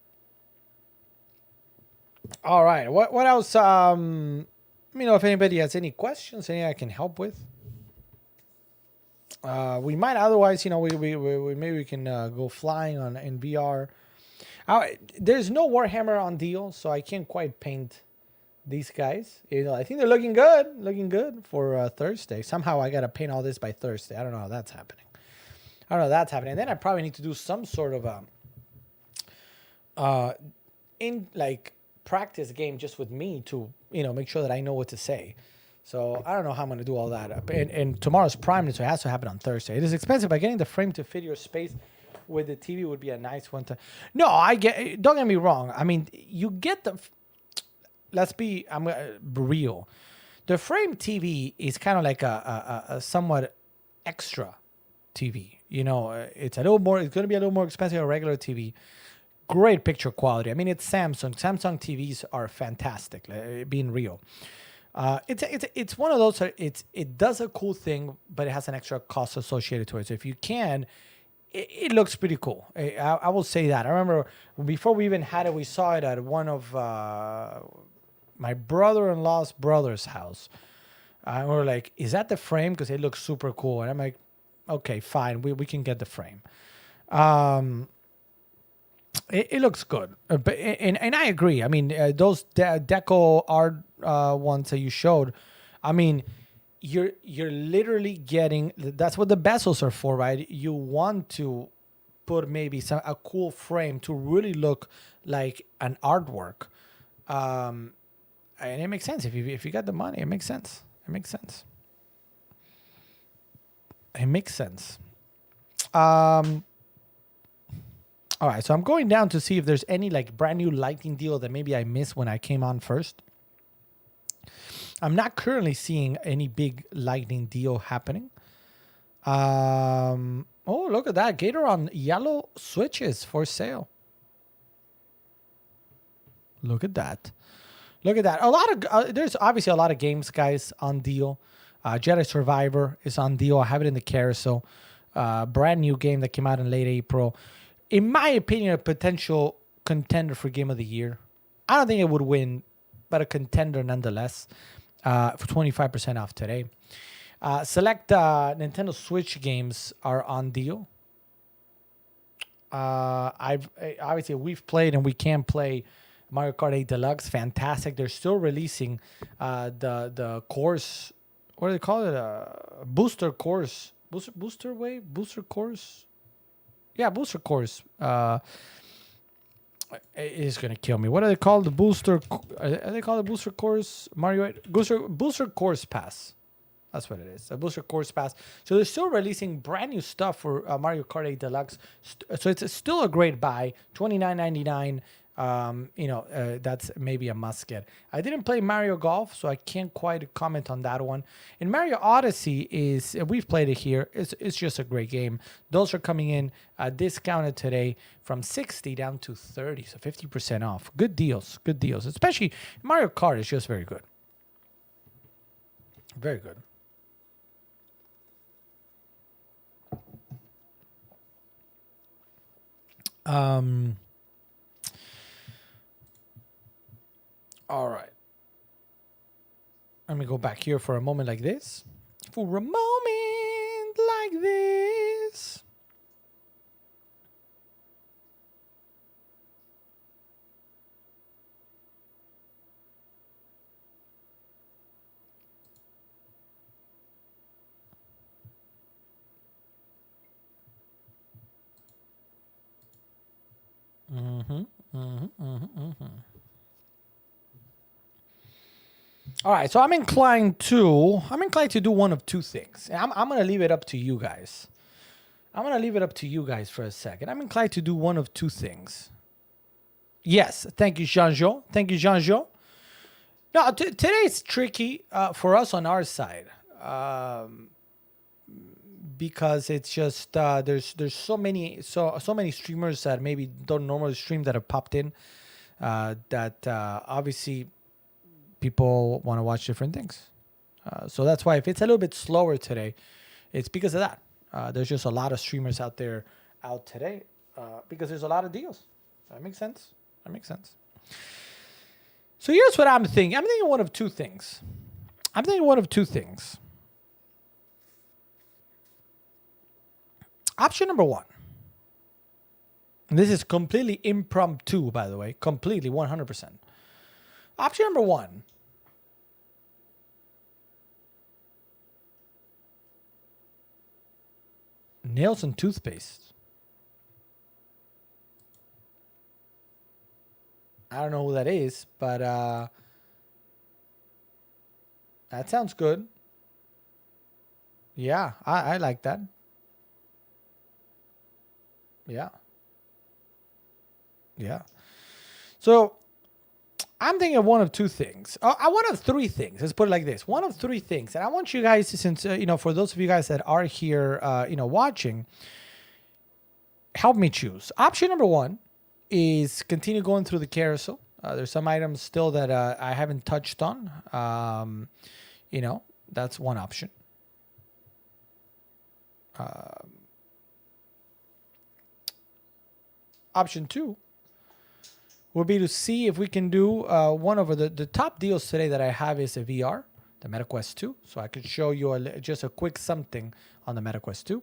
All right. What else? Let me know if anybody has any questions, anything I can help with. We might otherwise, we maybe we can go flying on in VR. There's no Warhammer on deal, so I can't quite paint these guys. I think they're looking good for Thursday. Somehow I gotta paint all this by Thursday. I don't know how that's happening. And then I probably need to do some sort of in like practice game just with me to make sure that I know what to say. So I don't know how I'm going to do all that. And tomorrow's Prime Day, so it has to happen on Thursday. It is expensive, but getting the frame to fit your space with the TV would be a nice one to. No, don't get me wrong. I mean, you get the. Let's be. I'm real. The frame TV is kind of like a somewhat extra TV. It's a little more. It's going to be a little more expensive than a regular TV. Great picture quality. I mean, it's Samsung. Samsung TVs are fantastic. Being real. It's one of those. It does a cool thing, but it has an extra cost associated to it. So if you can, it looks pretty cool. I will say that. I remember before we even had it, we saw it at one of my brother-in-law's brother's house. And we were like, "Is that the frame?" Because it looks super cool. And I'm like, "Okay, fine. We can get the frame." It looks good, and I agree. I mean, those deco art ones that you showed, I mean, you're literally getting. That's what the bezels are for, right? You want to put maybe a cool frame to really look like an artwork, and it makes sense if you got the money. It makes sense. It makes sense. It makes sense. All right, so I'm going down to see if there's any like brand new lighting deal that maybe I missed when I came on first. I'm not currently seeing any big lightning deal happening. Oh, look at that. Gator yellow switches for sale. Look at that. Look at that. A lot of there's obviously a lot of games, guys, on deal. Jedi Survivor is on deal. I have it in the carousel. Brand new game that came out in late April. In my opinion, a potential contender for Game of the Year. I don't think it would win, but a contender nonetheless. For 25% off today. Select Nintendo Switch games are on deal. Obviously we've played and we can play Mario Kart 8 Deluxe. Fantastic. They're still releasing the course. What do they call it? Booster course. Booster wave? Booster course? Yeah, booster course. It is gonna kill me. What are they called? The booster? Are they called the booster course? Mario 8 booster course pass. That's what it is. A booster course pass. So they're still releasing brand new stuff for Mario Kart 8 Deluxe. So it's still a great buy. $29.99. That's maybe a must get. I didn't play Mario Golf, so I can't quite comment on that one. And Mario Odyssey we've played it here. It's just a great game. Those are coming in discounted today from 60 down to 30, so 50% off. Good deals. Especially Mario Kart is just very good. Very good. All right. Let me go back here for a moment like this. For a moment like this. All right, so I'm inclined to do one of two things. And I'm gonna leave it up to you guys. I'm gonna leave it up to you guys for a second. I'm inclined to do one of two things. Yes, thank you, Jean-Jo. Thank you, Jean-Jo. No, today's tricky for us on our side because it's just there's so many streamers that maybe don't normally stream that have popped in that obviously people want to watch different things. So that's why if it's a little bit slower today, it's because of that. There's just a lot of streamers out today because there's a lot of deals. That makes sense. That makes sense. So here's what I'm thinking. I'm thinking one of two things. Option number one. And this is completely impromptu, by the way. Completely, 100%. Option number one. Nails and toothpaste. I don't know who that is, but that sounds good. Yeah, I like that. Yeah. Yeah. So I'm thinking of one of two things. One of three things. Let's put it like this. One of three things. And I want you guys, since, for those of you guys that are here, watching, help me choose. Option number one is continue going through the carousel. There's some items still that I haven't touched on. That's one option. Option two will be to see if we can do one of the top deals today that I have is a VR, the MetaQuest 2. So I could show you just a quick something on the MetaQuest 2.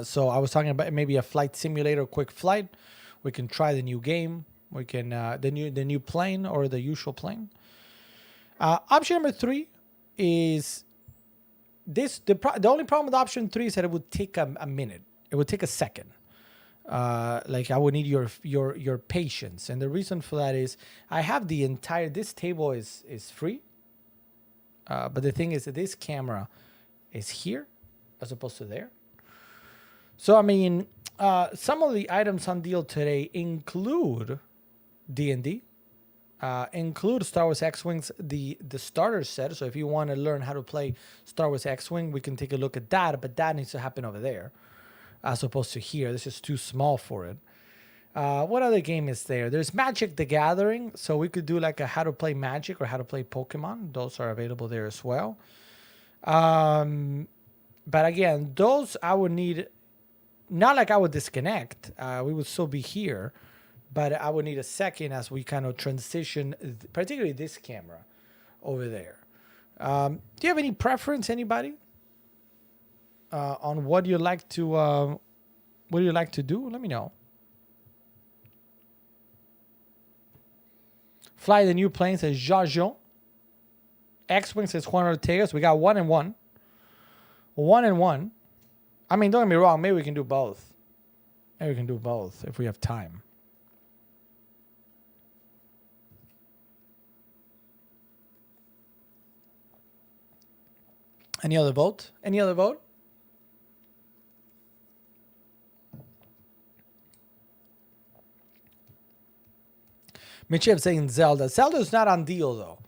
So I was talking about maybe a flight simulator, quick flight. We can try the new game. We can the new plane or the usual plane. Option number three is this. The only problem with option three is that it would take a minute. It would take a second. Like I would need your patience, and the reason for that is I have this table is free, but the thing is that this camera is here as opposed to there. So I mean, some of the items on deal today include D&D, include Star Wars X-Wings, the starter set. So if you want to learn how to play Star Wars X-Wing, we can take a look at that, but that needs to happen over there as opposed to here. This is too small for it. What other game is there? There's Magic the Gathering. So we could do like a how to play Magic or how to play Pokemon. Those are available there as well. But again, those I would need, not like I would disconnect. We would still be here. But I would need a second as we kind of transition, particularly this camera over there. Do you have any preference, anybody? On what you like to do? Let me know. Fly the new plane says Jajon. X-Wing says Juan Ortega. So we got 1 and 1. 1 and 1. I mean, don't get me wrong. Maybe we can do both. Maybe we can do both if we have time. Any other vote? Any other vote? Michiev saying Zelda. Zelda's not on deal though.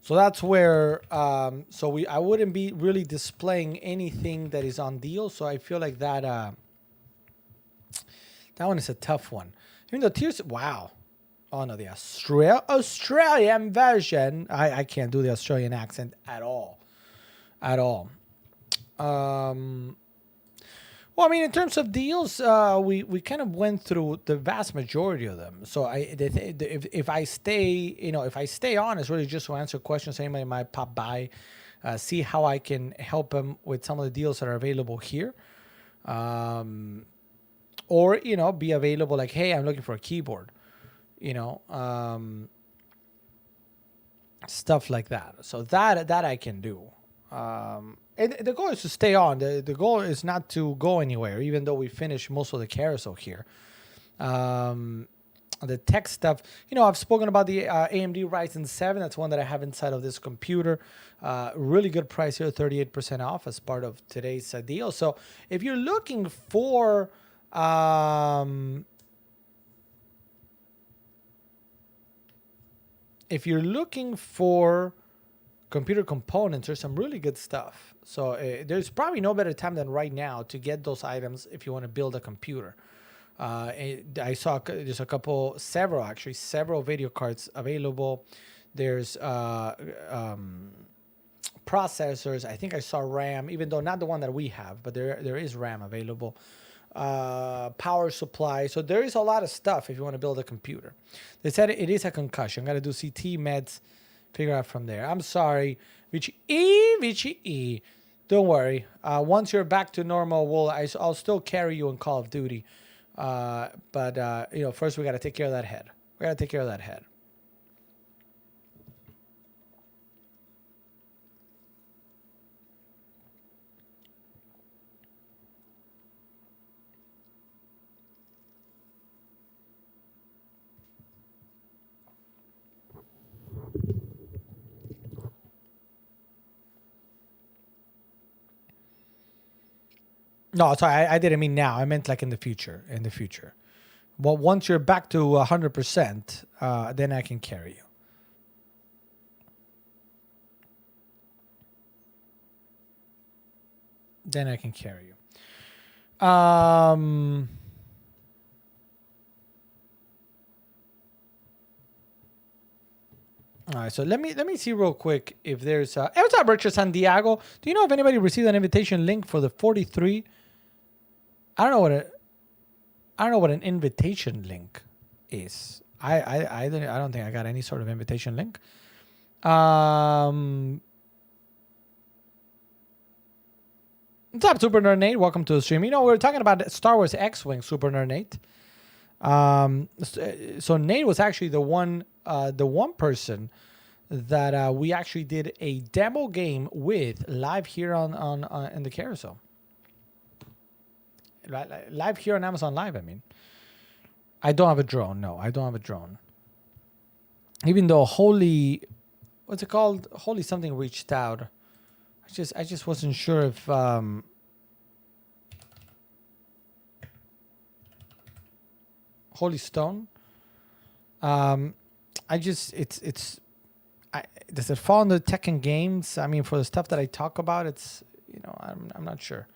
So that's where I wouldn't be really displaying anything that is on deal. So I feel like that one is a tough one. Even though Tears, wow. Oh no, the Australian version. I can't do the Australian accent at all. At all. Well, I mean, in terms of deals, we kind of went through the vast majority of them. So if I stay on, it's really just to answer questions anybody might pop by, see how I can help them with some of the deals that are available here, or be available like, hey, I'm looking for a keyboard, stuff like that. So that I can do. And the goal is to stay on. The goal is not to go anywhere, even though we finished most of the carousel here. the tech stuff. I've spoken about the AMD Ryzen 7. That's one that I have inside of this computer. Really good price here, 38% off as part of today's deal. So if you're looking for computer components, there's some really good stuff. So there's probably no better time than right now to get those items if you want to build a computer. I saw there's several video cards available. There's processors. I think I saw RAM, even though not the one that we have, but there is RAM available. Power supply. So there is a lot of stuff if you want to build a computer. They said it is a concussion. Got to do CT meds, figure out from there. I'm sorry, Vichy E. Don't worry. Once you're back to normal, I'll still carry you in Call of Duty. But first we got to take care of that head. No, sorry, I didn't mean now. I meant like in the future. Well, once you're back to 100%, then I can carry you. All right, so let me see real quick if there's what's up, Richard Santiago? Do you know if anybody received an invitation link for the 43? I don't know what an invitation link is. I don't think I got any sort of invitation link. What's up, Super Nerd Nate? Welcome to the stream. We're talking about Star Wars X-Wing, Super Nerd Nate. So Nate was actually the one person that we actually did a demo game with live here on in the carousel. Live here on Amazon Live. I mean, I don't have a drone. No, I don't have a drone. Even though Holy something reached out. I just wasn't sure if Holy Stone. Does it fall into Tekken games? I mean, for the stuff that I talk about, it's I'm not sure.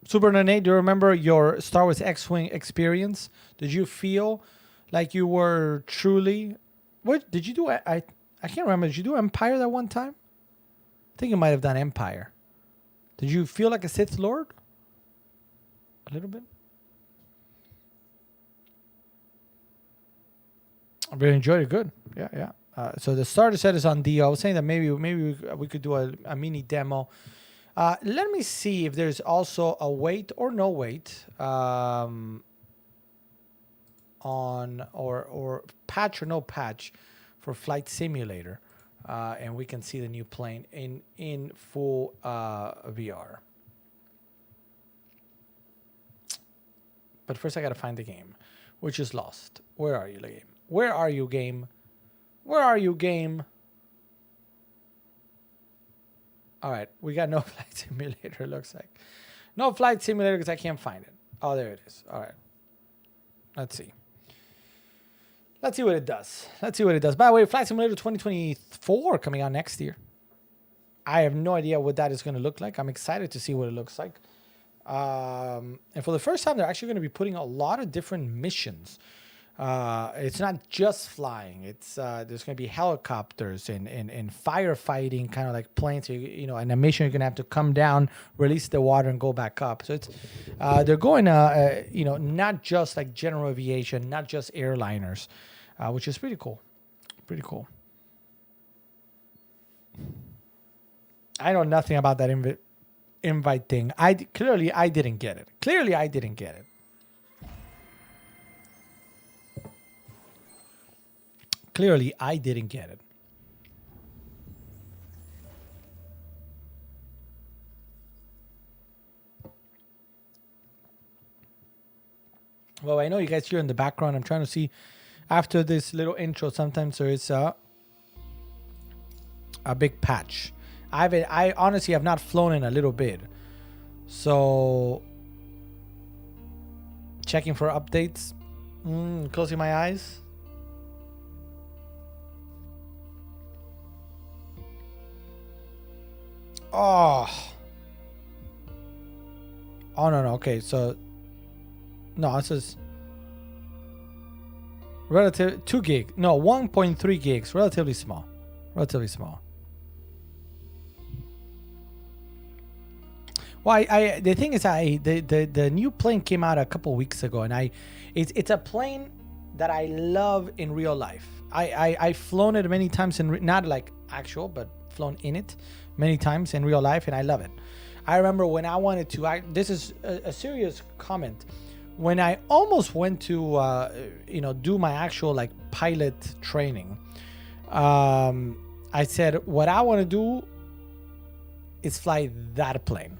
Super Nene, do you remember your Star Wars X-Wing experience? Did you feel like you were truly... What did you do? I can't remember. Did you do Empire that one time? I think you might have done Empire. Did you feel like a Sith Lord? A little bit? I really enjoyed it. Good. Yeah. So the starter set is on deal. I was saying that maybe we could do a mini demo. Let me see if there's also a wait or no wait on or patch or no patch for Flight Simulator, and we can see the new plane in full VR. But first, I gotta find the game, which is lost. Where are you, game? Where are you, game? Where are you, game? All right, we got no Flight Simulator, looks like. No Flight Simulator because I can't find it. Oh, there it is. All right. Let's see. Let's see what it does. By the way, Flight Simulator 2024 coming out next year. I have no idea what that is going to look like. I'm excited to see what it looks like. And for the first time, they're actually going to be putting a lot of different missions. It's not just flying. It's there's going to be helicopters and firefighting, kind of like planes. And a mission you're going to have to come down, release the water, and go back up. So it's they're going not just like general aviation, not just airliners, which is pretty cool. Pretty cool. I know nothing about that invite thing. Clearly I didn't get it. Clearly, I didn't get it. Well, I know you guys hear in the background. I'm trying to see after this little intro. Sometimes there is a big patch. I honestly have not flown in a little bit, so checking for updates. Closing my eyes. Oh. Oh no. Okay, so no, this is relative 2 gig. No, 1.3 gigs. Relatively small. Relatively small. Well, the thing is, the new plane came out a couple weeks ago, and it's a plane that I love in real life. I've flown it many times not like actual, but flown in it many times in real life, and I love it. I remember when I wanted to. This is a serious comment. When I almost went to do my actual like pilot training, I said what I want to do is fly that plane.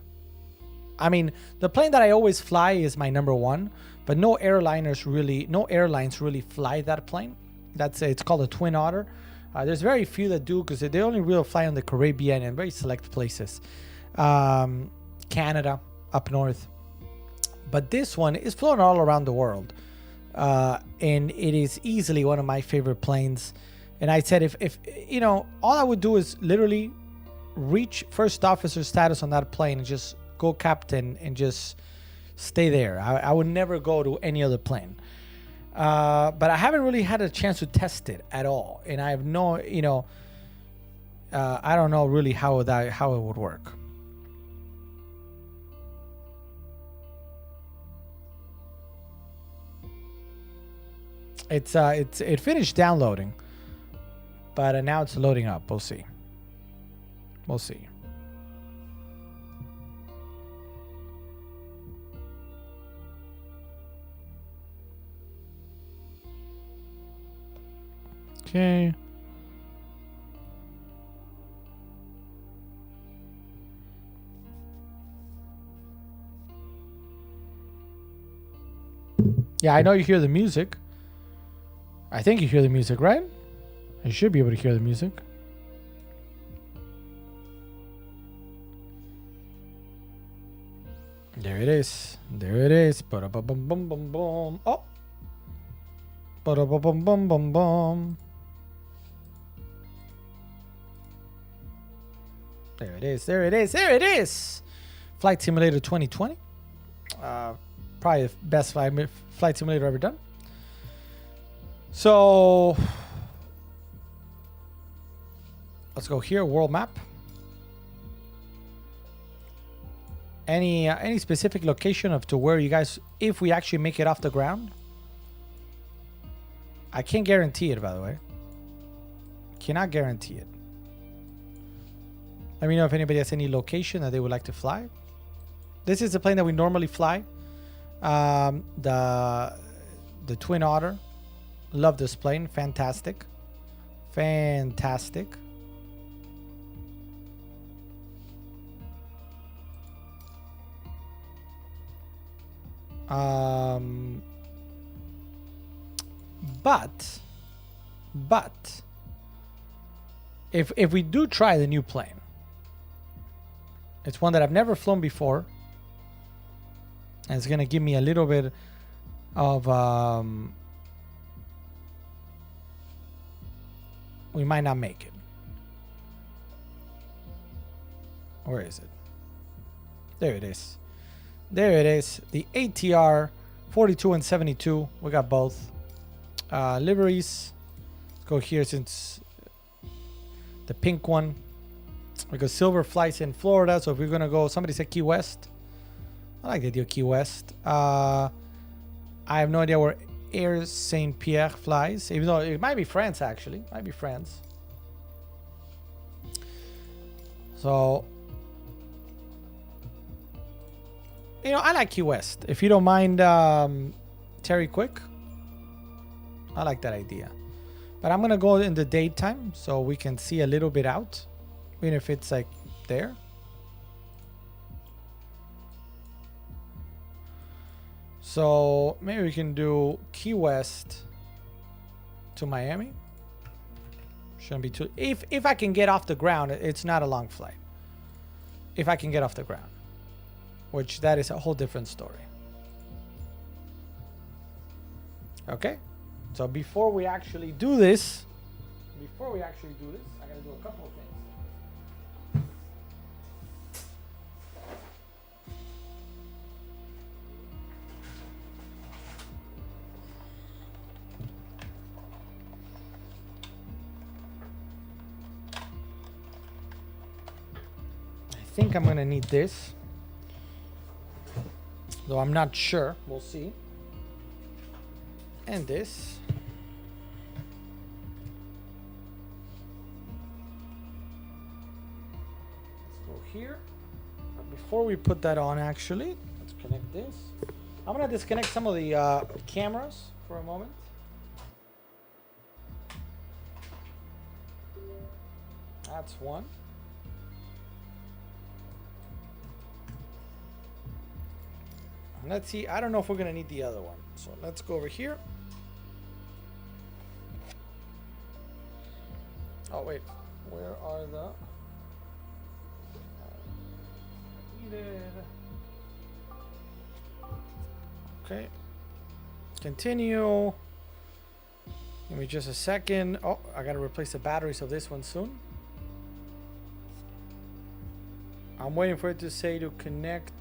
I mean, the plane that I always fly is my number one, but no airlines really fly that plane. It's called a Twin Otter. There's very few that do because they only really fly on the Caribbean and very select places. Canada, up north. But this one is flown all around the world. And it is easily one of my favorite planes. And I said, if all I would do is literally reach first officer status on that plane and just go captain and just stay there. I would never go to any other plane. But I haven't really had a chance to test it at all. And I have no, I don't know really how it would work. It finished downloading, but now it's loading up. We'll see. We'll see. Okay. Yeah, I know you hear the music. I think you hear the music, right? You should be able to hear the music. There it is. There it is. Ba-da-ba-bum-bum-bum-bum. Oh. Ba-da-ba-bum-bum-bum-bum. There it is. There it is. There it is. Flight Simulator 2020. Probably the best flight simulator ever done. So let's go here. World map. Any specific location of to where you guys, if we actually make it off the ground? I can't guarantee it, by the way. Cannot guarantee it. Let me know if anybody has any location that they would like to fly. This is the plane that we normally fly. The Twin Otter. Love this plane. Fantastic. Fantastic. But if we do try the new plane, it's one that I've never flown before, and it's gonna give me a little bit of we might not make it. Where is it? There it is. There it is. The ATR 42 and 72. We got both. Liveries. Let's go here since the pink one. Because silver flies in Florida. So if we're going to go, somebody said Key West. I like the idea of Key West. I have no idea where Air Saint Pierre flies. Even though it might be France, actually. Might be France. So, I like Key West. If you don't mind Terry Quick, I like that idea. But I'm going to go in the daytime so we can see a little bit out. Even if it's like there. So maybe we can do Key West to Miami. Shouldn't be too. If I can get off the ground, it's not a long flight. If I can get off the ground, which that is a whole different story. Okay, so before we actually do this, I gotta do a couple of things. I think I'm gonna need this, though I'm not sure. We'll see. And this. Let's go here. But before we put that on, actually, let's connect this. I'm gonna disconnect some of the cameras for a moment. That's one. And let's see. I don't know if we're gonna need the other one. So let's go over here. Oh wait, where are the needed? Okay, continue. Give me just a second. Oh, I gotta replace the batteries of this one soon. I'm waiting for it to say to connect.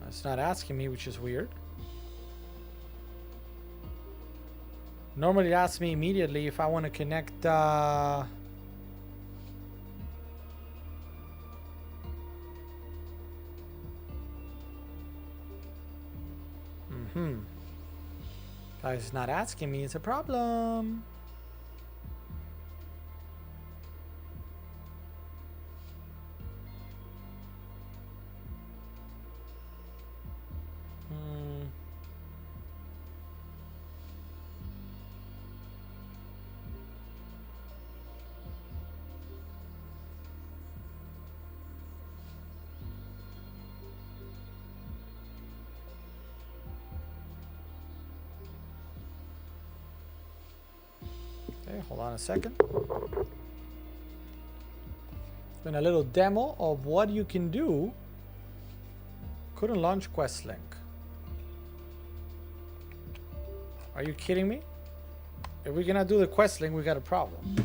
It's not asking me, which is weird. Normally it asks me immediately if I want to connect if it's not asking me, it's a problem. Okay, hold on a second. It's been a little demo of what you can do. Couldn't launch Questlink. Are you kidding me? If we cannot do the Questlink, we got a problem.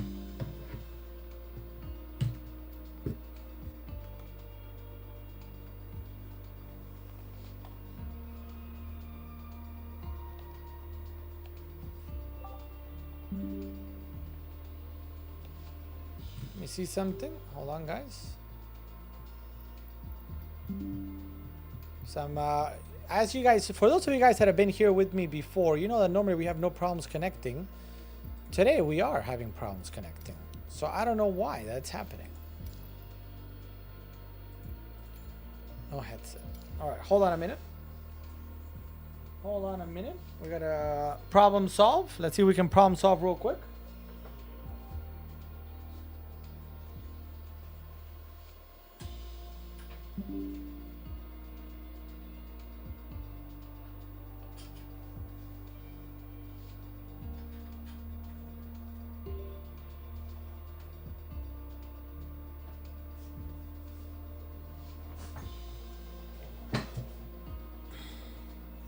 Let me see something. Hold on, guys. Some as you guys, for those of you guys that have been here with me before, you know that normally we have no problems connecting. Today we are having problems connecting, so I don't know why that's happening. No headset. All right, hold on a minute. Hold on a minute. We got a problem solve. Let's see if we can problem solve real quick.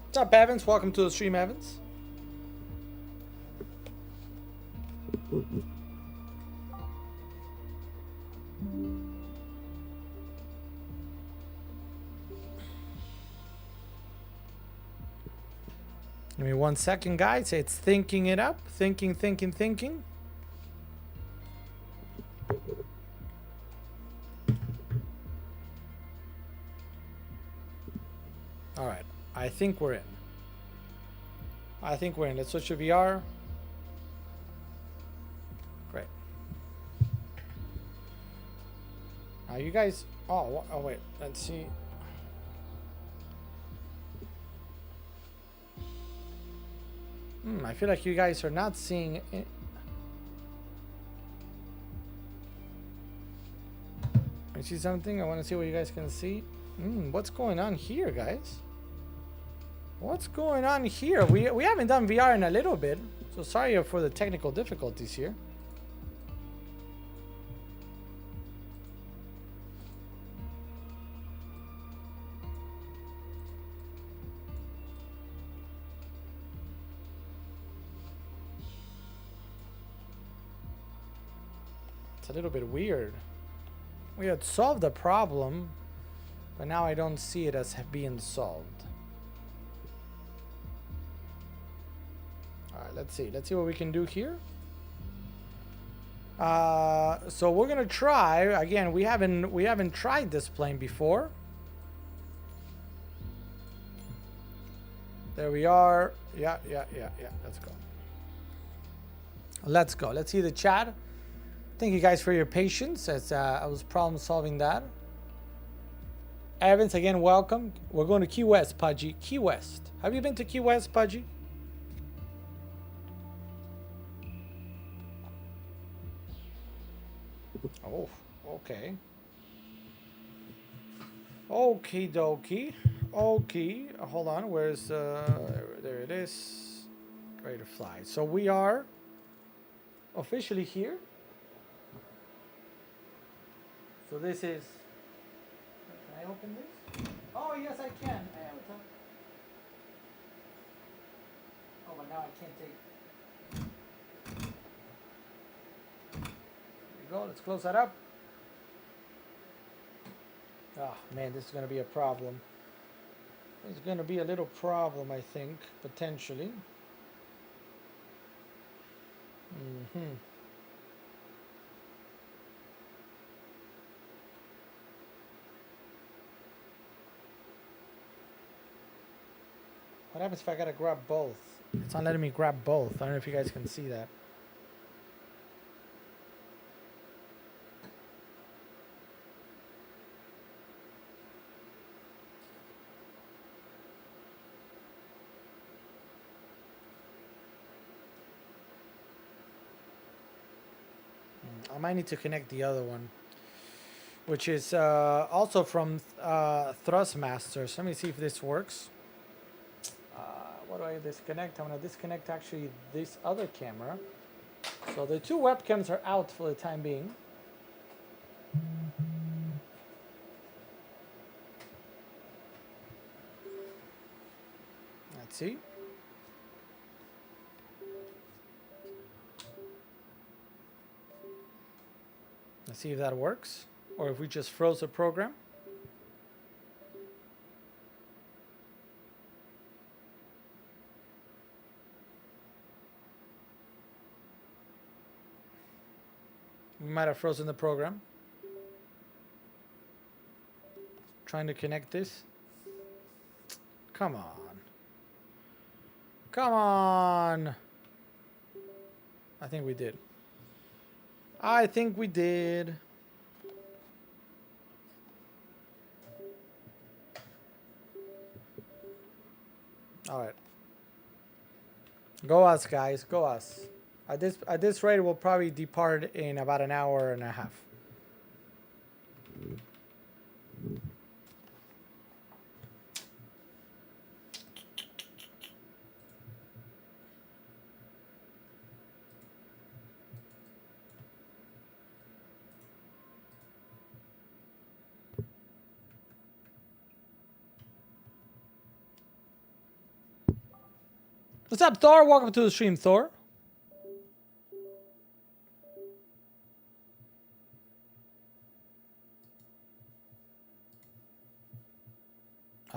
What's up, Evans? Welcome to the stream, Evans. Give me 1 second, guys. It's thinking it up. Thinking. All right. I think we're in. Let's switch to VR. Great. Now you guys. Oh wait. Let's see. I feel like you guys are not seeing it. see something? I want to see what you guys can see. What's going on here, guys? What's going on here? We haven't done VR in a little bit, so sorry for the technical difficulties here. It's a little bit weird. We had solved the problem, but now I don't see it as being solved. All right, let's see. Let's see what we can do here. So we're gonna try again. We haven't tried this plane before. There we are. Yeah. Let's go. Let's go. Let's see the chat. Thank you guys for your patience as I was problem solving that. Evans, again, welcome. We're going to Key West, Pudgy. Key West. Have you been to Key West, Pudgy? Oh, okay. Okie dokie. Okay. Hold on. Where's there it is. Ready to fly. So we are officially here. So this is. Can I open this? Oh yes, I can. Oh, but now I can't take. There we go. Let's close that up. Oh man, this is gonna be a problem. It's gonna be a little problem, I think, potentially. What happens if I gotta grab both? It's not letting me grab both. I don't know if you guys can see that. I might need to connect the other one, which is also from Thrustmasters. Let me see if this works. What do I disconnect? I'm going to disconnect actually this other camera. So the two webcams are out for the time being. Let's see. Let's see if that works, or if we just froze the program. We might have frozen the program. Trying to connect this. Come on. Come on. I think we did. I think we did. All right. Go us, guys. Go us. At this rate, we'll probably depart in about an hour and a half. What's up, Thor? Welcome to the stream, Thor.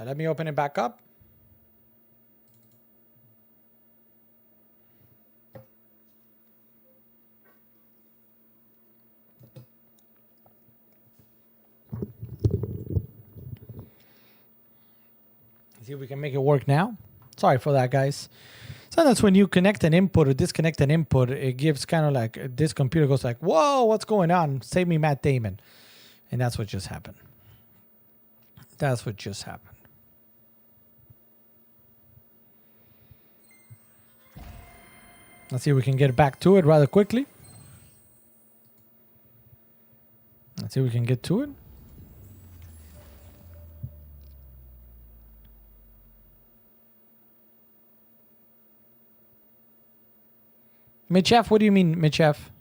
Let me open it back up. See if we can make it work now. Sorry for that, guys. Sometimes when you connect an input or disconnect an input, it gives kind of like, this computer goes like, whoa, what's going on? Save me, Matt Damon. And that's what just happened. That's what just happened. Let's see if we can get back to it rather quickly. Let's see if we can get to it. Mitch F, what do you mean, Mitch F?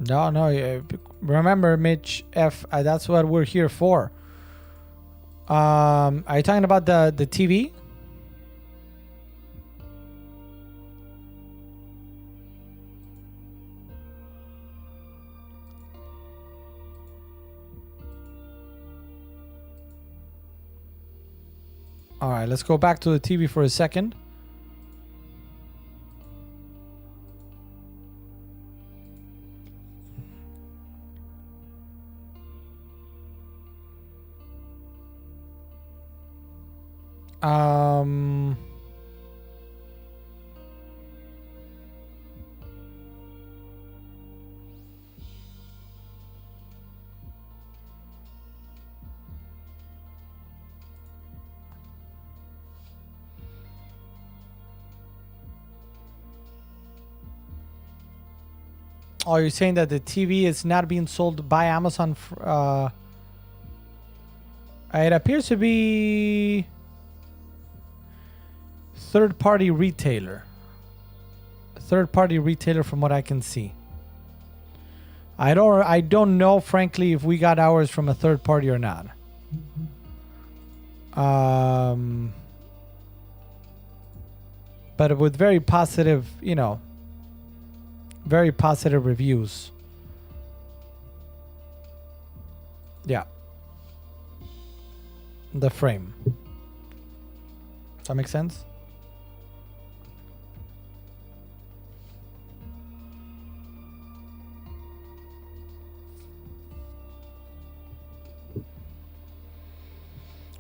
No. Remember, Mitch F. That's what we're here for. Are you talking about the TV? All right, let's go back to the TV for a second. Oh, you're saying that the TV is not being sold by Amazon? It appears to be third-party retailer. Third-party retailer, from what I can see. I don't know, frankly, if we got ours from a third party or not. But with very positive, very positive reviews. Yeah. The frame. Does that make sense?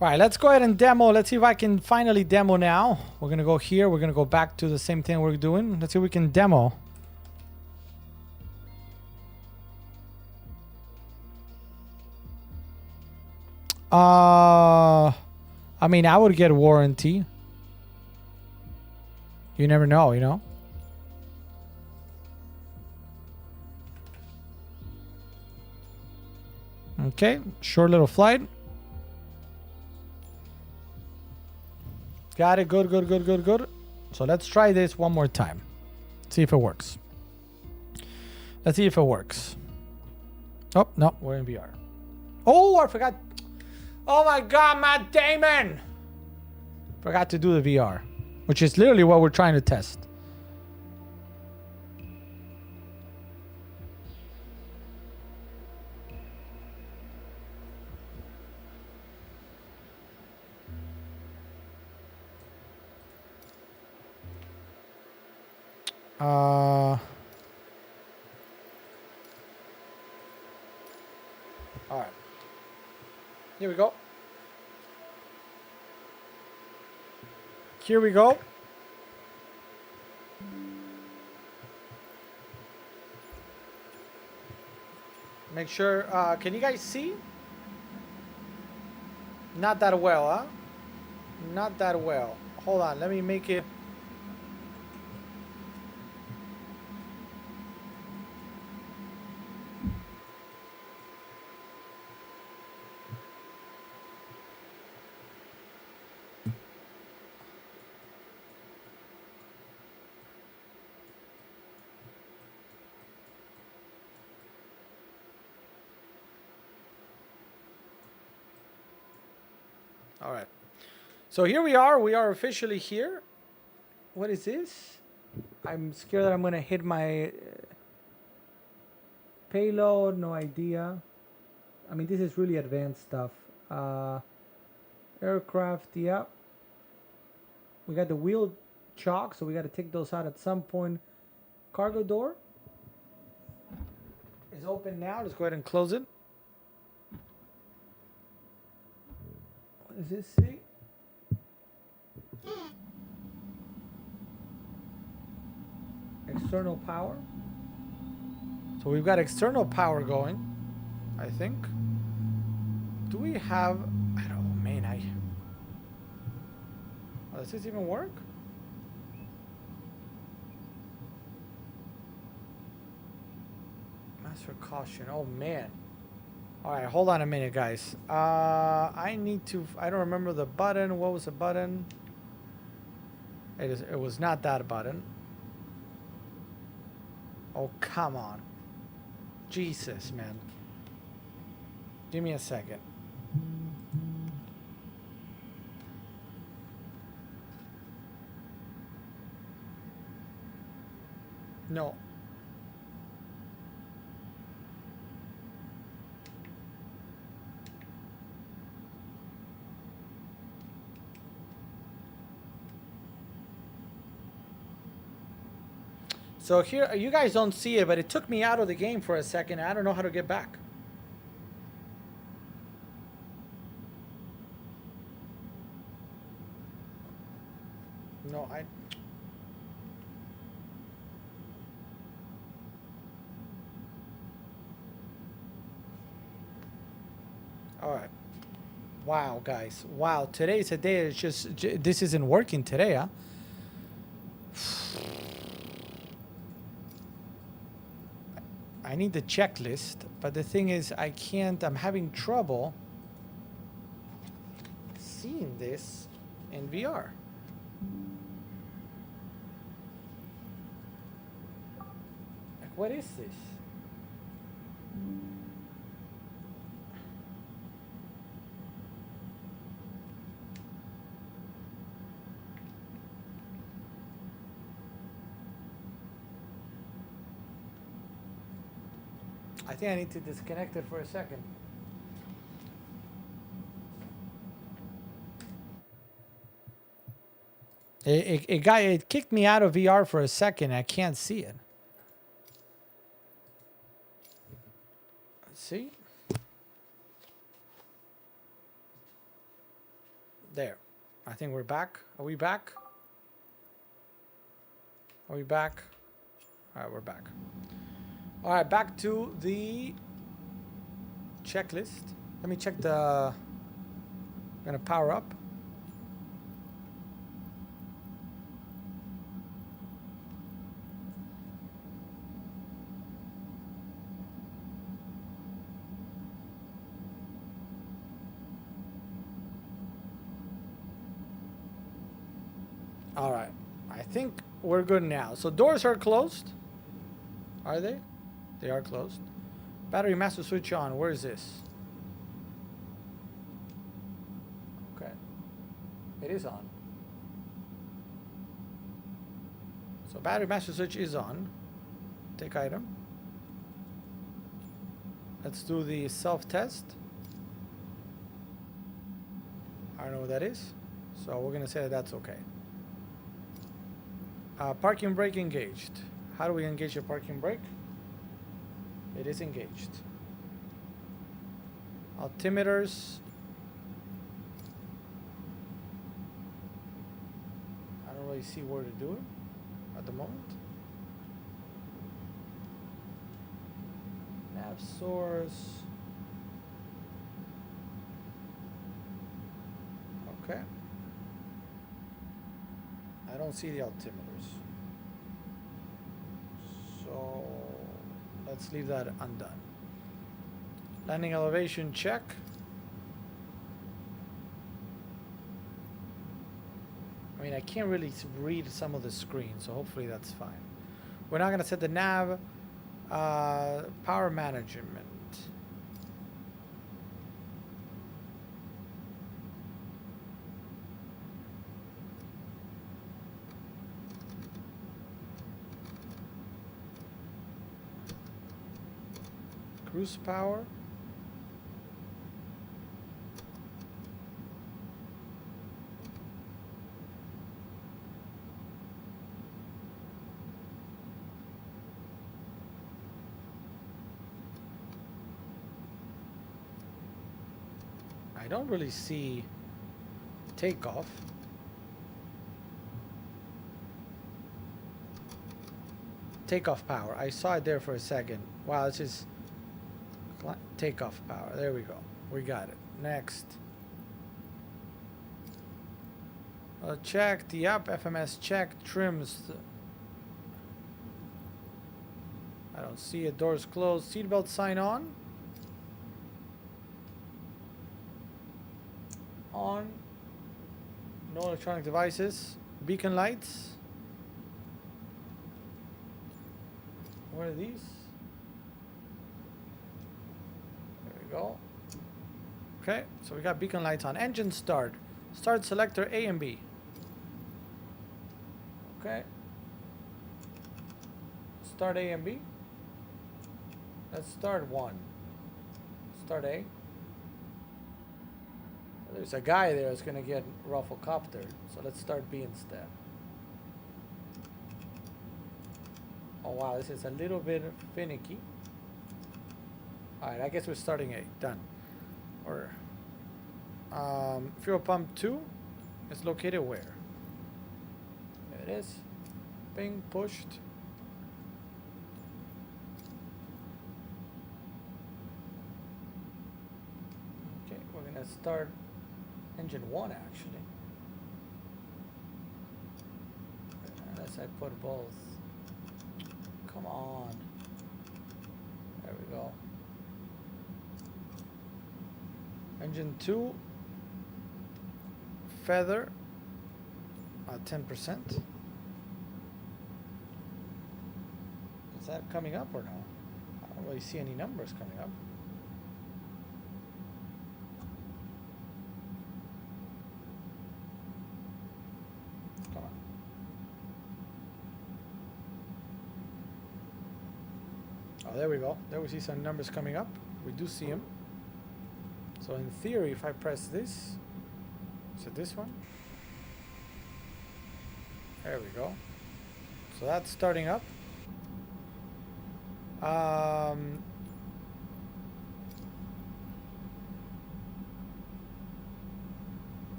All right, let's go ahead and demo. Let's see if I can finally demo now. We're going to go here. We're going to go back to the same thing we're doing. Let's see if we can demo. I mean, I would get a warranty. You never know, Okay, short little flight. Got it. Good. So let's try this one more time. See if it works. Let's see if it works. Oh, no, we're in VR. Oh, I forgot. Oh my God, Matt Damon. Forgot to do the VR, which is literally what we're trying to test. All right. Here we go. Here we go. Make sure, can you guys see? Not that well, huh? Not that well. Hold on, let me make it. All right. So here we are. We are officially here. What is this? I'm scared that I'm going to hit my payload. No idea. I mean, this is really advanced stuff. Aircraft, yeah. We got the wheel chock, so we got to take those out at some point. Cargo door is open now. Let's go ahead and close it. What does this say? External power. So we've got external power going, I think. Do we have... I don't know, man, does this even work? Ask for caution. Oh man. All right, hold on a minute, guys. I need to. I don't remember the button. What was the button? It was not that button. Oh, come on. Jesus, man. Give me a second. No. So here, you guys don't see it, but it took me out of the game for a second. I don't know how to get back. No, all right. Wow, guys. Wow, today's a day. It's just this isn't working today, huh? I need the checklist, but the thing is, I can't. I'm having trouble seeing this in VR. Like, what is this? I think I need to disconnect it for a second. It kicked me out of VR for a second. I can't see it. Let's see. There. I think we're back. Are we back? Are we back? All right, we're back. All right, back to the checklist. Let me check the. I'm gonna power up. All right, I think we're good now. So doors are closed. Are they? They are closed. Battery master switch on. Where is this? Okay. It is on. So battery master switch is on. Take item. Let's do the self-test. I don't know what that is. So we're going to say that that's okay. Parking brake engaged. How do we engage the parking brake? It is engaged. Altimeters. I don't really see where to do it at the moment. Nav source. Okay. I don't see the altimeters. So let's leave that undone. Landing elevation check. I mean, I can't really read some of the screen, so hopefully that's fine. We're not going to set the nav. Power management. Cruise power. I don't really see takeoff. Takeoff power. I saw it there for a second. Wow, this is takeoff power. There we go. We got it. Next. Check the up FMS check trims. I don't see it. Doors closed. Seatbelt sign on. On. No electronic devices. Beacon lights. What are these? There we go. Okay, so we got beacon lights on. Engine start. Start selector A and B. Okay. Start A and B. Let's start one. Start A. There's a guy there that's gonna get rufflecoptered, so let's start B instead. Oh wow, this is a little bit finicky. Alright, I guess we're starting A. Done. Or fuel pump 2 is located where? There it is. Being pushed. Okay, we're gonna start engine 1 actually. Unless I put both. Come on. There we go. Engine 2. Feather. 10%. Is that coming up or no? I don't really see any numbers coming up. Come on. Oh, there we go. There we see some numbers coming up. We do see them. So in theory, if I press this, is it this one? There we go. So that's starting up.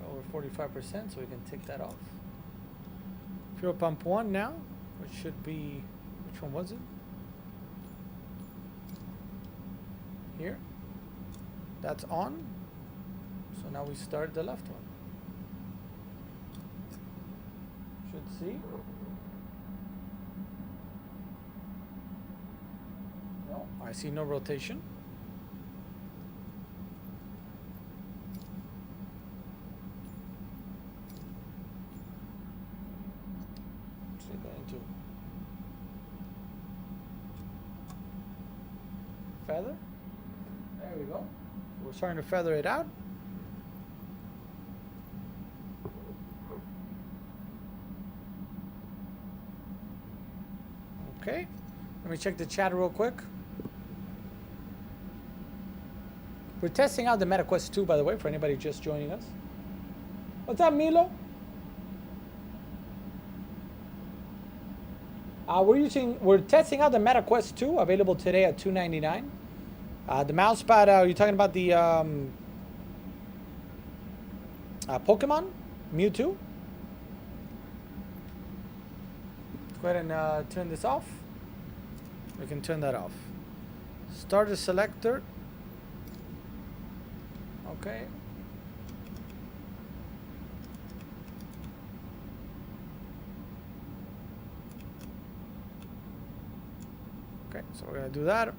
Over 45%, so we can take that off. Fuel pump 1 now, which should be, which one was it? Here. That's on. So now we start the left one. Should see. No, I see no rotation. So going to feather. There we go. We're starting to feather it out. Okay, let me check the chat real quick. We're testing out the MetaQuest 2, by the way, for anybody just joining us. What's up, Milo? We're testing out the MetaQuest 2, available today at $299. The mouse pad, you're talking about the Pokemon Mewtwo. Go ahead and turn this off. We can turn that off. Start the selector. Okay. Okay, so we're gonna do that.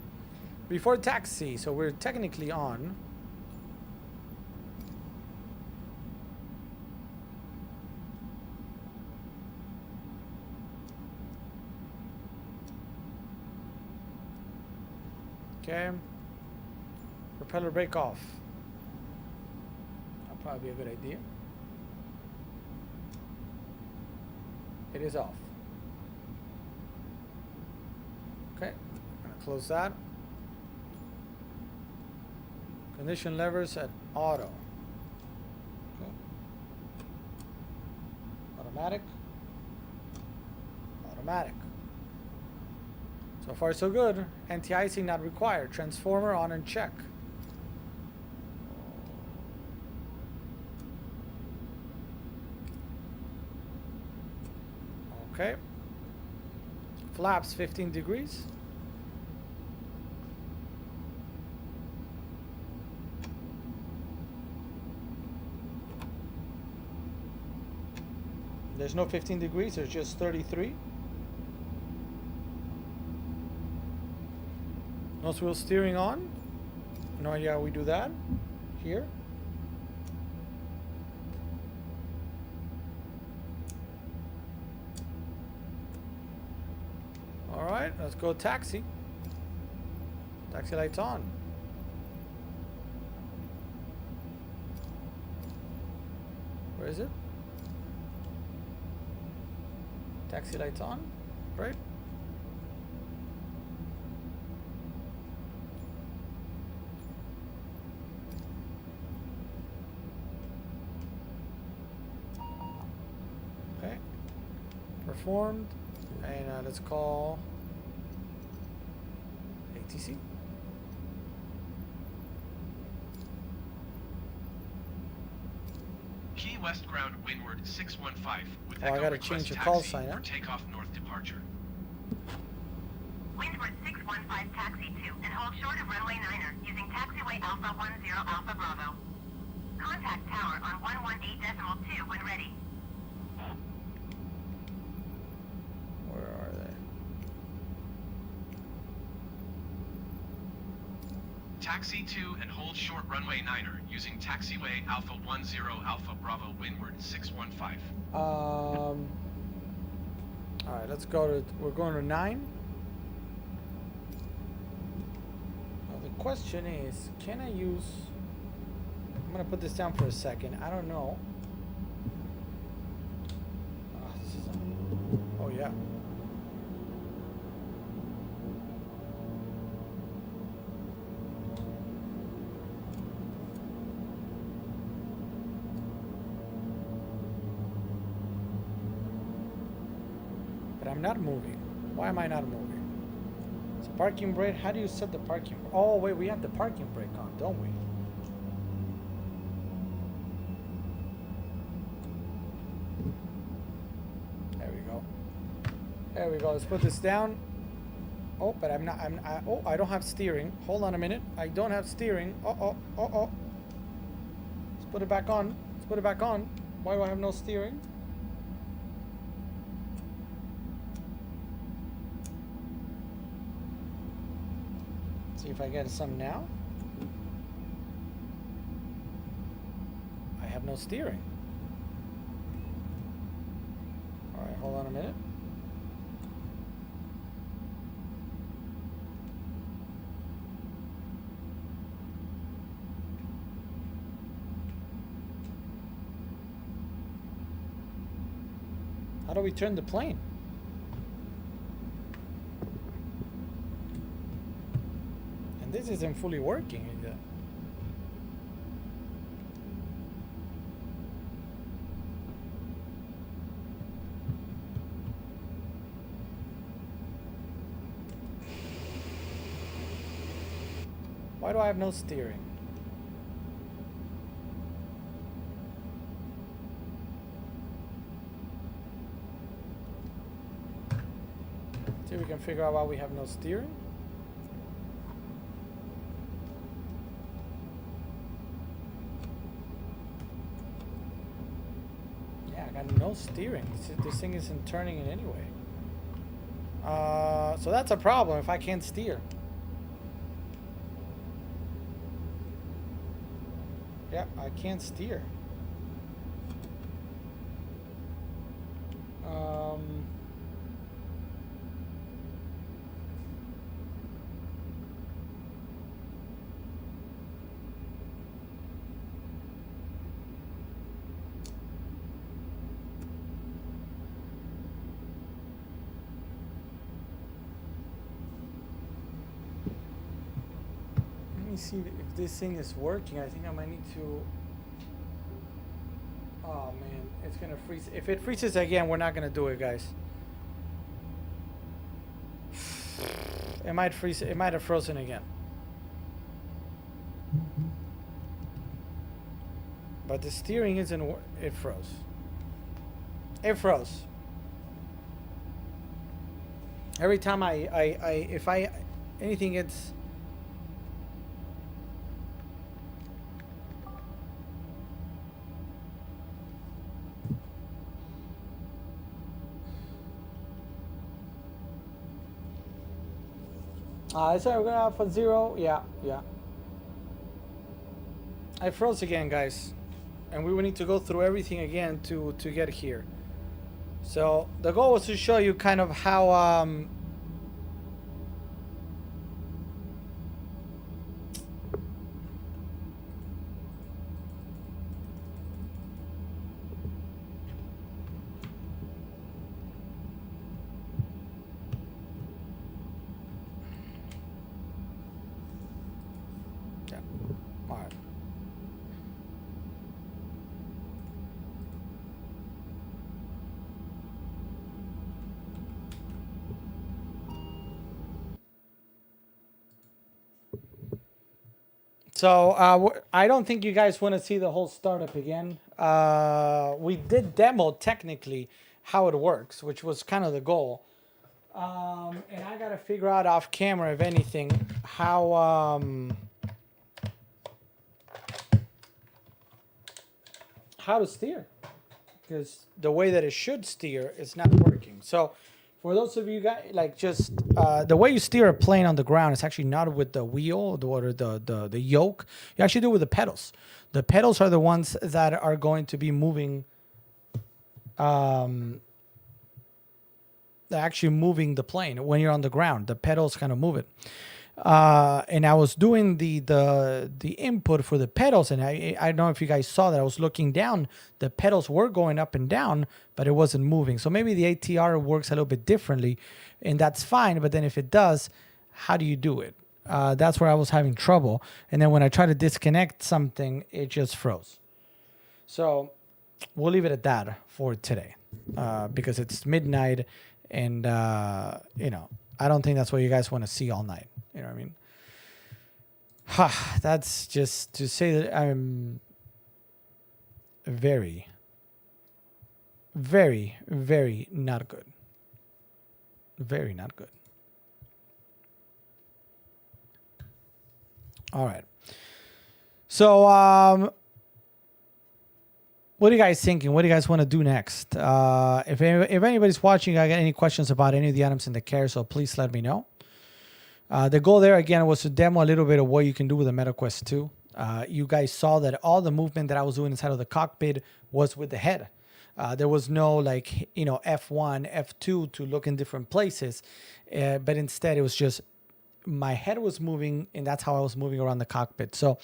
Before taxi, so we're technically on. Okay. Propeller brake off. That'll probably be a good idea. It is off. Okay, I'm gonna close that. Condition levers at auto. Okay. Automatic. Automatic. So far so good. Anti-icing not required. Transformer on and check. Okay. Flaps 15 degrees. There's no 15 degrees, there's just 33. Nose wheel steering on. No idea how we do that. Here. Alright, let's go taxi. Taxi lights on. Where is it? Taxi lights on. Great. Okay. Performed. And let's call ATC. Key West ground windward 615 with I Echo gotta request change the taxi call sign, huh? for takeoff north departure. Windward 615 taxi 2 and hold short of runway 9er using taxiway Alpha 10 Alpha Bravo. Contact tower on 118.2 when ready. Where are they? Taxi 2 and hold short runway 9er using taxiway Alpha 10 Alpha Bravo windward 615. Alright, let's go to, we're going to 9. Now the question is, can I use, I'm gonna put this down for a second, I don't know. Oh yeah. But I'm not moving. Why am I not moving? It's a parking brake. How do you set the parking? Oh wait, we have the parking brake on, don't we? There we go. There we go. Let's put this down. Oh, but I'm not. Oh, I don't have steering. Hold on a minute. I don't have steering. Oh. Let's put it back on. Let's put it back on. Why do I have no steering? See if I get some now. I have no steering. All right, hold on a minute. How do we turn the plane? And this isn't fully working either. Why do I have no steering? See if we can figure out why we have no steering. Yeah, I got no steering. This thing isn't turning in any way. So that's a problem if I can't steer. Yeah, I can't steer. Let me see if this thing is working. I think I might need to. Oh man, it's gonna freeze. If it freezes again, we're not gonna do it, guys. It might freeze. It might have frozen again. But the steering isn't. It froze. It froze. Every time if anything gets. So we're gonna have for 0. Yeah, yeah. I froze again, guys, and we will need to go through everything again to get here. So the goal was to show you kind of how yeah. All right. So I don't think you guys want to see the whole startup again. We did demo technically how it works, which was kind of the goal. And I gotta figure out off camera, if anything, how to steer, because the way that it should steer is not working. So for those of you guys, like, just the way you steer a plane on the ground is actually not with the wheel or the yoke. You actually do it with the pedals. The pedals are the ones that are going to be moving. They're actually moving the plane when you're on the ground. The pedals kind of move it. And I was doing the input for the pedals, and I don't know if you guys saw that. I was looking down. The pedals were going up and down, but it wasn't moving. So maybe the ATR works a little bit differently, and that's fine. But then if it does, how do you do it? That's where I was having trouble. And then when I tried to disconnect something, it just froze. So we'll leave it at that for today, because it's midnight, and I don't think that's what you guys want to see all night. You know what I mean? That's just to say that I'm very, very, very not good. Very not good. All right. So, what are you guys thinking? What do you guys want to do next? If anybody's watching, I got any questions about any of the items in the carousel, please let me know. The goal there, again, was to demo a little bit of what you can do with the MetaQuest 2. You guys saw that all the movement that I was doing inside of the cockpit was with the head. There was no F1, F2 to look in different places, but instead it was just my head was moving, and that's how I was moving around the cockpit. So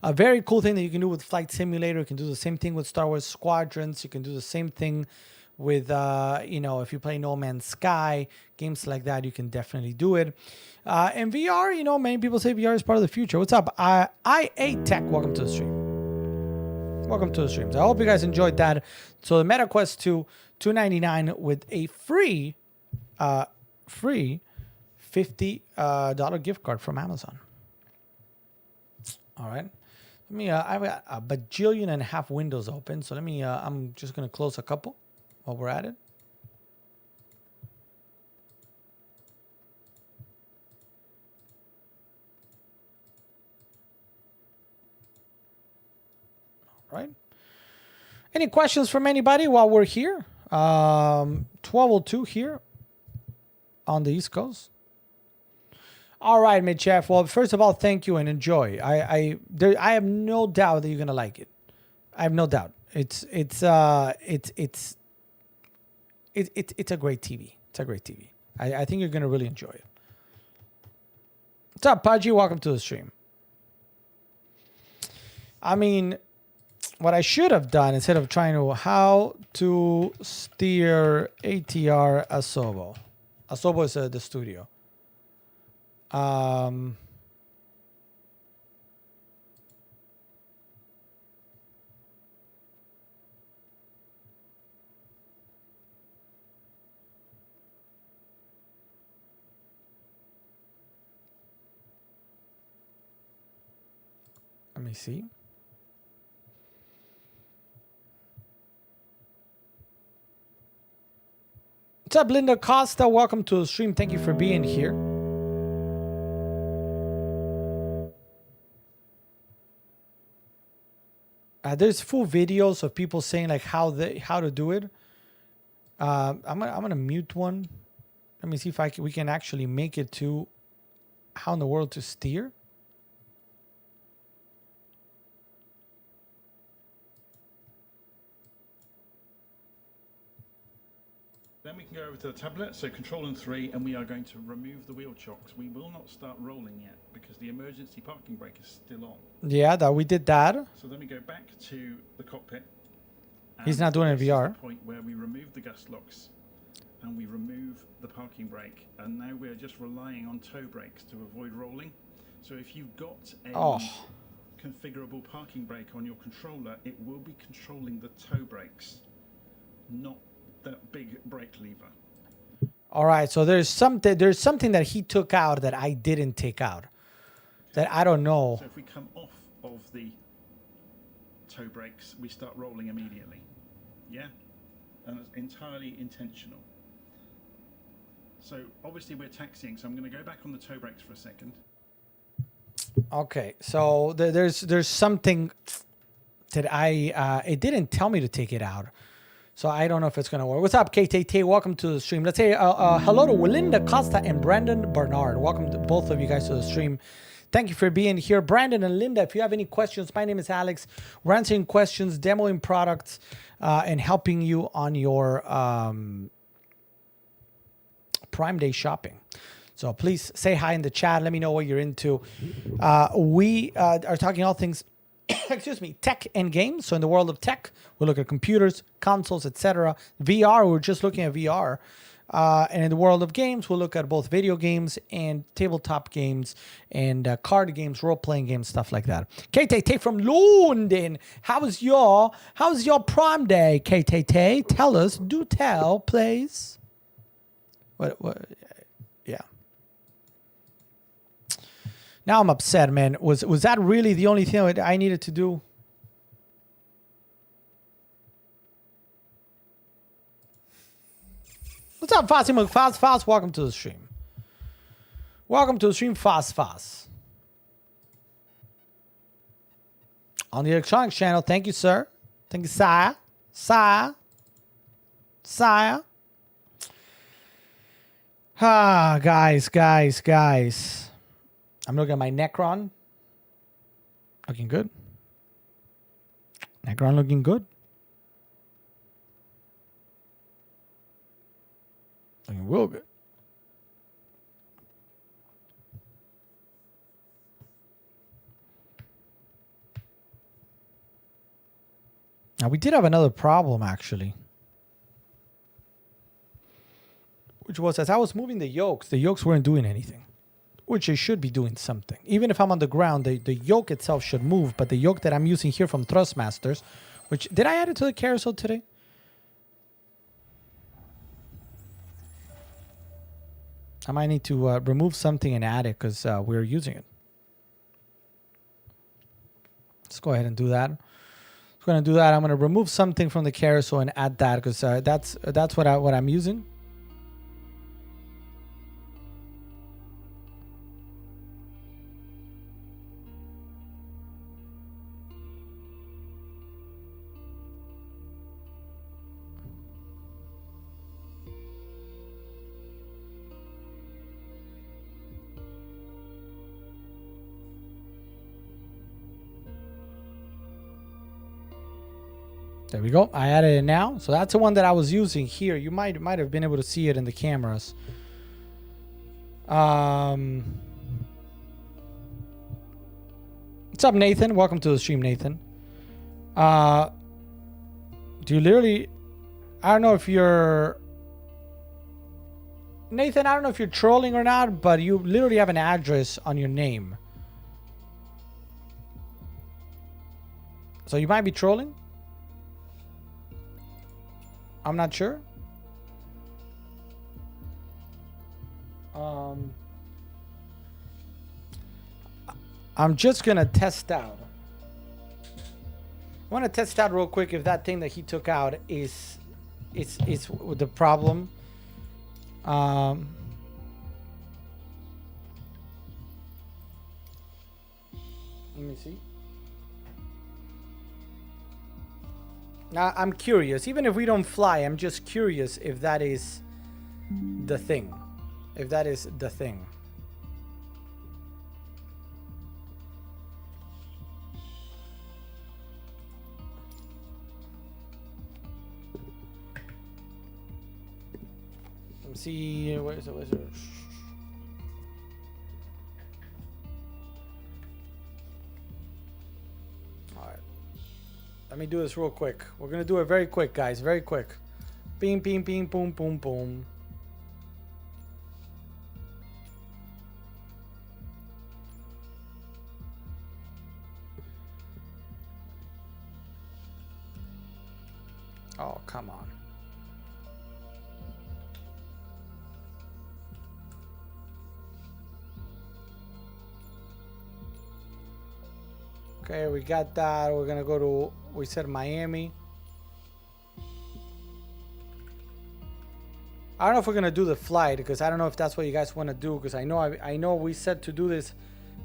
a very cool thing that you can do with Flight Simulator. You can do the same thing with Star Wars Squadrons. You can do the same thing with, if you play No Man's Sky, games like that, you can definitely do it. And VR, many people say VR is part of the future. What's up? IA Tech, welcome to the stream. Welcome to the streams. I hope you guys enjoyed that. So the MetaQuest 2, $299 with a free $50 gift card from Amazon. All right. I've got a bajillion and a half windows open. So I'm just going to close a couple while we're at it. All right. Any questions from anybody while we're here? 12:02 here on the East Coast. All right, Mitchef. Well, first of all, thank you and enjoy. I have no doubt that you're gonna like it. I have no doubt. It's a great TV. It's a great TV. I think you're gonna really enjoy it. What's up, Pudgy? Welcome to the stream. I mean, what I should have done instead of trying to how to steer ATR Asobo. Asobo is the studio. Let me see. What's up, Linda Costa? Welcome to the stream. Thank you for being here. There's full videos of people saying like how to do it. I'm gonna mute one. Let me see if we can actually make it to How in the world to steer? Then we can go over to the tablet, so Control and 3, and we are going to remove the wheel chocks. We will not start rolling yet because the emergency parking brake is still on. Yeah, that we did that. So then we go back to the cockpit. He's not doing it in this is VR. the point where we remove the gust locks and we remove the parking brake, and now we're just relying on toe brakes to avoid rolling. So if you've got a configurable parking brake on your controller, it will be controlling the toe brakes, not that big brake lever. All right, so there's something that he took out that I didn't take out. That I don't know. So if we come off of the toe brakes, we start rolling immediately. Yeah? And it's entirely intentional. So obviously we're taxiing, so I'm going to go back on the toe brakes for a second. Okay, so there's something that it didn't tell me to take it out. So I don't know if it's going to work. What's up, KTT? Welcome to the stream. Let's say hello to Willinda Costa and Brandon Bernard. Welcome to both of you guys to the stream. Thank you for being here. Brandon and Linda, if you have any questions, my name is Alex. We're answering questions, demoing products, and helping you on your Prime Day shopping. So please say hi in the chat. Let me know what you're into. We are talking all things excuse me, tech and games. So in the world of tech, we look at computers, consoles, etc. VR, we're just looking at VR. And in the world of games, we'll look at both video games and tabletop games and card games, role-playing games, stuff like that. KTT from London. How's your Prime Day, KTT? Tell us. Do tell, please. What? Yeah. Now I'm upset, man. Was that really the only thing I needed to do? What's up, Fasty Fast? Welcome to the stream. Welcome to the stream, Fast. On the electronics channel, thank you, sir. Thank you, sire. Ah, guys. I'm looking at my Necron. Looking good. Necron looking good. Looking real good. Now, we did have another problem, actually. Which was, as I was moving the yokes weren't doing anything. Which they should be doing something. Even if I'm on the ground, the yoke itself should move, but the yoke that I'm using here from Thrustmasters, which, did I add it to the carousel today? I might need to remove something and add it because we're using it. Let's go ahead and do that. I'm going to do that. I'm going to remove something from the carousel and add that because that's what I'm using. There we go. I added it now. So that's the one that I was using here. You might have been able to see it in the cameras. What's up, Nathan? Welcome to the stream, Nathan. Do you literally... I don't know if you're... Nathan, I don't know if you're trolling or not, but you literally have an address on your name. So you might be trolling? I'm not sure. I'm just gonna test out. I want to test out real quick if that thing that he took out is the problem. Let me see. Now, I'm curious. Even if we don't fly, I'm just curious if that is the thing. If that is the thing. see, where's it? All right. Let me do this real quick. We're gonna do it very quick, guys. Very quick. Bing, bing, bing, boom, boom, boom. Oh, come on. Okay, we got that. We're gonna go to, we said Miami. I don't know if we're gonna do the flight because I don't know if that's what you guys want to do, because I know we said to do this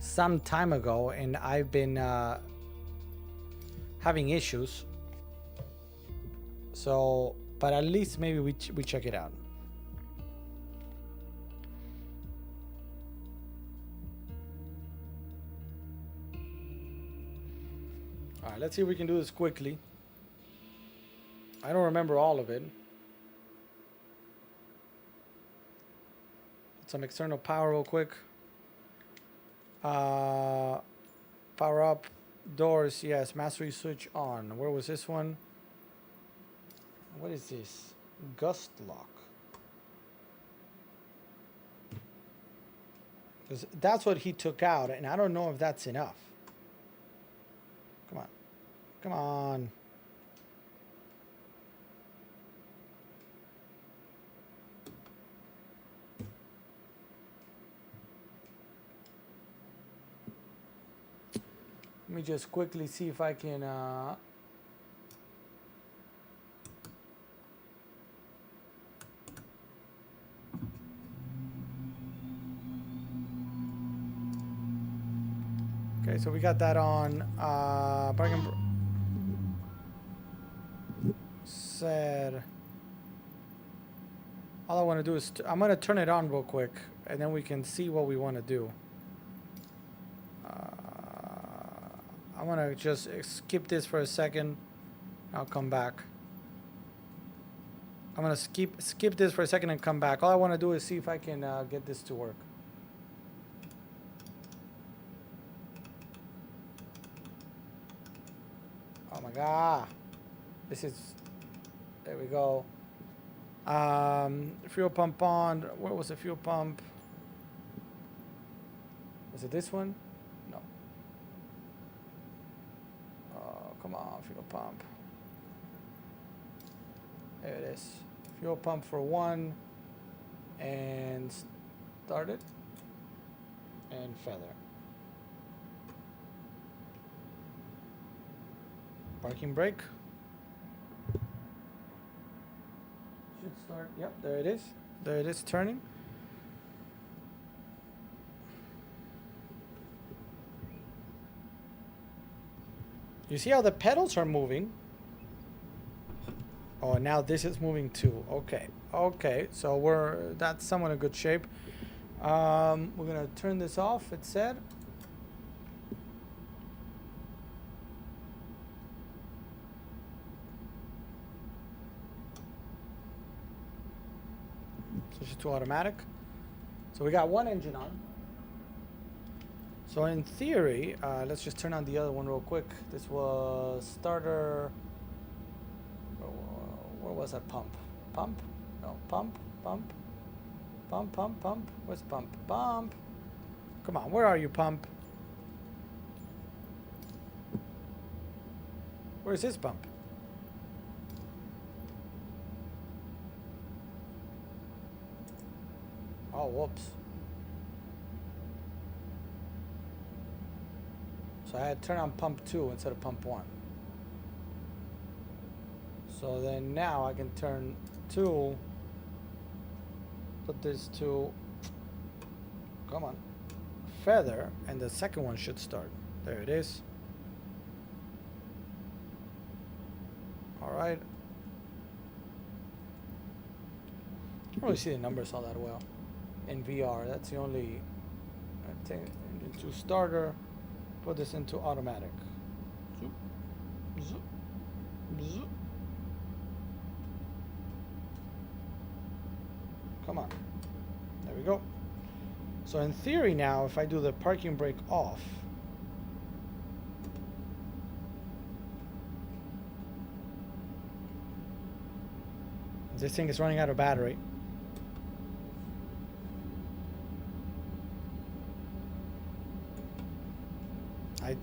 some time ago and I've been having issues. So, but at least maybe we check it out. All right, let's see if we can do this quickly. I don't remember all of it. Some external power real quick. Power up. Doors, yes. Mastery switch on. Where was this one? What is this? Gust lock. Because that's what he took out, and I don't know if that's enough. Come on. Come on. Let me just quickly see if I can okay, so we got that on said all I want to do is I'm going to turn it on real quick and then we can see what we want to do. I want to just skip this for a second. I'll come back. I'm going to skip this for a second and come back. All I want to do is see if I can get this to work. Oh my God. This is, there we go. Fuel pump on. Where was the fuel pump? Was it this one? No. Oh, come on, fuel pump. There it is. Fuel pump for 1. And start it. And feather. Parking brake. Should start. Yep, there it is. There it is turning. You see how the pedals are moving? Oh, now this is moving too. Okay. Okay, so that's somewhat in good shape. We're gonna turn this off, it said. Switch it to automatic. So we got one engine on. So in theory, let's just turn on the other one real quick. This was starter. Where was that pump? Pump? No, pump, pump, pump, pump, pump. Where's pump? Pump. Come on, where are you, pump? Where's his pump? Oh, whoops. So I had to turn on pump 2 instead of pump 1. So then now I can turn 2, put this to, come on, feather, and the second one should start. There it is. All right. Can't really see the numbers all that well in VR. That's the only thing. Engine 2 starter. Put this into automatic. Zoop, zoop, zoop. Come Come on. There we go. So in theory now, if I do the parking brake off, this thing is running out of battery.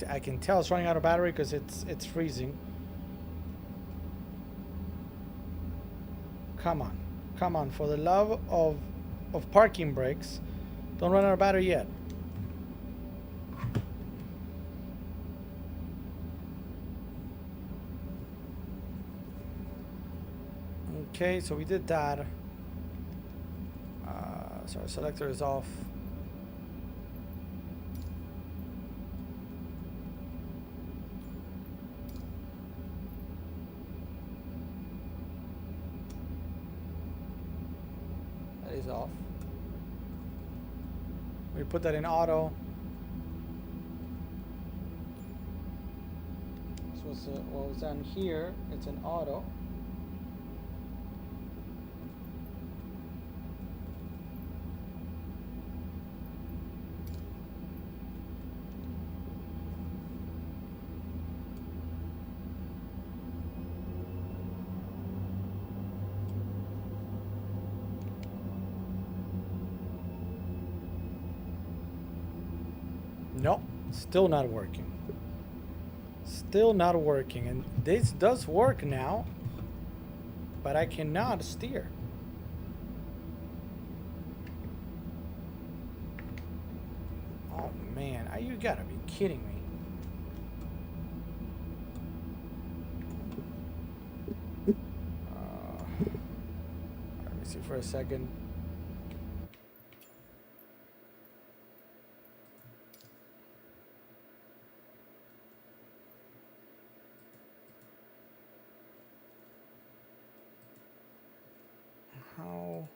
I can tell it's running out of battery because it's freezing. Come on. Come on, for the love of parking brakes. Don't run out of battery yet. Okay, so we did that. So our selector is off. That is off. We put that in auto. So what was done here, it's in auto. Nope, still not working. Still not working. And this does work now, but I cannot steer. Oh man, you gotta be kidding me. Let me see for a second. How?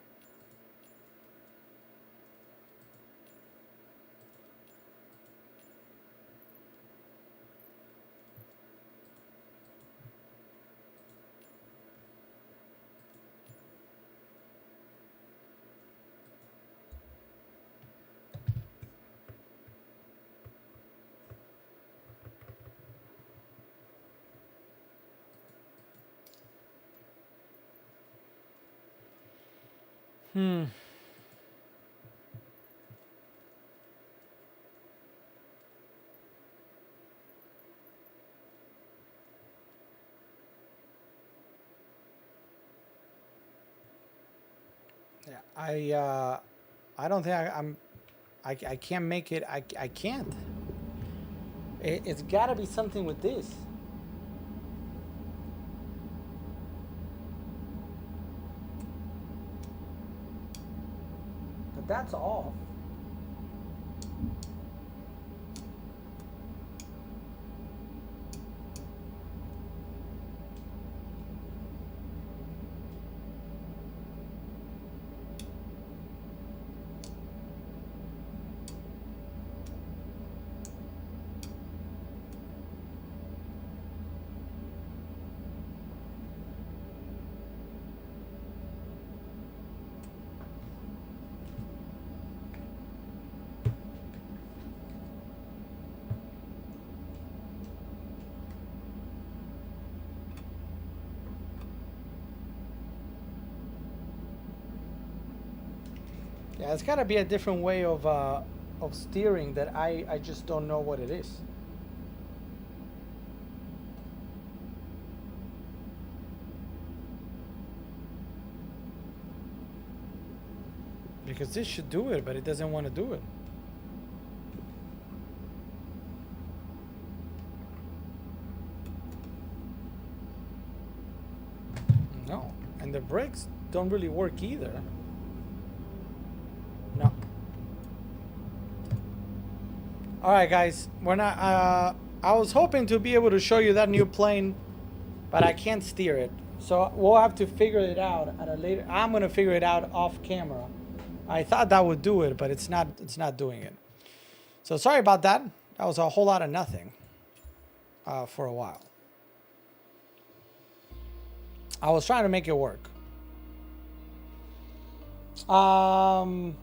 Yeah, I don't think I can't make it. I can't. It's got to be something with this. But that's off. Yeah, it's got to be a different way of steering that I just don't know what it is. Because this should do it, but it doesn't want to do it. No, and the brakes don't really work either. No. All right, guys, we're not. I was hoping to be able to show you that new plane, but I can't steer it. So we'll have to figure it out at a later. I'm gonna figure it out off camera. I thought that would do it, but it's not. It's not doing it. So sorry about that. That was a whole lot of nothing for a while. I was trying to make it work. Um.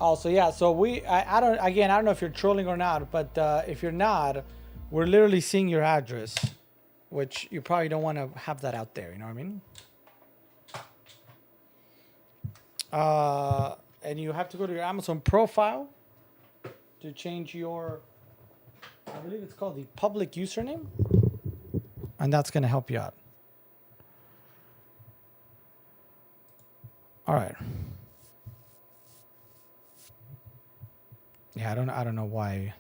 Also, yeah. So I don't know if you're trolling or not, but if you're not, we're literally seeing your address, which you probably don't want to have that out there. You know what I mean? And you have to go to your Amazon profile to change your, I believe it's called the public username, and that's gonna help you out. All right. Yeah, I don't know why.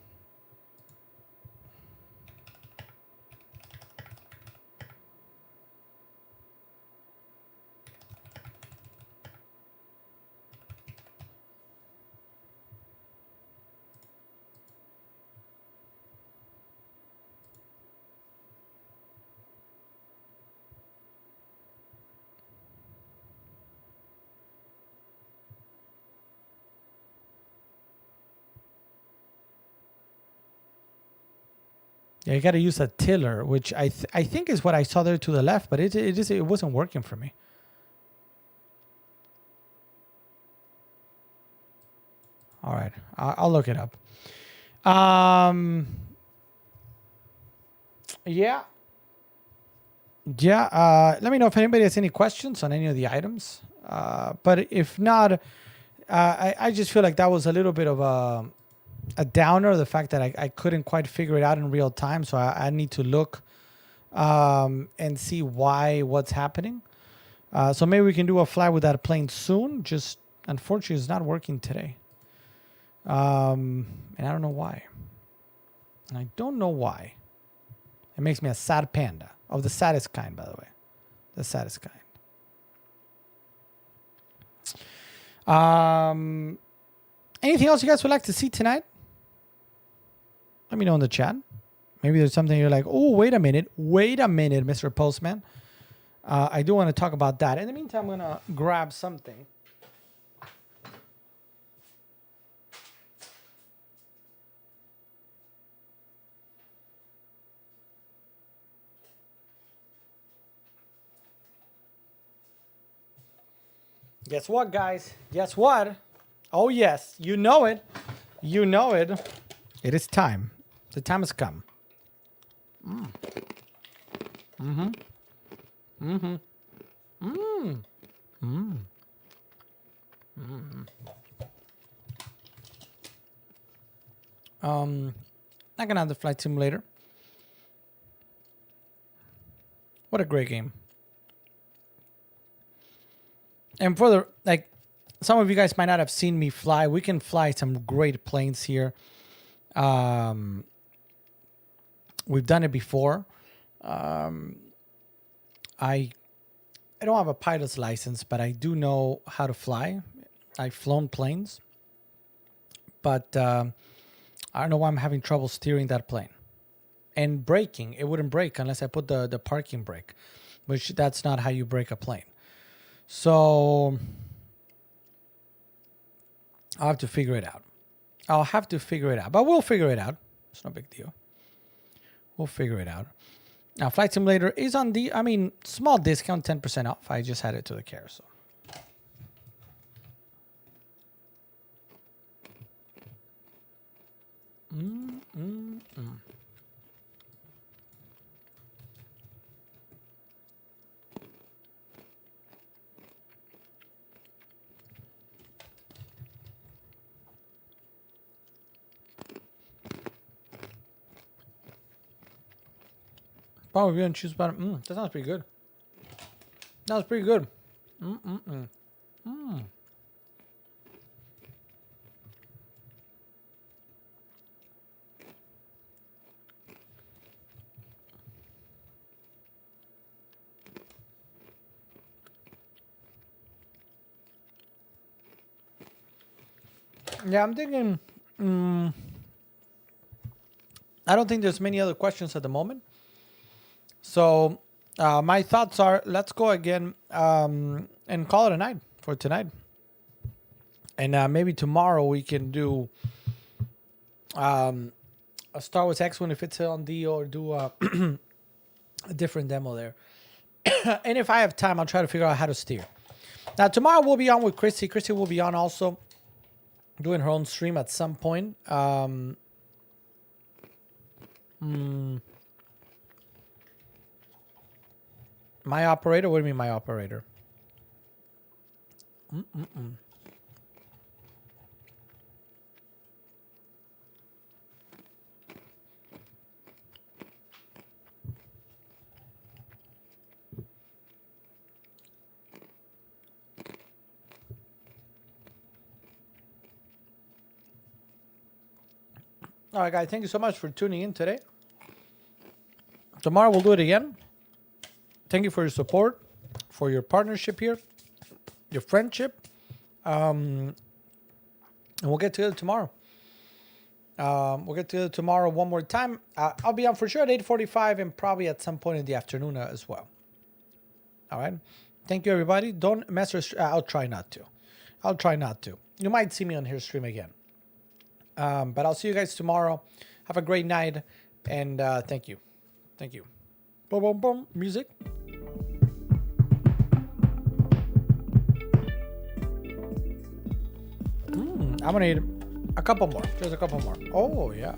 Yeah, you got to use a tiller, which I think is what I saw there to the left, but it wasn't working for me. All right, I'll look it up. Yeah. Let me know if anybody has any questions on any of the items. But if not, I just feel like that was a little bit of a downer, the fact that I couldn't quite figure it out in real time. So I need to look and see what's happening. So maybe we can do a fly with that plane soon. Just unfortunately, it's not working today. And I don't know why. I don't know why. It makes me a sad panda. Of the saddest kind, by the way. The saddest kind. Anything else you guys would like to see tonight? Let me know in the chat. Maybe there's something you're like, oh, wait a minute, Mr. Postman. I do want to talk about that. In the meantime, I'm going to grab something. Guess what, guys? Guess what? Oh, yes. You know it. You know it. It is time. The time has come. Not gonna have the Flight Simulator. What a great game. And for the, like, some of you guys might not have seen me fly. We can fly some great planes here. We've done it before. I don't have a pilot's license, but I do know how to fly. I've flown planes. But I don't know why I'm having trouble steering that plane. And braking, it wouldn't brake unless I put the parking brake, which that's not how you brake a plane. So I'll have to figure it out. But we'll figure it out. It's no big deal. We'll figure it out. Now, Flight Simulator is on the, small discount, 10% off. I just had it to the care, so. Power review and choose button. That sounds pretty good. That was pretty good. Yeah, I'm thinking. I don't think there's many other questions at the moment. So my thoughts are, let's go again and call it a night for tonight. And maybe tomorrow we can do a Star Wars X-Wing if it's on D, or do a different demo there. And if I have time, I'll try to figure out how to steer. Now, tomorrow we'll be on with Christy. Christy will be on also doing her own stream at some point. My operator? What do you mean my operator? All right, guys. Thank you so much for tuning in today. Tomorrow we'll do it again. Thank you for your support, for your partnership here, your friendship. And we'll get together tomorrow. We'll get together tomorrow one more time. I'll be on for sure at 8:45 and probably at some point in the afternoon as well. All right. Thank you, everybody. Don't mess with... I'll try not to. I'll try not to. You might see me on here stream again. But I'll see you guys tomorrow. Have a great night. And thank you. Thank you. Boom, boom, boom. Music. I'm going to eat a couple more. Just a couple more. Oh, yeah.